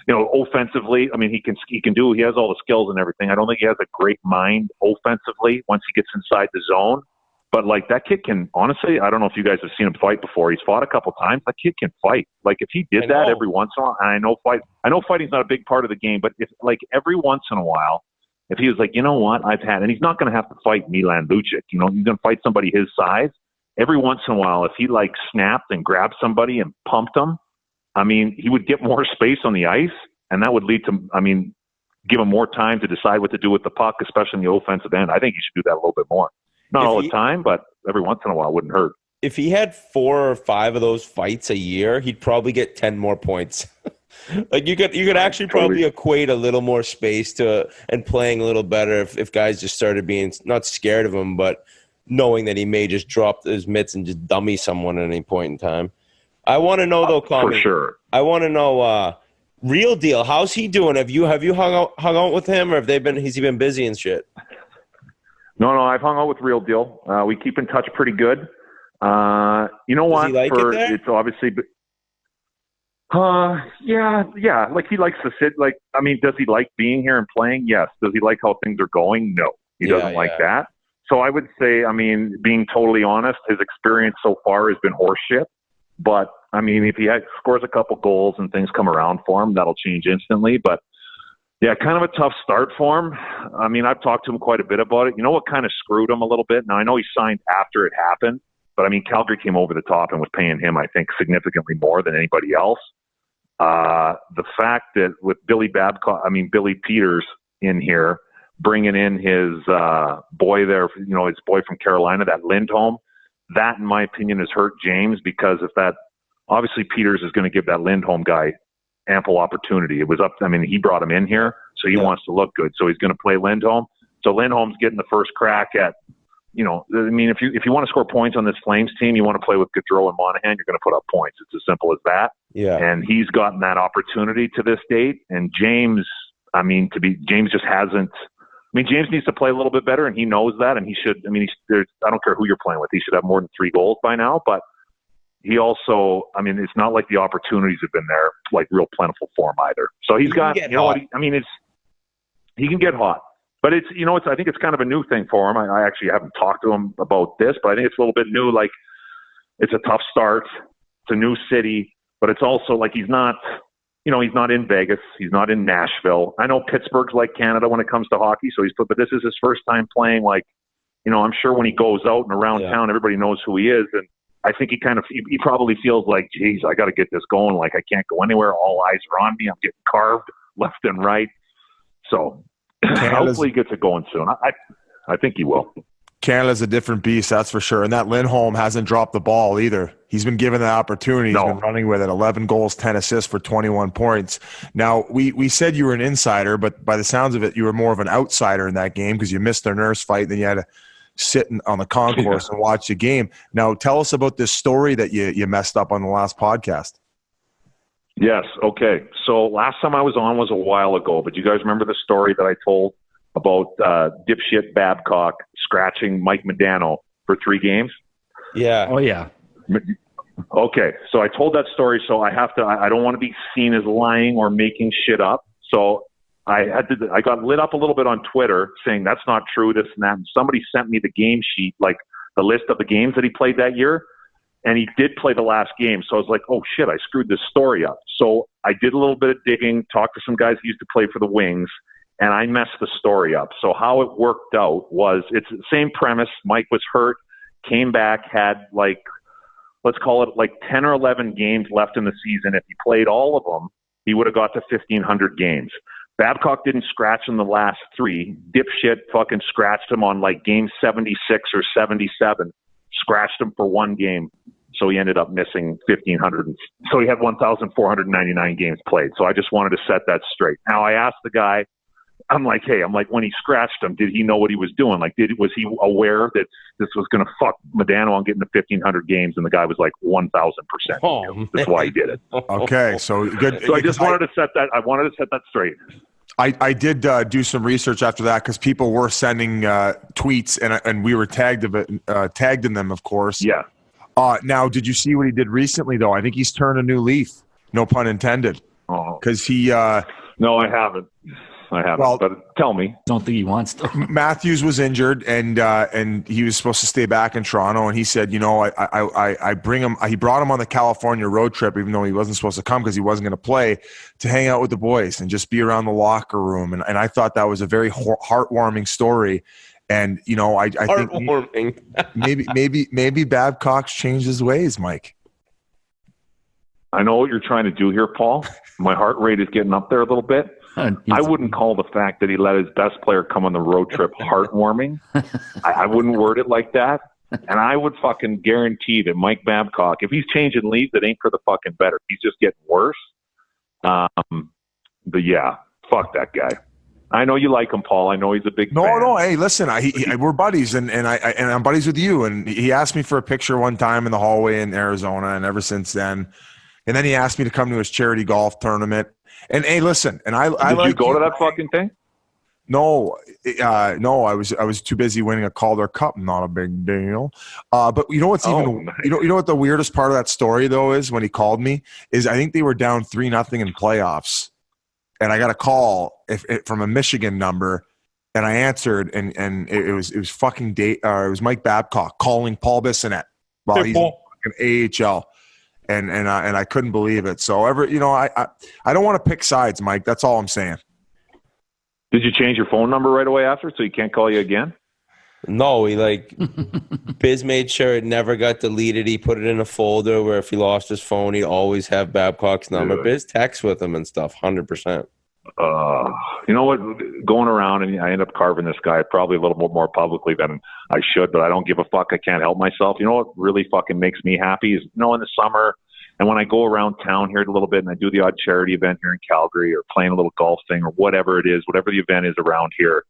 offensively, I mean, he has all the skills and everything. I don't think he has a great mind offensively once he gets inside the zone. But like that kid can, honestly, I don't know if you guys have seen him fight before. He's fought a couple times. That kid can fight. Like if he did that every once in a while, and I know fighting's not a big part of the game, but if like every once in a while, if he was like, you know what, and he's not going to have to fight Milan Lucic, he's going to fight somebody his size. Every once in a while, if he like snapped and grabbed somebody and pumped them, I mean, he would get more space on the ice, and that would lead to, give him more time to decide what to do with the puck, especially in the offensive end. I think he should do that a little bit more. Not all the time, but every once in a while wouldn't hurt. If he had 4 or 5 of those fights a year, he'd probably get 10 more points. Like you could actually probably equate a little more space to and playing a little better if guys just started being not scared of him, but knowing that he may just drop his mitts and just dummy someone at any point in time. I want to know though, Commie. For sure. I want to know Real Deal. How's he doing? Have you hung out with him, or has he been busy and shit? No, I've hung out with Real Deal. We keep in touch pretty good. You know what? Does he like it there? It's obviously. Yeah. Like he likes to sit. Like, I mean, does he like being here and playing? Yes. Does he like how things are going? No, he doesn't like that. So I would say, being totally honest, his experience so far has been horseshit. But I mean, if he scores a couple goals and things come around for him, that'll change instantly. But yeah, kind of a tough start for him. I mean, I've talked to him quite a bit about it. You know what kind of screwed him a little bit? Now I know he signed after it happened. But, Calgary came over the top and was paying him, I think, significantly more than anybody else. The fact that with Billy Peters in here, bringing in his boy there, his boy from Carolina, that Lindholm, that, in my opinion, has hurt James because obviously Peters is going to give that Lindholm guy ample opportunity. He brought him in here. So he wants to look good. So he's going to play Lindholm. So Lindholm's getting the first crack at, if you want to score points on this Flames team, you want to play with Gaudreau and Monahan, you're going to put up points. It's as simple as that. Yeah. And he's gotten that opportunity to this date. And James just hasn't. James needs to play a little bit better, and he knows that, and he should. I don't care who you're playing with. He should have more than 3 goals by now. But he also, it's not like the opportunities have been there, like real plentiful for him either. So he's got, he can get hot. But I think it's kind of a new thing for him. I actually haven't talked to him about this, but I think it's a little bit new. Like, it's a tough start. It's a new city, but it's also like he's not in Vegas. He's not in Nashville. I know Pittsburgh's like Canada when it comes to hockey. But this is his first time playing. Like, I'm sure when he goes out and around town, everybody knows who he is. And I think he probably feels like, geez, I got to get this going. Like, I can't go anywhere. All eyes are on me. I'm getting carved left and right. So hopefully he gets it going soon. I think he will. Canada's a different beast, that's for sure. And that Lindholm hasn't dropped the ball either. He's been given the opportunity. He's been running with it. 11 goals, 10 assists for 21 points. Now, we said you were an insider, but by the sounds of it, you were more of an outsider in that game because you missed their nurse fight. Then you had to sit on the concourse and watch the game. Now, tell us about this story that you messed up on the last podcast. Yes. Okay. So last time I was on was a while ago, but you guys remember the story that I told about dipshit Babcock scratching Mike Modano for 3 games? Yeah. Oh, yeah. Okay. So I told that story, so I don't want to be seen as lying or making shit up. So I got lit up a little bit on Twitter saying that's not true, this and that. And somebody sent me the game sheet, like the list of the games that he played that year. And he did play the last game. So I was like, oh, shit, I screwed this story up. So I did a little bit of digging, talked to some guys who used to play for the Wings, and I messed the story up. So how it worked out was it's the same premise. Mike was hurt, came back, had let's call it 10 or 11 games left in the season. If he played all of them, he would have got to 1,500 games. Babcock didn't scratch in the last 3. Dipshit fucking scratched him on game 76 or 77. Scratched him for 1 game. So he ended up missing 1,500. So he had 1,499 games played. So I just wanted to set that straight. Now I asked the guy, I'm like, when he scratched him, did he know what he was doing? Was he aware that this was going to fuck Modano on getting to 1,500 games? And the guy was like 1,000%. Oh, that's why he did it. Okay, so good. So I just wanted to set that. I wanted to set that straight. I did do some research after that because people were sending tweets and we were tagged in them, of course. Yeah. Now, did you see what he did recently, though? I think he's turned a new leaf. No pun intended. Because he. No, I haven't. Well, but tell me. Don't think he wants to. Matthews was injured, and he was supposed to stay back in Toronto. And he said, I bring him. He brought him on the California road trip, even though he wasn't supposed to come because he wasn't going to play, to hang out with the boys and just be around the locker room. And I thought that was a very heartwarming story. And I think maybe Babcock's changed his ways, Mike. I know what you're trying to do here, Paul. My heart rate is getting up there a little bit. I wouldn't call the fact that he let his best player come on the road trip heartwarming. I wouldn't word it like that. And I would fucking guarantee that Mike Babcock, if he's changing leads, it ain't for the fucking better. He's just getting worse. But yeah, fuck that guy. I know you like him, Paul. I know he's a big fan. No. Hey, listen, we're buddies, and I'm buddies with you. And he asked me for a picture one time in the hallway in Arizona, and ever since then. And then he asked me to come to his charity golf tournament. And hey, listen, and I did you go to that fucking thing? No, I was too busy winning a Calder Cup. Not a big deal. But you know what's nice. you know what the weirdest part of that story though is when he called me is I think they were down 3-0 in playoffs, and I got a call from a Michigan number, and I answered, and it was fucking it was Mike Babcock calling Paul Bissonnette while he's in fucking AHL. And I couldn't believe it. So I don't want to pick sides, Mike. That's all I'm saying. Did you change your phone number right away after so he can't call you again? No, Biz made sure it never got deleted. He put it in a folder where if he lost his phone, he'd always have Babcock's number. Biz texts with him and stuff, 100%. You know what? Going around, and I end up carving this guy probably a little bit more publicly than I should, but I don't give a fuck. I can't help myself. You know what really fucking makes me happy is, in the summer, And when I go around town here a little bit and I do the odd charity event here in Calgary or playing a little golf thing or whatever it is, whatever the event is around here,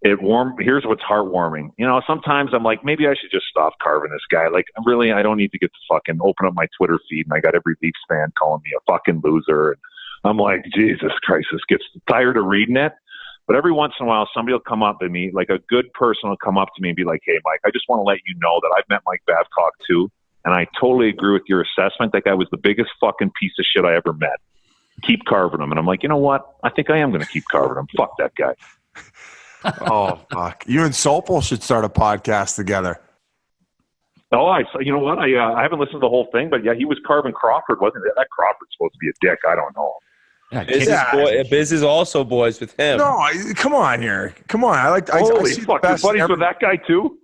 here's what's heartwarming. You know, sometimes I'm like, maybe I should just stop carving this guy. Like, really, I don't need to get to fucking open up my Twitter feed and I got every Leafs fan calling me a fucking loser. And I'm like, Jesus Christ, this gets tired of reading it. But every once in a while, somebody will come up to me, like a good person will come up to me and be like, hey, Mike, I just want to let you know that I've met Mike Babcock too. And I totally agree with your assessment. That guy was the biggest fucking piece of shit I ever met. Keep carving him. And I'm like, you know what? I think I am going to keep carving him. Fuck that guy. Oh, fuck. You and Sopel should start a podcast together. Oh, you know what? I haven't listened to the whole thing, but yeah, he was carving Crawford, wasn't it? That Crawford's supposed to be a dick. I don't know. Biz is also boys with him. No, come on here. Come on. Holy fuck, you're buddies with that guy too?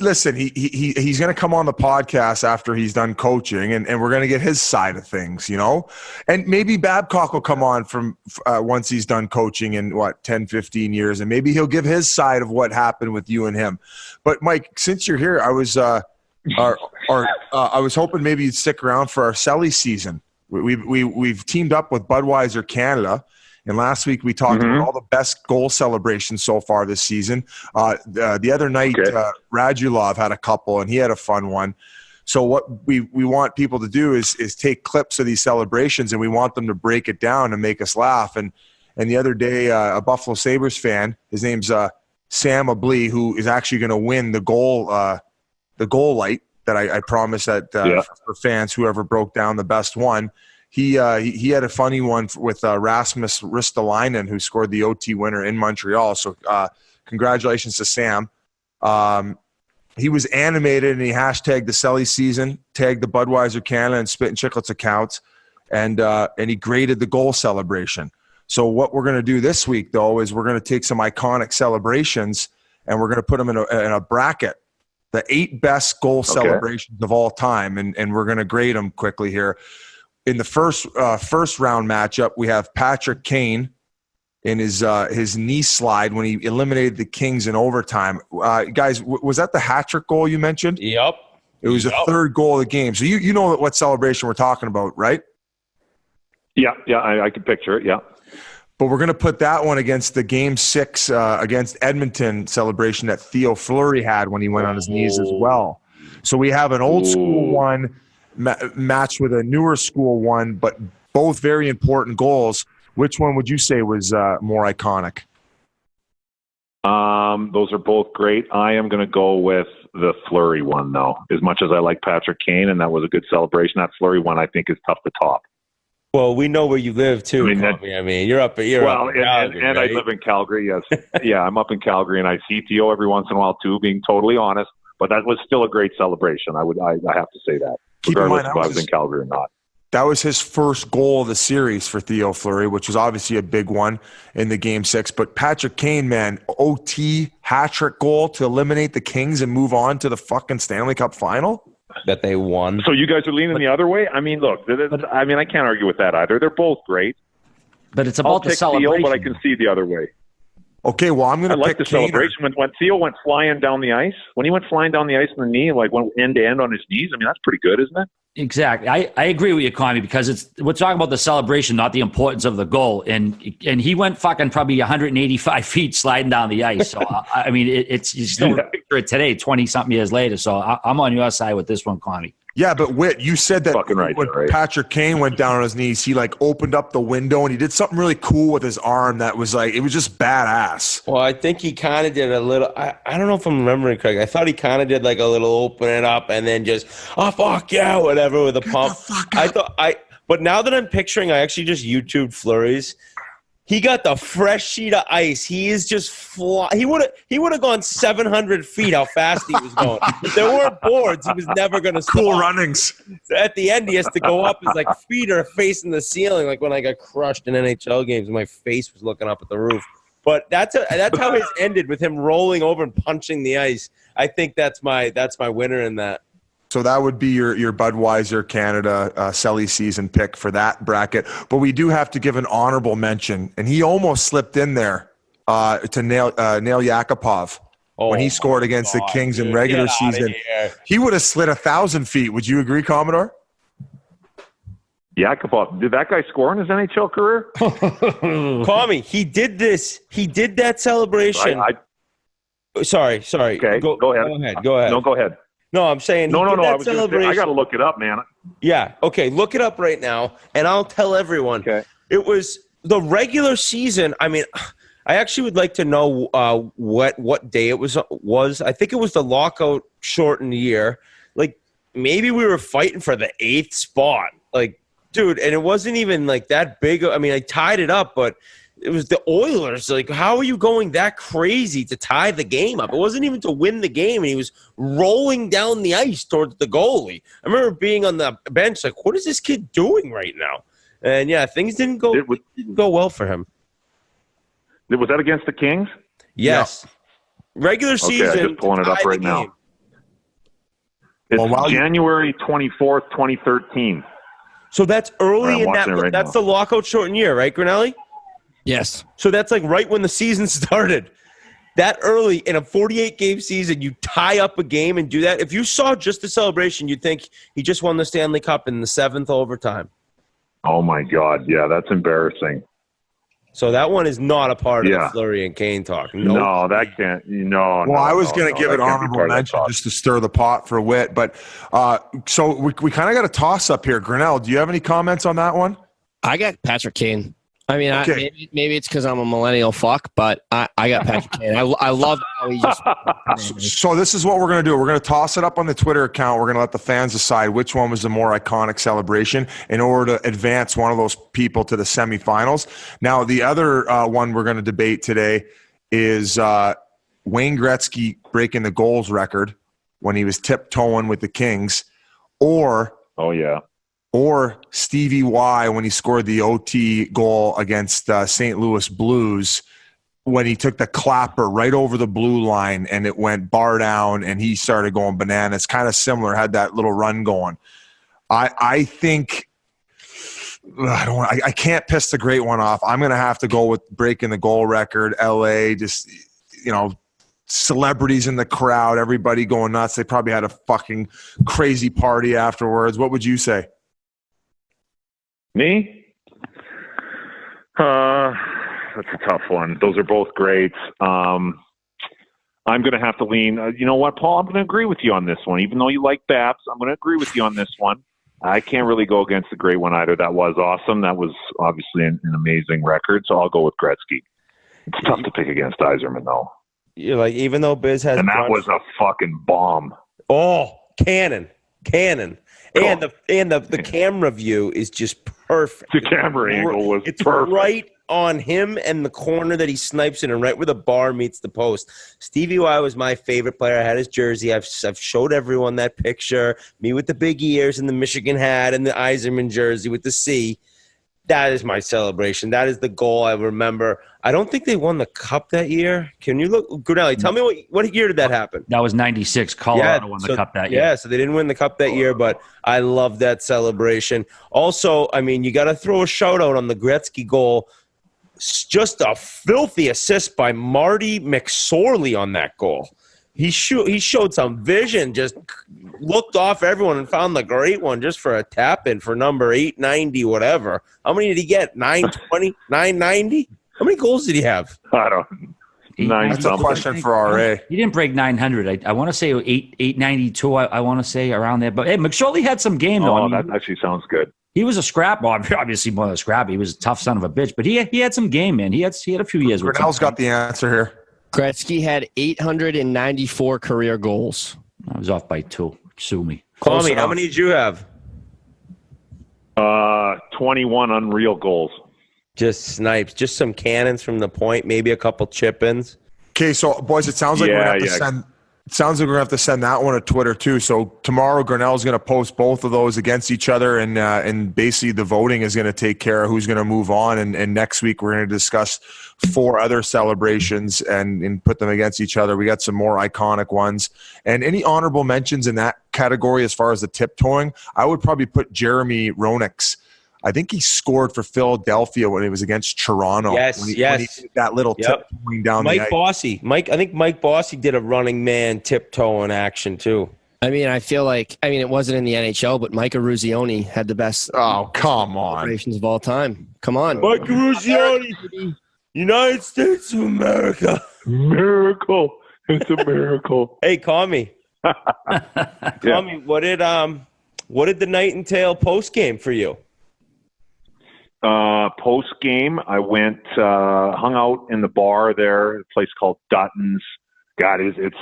Listen, he's going to come on the podcast after he's done coaching, and we're going to get his side of things, you know? And maybe Babcock will come on from once he's done coaching in, 10, 15 years, and maybe he'll give his side of what happened with you and him. But, Mike, since you're here, I was hoping maybe you'd stick around for our Selly season. We've teamed up with Budweiser Canada, and last week we talked about all the best goal celebrations so far this season. The other night, Radulov had a couple, and he had a fun one. So what we want people to do is take clips of these celebrations, and we want them to break it down and make us laugh. And the other day, a Buffalo Sabres fan, his name's Sam Ablee, who is actually going to win the goal light that I promised that for fans, whoever broke down the best one. He had a funny one with Rasmus Ristolainen, who scored the OT winner in Montreal. So congratulations to Sam. He was animated, and he hashtagged the Selly season, tagged the Budweiser Canada and Spittin Chiclets accounts, and he graded the goal celebration. So what we're going to do this week, though, is we're going to take some iconic celebrations, and we're going to put them in a bracket, the 8 best goal celebrations of all time, and we're going to grade them quickly here. In the first round matchup, we have Patrick Kane in his knee slide when he eliminated the Kings in overtime. Guys, was that the hat-trick goal you mentioned? Yep. It was the third goal of the game. So you know what celebration we're talking about, right? Yeah, I can picture it, yeah. But we're going to put that one against the Game 6 against Edmonton celebration that Theo Fleury had when he went on his knees as well. So we have an old school one matched with a newer school one, but both very important goals. Which one would you say was more iconic? Those are both great. I am going to go with the Fleury one, though. As much as I like Patrick Kane, and that was a good celebration, that Fleury one I think is tough to top. Well, we know where you live too. I mean, you're up in Calgary, and right? I live in Calgary. Yes, yeah, I'm up in Calgary, and I see Theo every once in a while too. Being totally honest, but that was still a great celebration. I have to say that. Keep in mind, if I was in Calgary or not. That was his first goal of the series for Theo Fleury, which was obviously a big one in the Game 6. But Patrick Kane, man, OT hat-trick goal to eliminate the Kings and move on to the fucking Stanley Cup final? That they won. So you guys are leaning the other way? I mean, look, I can't argue with that either. They're both great. But it's about the celebration. Theo, but I can see the other way. Okay, well, I'm going to like the celebration when Theo went flying down the ice. When he went flying down the ice in the knee, like went end to end on his knees. I mean, that's pretty good, isn't it? Exactly. I agree with you, Commie, because we're talking about the celebration, not the importance of the goal. And he went fucking probably 185 feet sliding down the ice. So I mean, it's you still picture it today, 20-something years later. So I'm on your side with this one, Commie. Yeah, but Whit, you said that when Patrick Kane went down on his knees, he like opened up the window and he did something really cool with his arm that was like, it was just badass. Well, I think he kind of did a little, I don't know if I'm remembering correctly. I thought he kind of did like a little open it up and then just, oh, fuck yeah, whatever with a pump. But now that I'm picturing, I actually just YouTubed Fleury's. He got the fresh sheet of ice. He is just he would have gone 700 feet how fast he was going. If there weren't boards, he was never going to stop. Cool runnings. At the end, he has to go up. His like feet are facing the ceiling, like when I got crushed in NHL games. My face was looking up at the roof. But that's how his ended, with him rolling over and punching the ice. I think that's my winner in that. So that would be your Budweiser Canada Selly season pick for that bracket. But we do have to give an honorable mention, and he almost slipped in there to Nail Yakupov when he scored against the Kings in regular season. He would have slid 1,000 feet. Would you agree, Commodore? Yakupov. Did that guy score in his NHL career? Commie, he did this. He did that celebration. Sorry. Okay, go ahead. Go ahead. No, go ahead. No, I'm saying No. That I was gonna say, I got to celebration. look it up, man. Yeah. Okay. Look it up right now, and I'll tell everyone. Okay. It was the regular season. I mean, I actually would like to know what day it was. I think it was the lockout shortened year. Like maybe we were fighting for the 8th spot. Like, dude, and it wasn't even like that big. I mean, I tied it up, but it was the Oilers. Like, how are you going that crazy to tie the game up? It wasn't even to win the game, and he was rolling down the ice towards the goalie. I remember being on the bench like, what is this kid doing right now? And, yeah, things didn't go well for him. Was that against the Kings? Yes. No. Regular season. Okay, I'm just pulling it up right now. It's January 24th, 2013. So that's early in that. Right that's now. the lockout shortened year, right, Grinelli? Yes. So that's like right when the season started. That early in a 48-game season, you tie up a game and do that. If you saw just the celebration, you'd think he just won the Stanley Cup in the 7th overtime. Oh, my God. Yeah, that's embarrassing. So that one is not a part of the Fleury and Kane talk. No, that can't. No. Well, I was going to give it honorable mention just to stir the pot for a wit. But so we kind of got a toss-up here. Grinnell, do you have any comments on that one? I got Patrick Kane. I mean, maybe it's because I'm a millennial fuck, but I got Patrick Kane. I love how he just. So this is what we're going to do. We're going to toss it up on the Twitter account. We're going to let the fans decide which one was the more iconic celebration in order to advance one of those people to the semifinals. Now, the other one we're going to debate today is Wayne Gretzky breaking the goals record when he was tiptoeing with the Kings, or Stevie Y when he scored the OT goal against St. Louis Blues when he took the clapper right over the blue line and it went bar down and he started going bananas. Kind of similar, had that little run going. I think I can't piss the great one off. I'm going to have to go with breaking the goal record. LA, just, celebrities in the crowd, everybody going nuts. They probably had a fucking crazy party afterwards. What would you say? Me? That's a tough one. Those are both great. I'm going to have to lean. You know what, Paul? I'm going to agree with you on this one. Even though you like Babs, I'm going to agree with you on this one. I can't really go against the great one either. That was awesome. That was obviously an amazing record. So I'll go with Gretzky. It's tough to pick against Yzerman, though. You're like, even though Biz has. And that was a fucking bomb. Oh, cannon. And the camera view is just perfect. The camera angle was perfect. Right on him and the corner that he snipes in, and right where the bar meets the post. Stevie Y was my favorite player. I had his jersey. I've showed everyone that picture. Me with the big ears and the Michigan hat and the Yzerman jersey with the C. That is my celebration. That is the goal I remember. I don't think they won the cup that year. Can you look, Grinelli? Tell me what year did that happen? That was '96. Colorado won the cup that year. Yeah, so they didn't win the cup that year, but I love that celebration. Also, I mean, you got to throw a shout out on the Gretzky goal. Just a filthy assist by Marty McSorley on that goal. He showed some vision, just looked off everyone and found the great one just for a tap-in for number 890, whatever. How many did he get? 920? 990? How many goals did he have? I don't know. That's a question for RA. He didn't break 900. I want to say 892, I want to say around there. But, hey, McSorley had some game, though. Oh, that actually sounds good. He was a scrap. Well, obviously more than a scrap. He was a tough son of a bitch. But he had some game, man. He had a few years. Grinnell's got the answer here. Gretzky had 894 career goals. I was off by 2. Sue me. Commie, how many did you have? 21 unreal goals. Just snipes. Just some cannons from the point. Maybe a couple chip-ins. Okay, so, boys, it sounds like we're going to have to send... It sounds like we're going to have to send that one to Twitter, too. So tomorrow, Grinnell's going to post both of those against each other, and basically the voting is going to take care of who's going to move on. And next week, we're going to discuss 4 other celebrations and put them against each other. We got some more iconic ones. And any honorable mentions in that category as far as the tiptoeing, I would probably put Jeremy Roenick's. I think he scored for Philadelphia when he was against Toronto. Yes. When he did that little tiptoeing down the ice. I think Mike Bossy did a running man tiptoeing action too. I mean, I feel like, it wasn't in the NHL, but Micah Ruzioni had the best Oh, come on. celebrations of all time. Come on. Mike Ruzioni, United States of America. Miracle. It's a miracle. Hey, Commie. Commie, what did the night entail post game for you? Post game, I went, hung out in the bar there, a place called Dutton's. God, it's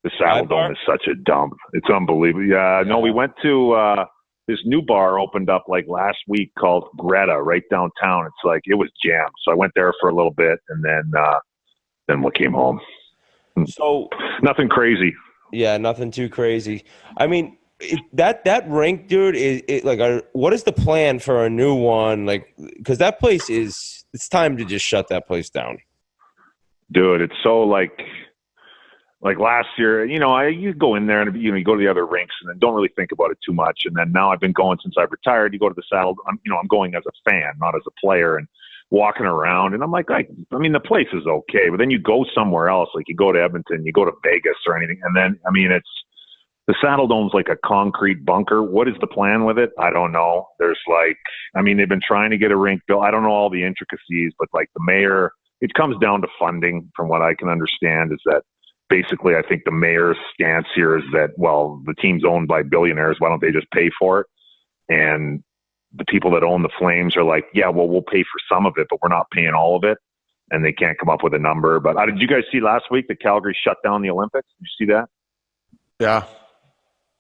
the Saddle Dome is such a dump. It's unbelievable. Yeah, no, we went to this new bar opened up like last week called Greta right downtown. It's like it was jammed. So I went there for a little bit, and then we came home. So nothing crazy. Yeah, nothing too crazy. I mean, that rink, dude, what is the plan for a new one? Like, because that place it's time to just shut that place down. Dude, it's so like last year, you go in there and, you go to the other rinks and then don't really think about it too much. And then now I've been going since I've retired. You go to the Saddle, I'm going as a fan, not as a player, and walking around. And I'm like, the place is okay. But then you go somewhere else, like you go to Edmonton, you go to Vegas or anything. And then, it's the Saddle Dome's like a concrete bunker. What is the plan with it? I don't know. There's they've been trying to get a rink built. I don't know all the intricacies, but like the mayor, it comes down to funding from what I can understand is that basically I think the mayor's stance here is that, well, the team's owned by billionaires. Why don't they just pay for it? And the people that own the Flames are like, yeah, well, we'll pay for some of it, but we're not paying all of it. And they can't come up with a number. But did you guys see last week that Calgary shut down the Olympics? Did you see that? Yeah.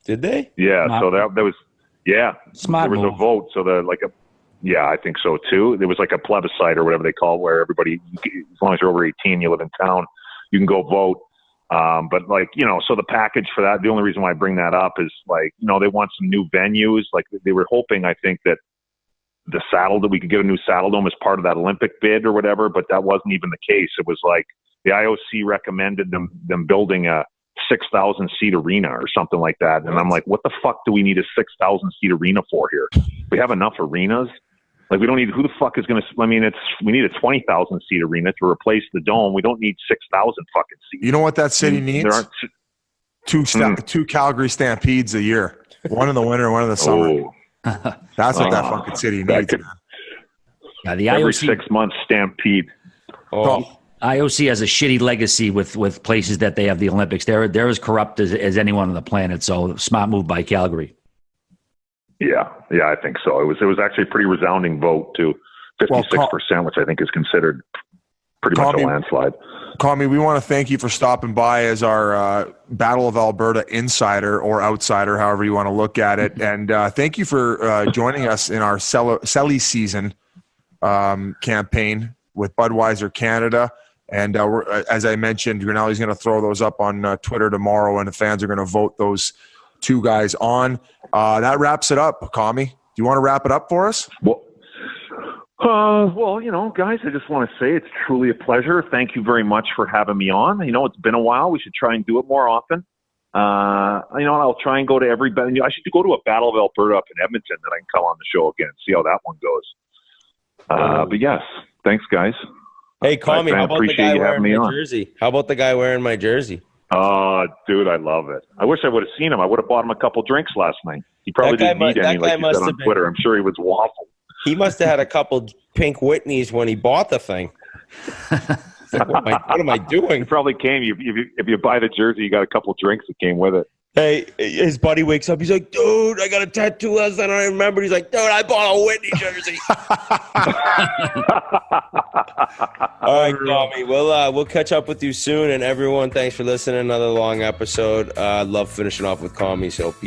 Did they? Yeah. So that was, yeah. Smart there was move. a vote. So yeah, I think so too. There was like a plebiscite or whatever they call it, where everybody, as long as you're over 18, you live in town, you can go vote. But so the package for that, the only reason why I bring that up is they want some new venues. Like they were hoping, I think, that that we could get a new Saddle Dome as part of that Olympic bid or whatever, but that wasn't even the case. It was like the IOC recommended them building a 6,000 seat arena or something like that. And I'm like, what the fuck do we need a 6,000 seat arena for here? We have enough arenas. Like we don't need, who the fuck is going to, we need a 20,000 seat arena to replace the dome. We don't need 6,000 fucking seats. You know what that city needs? There aren't Two Calgary Stampedes a year. One in the winter, one in the summer. Oh. That's what that fucking city needs. Yeah, the every IOC, 6 months stampede. IOC has a shitty legacy with places that they have the Olympics. They're as corrupt as anyone on the planet. So smart move by Calgary. Yeah, I think so. It was actually a pretty resounding vote too, 56%, which I think is considered pretty much a landslide. Commie, we want to thank you for stopping by as our Battle of Alberta insider or outsider, however you want to look at it. And thank you for joining us in our Selly season campaign with Budweiser Canada. And as I mentioned, Grinelli's going to throw those up on Twitter tomorrow, and the fans are going to vote those two guys on. That wraps it up, Commie. Do you want to wrap it up for us? Well, guys, I just want to say it's truly a pleasure. Thank you very much for having me on. It's been a while. We should try and do it more often. I'll try and go to every – I should go to a Battle of Alberta up in Edmonton, that I can come on the show again, see how that one goes. But, yes, thanks, guys. Hey, Commie, how about the guy wearing my jersey? How about the guy wearing my jersey? Dude, I love it. I wish I would have seen him. I would have bought him a couple drinks last night. He probably didn't need any, like you said on Twitter. I'm sure he was waffled. He must have had a couple pink Whitneys when he bought the thing. Like, what am I doing? He probably came. If you buy the jersey, you got a couple drinks that came with it. Hey, his buddy wakes up. He's like, dude, I got a tattoo last night. I remember. He's like, dude, I bought a Whitney jersey. All right, Commie. We'll catch up with you soon. And everyone, thanks for listening. Another long episode. I love finishing off with Commie. So peace.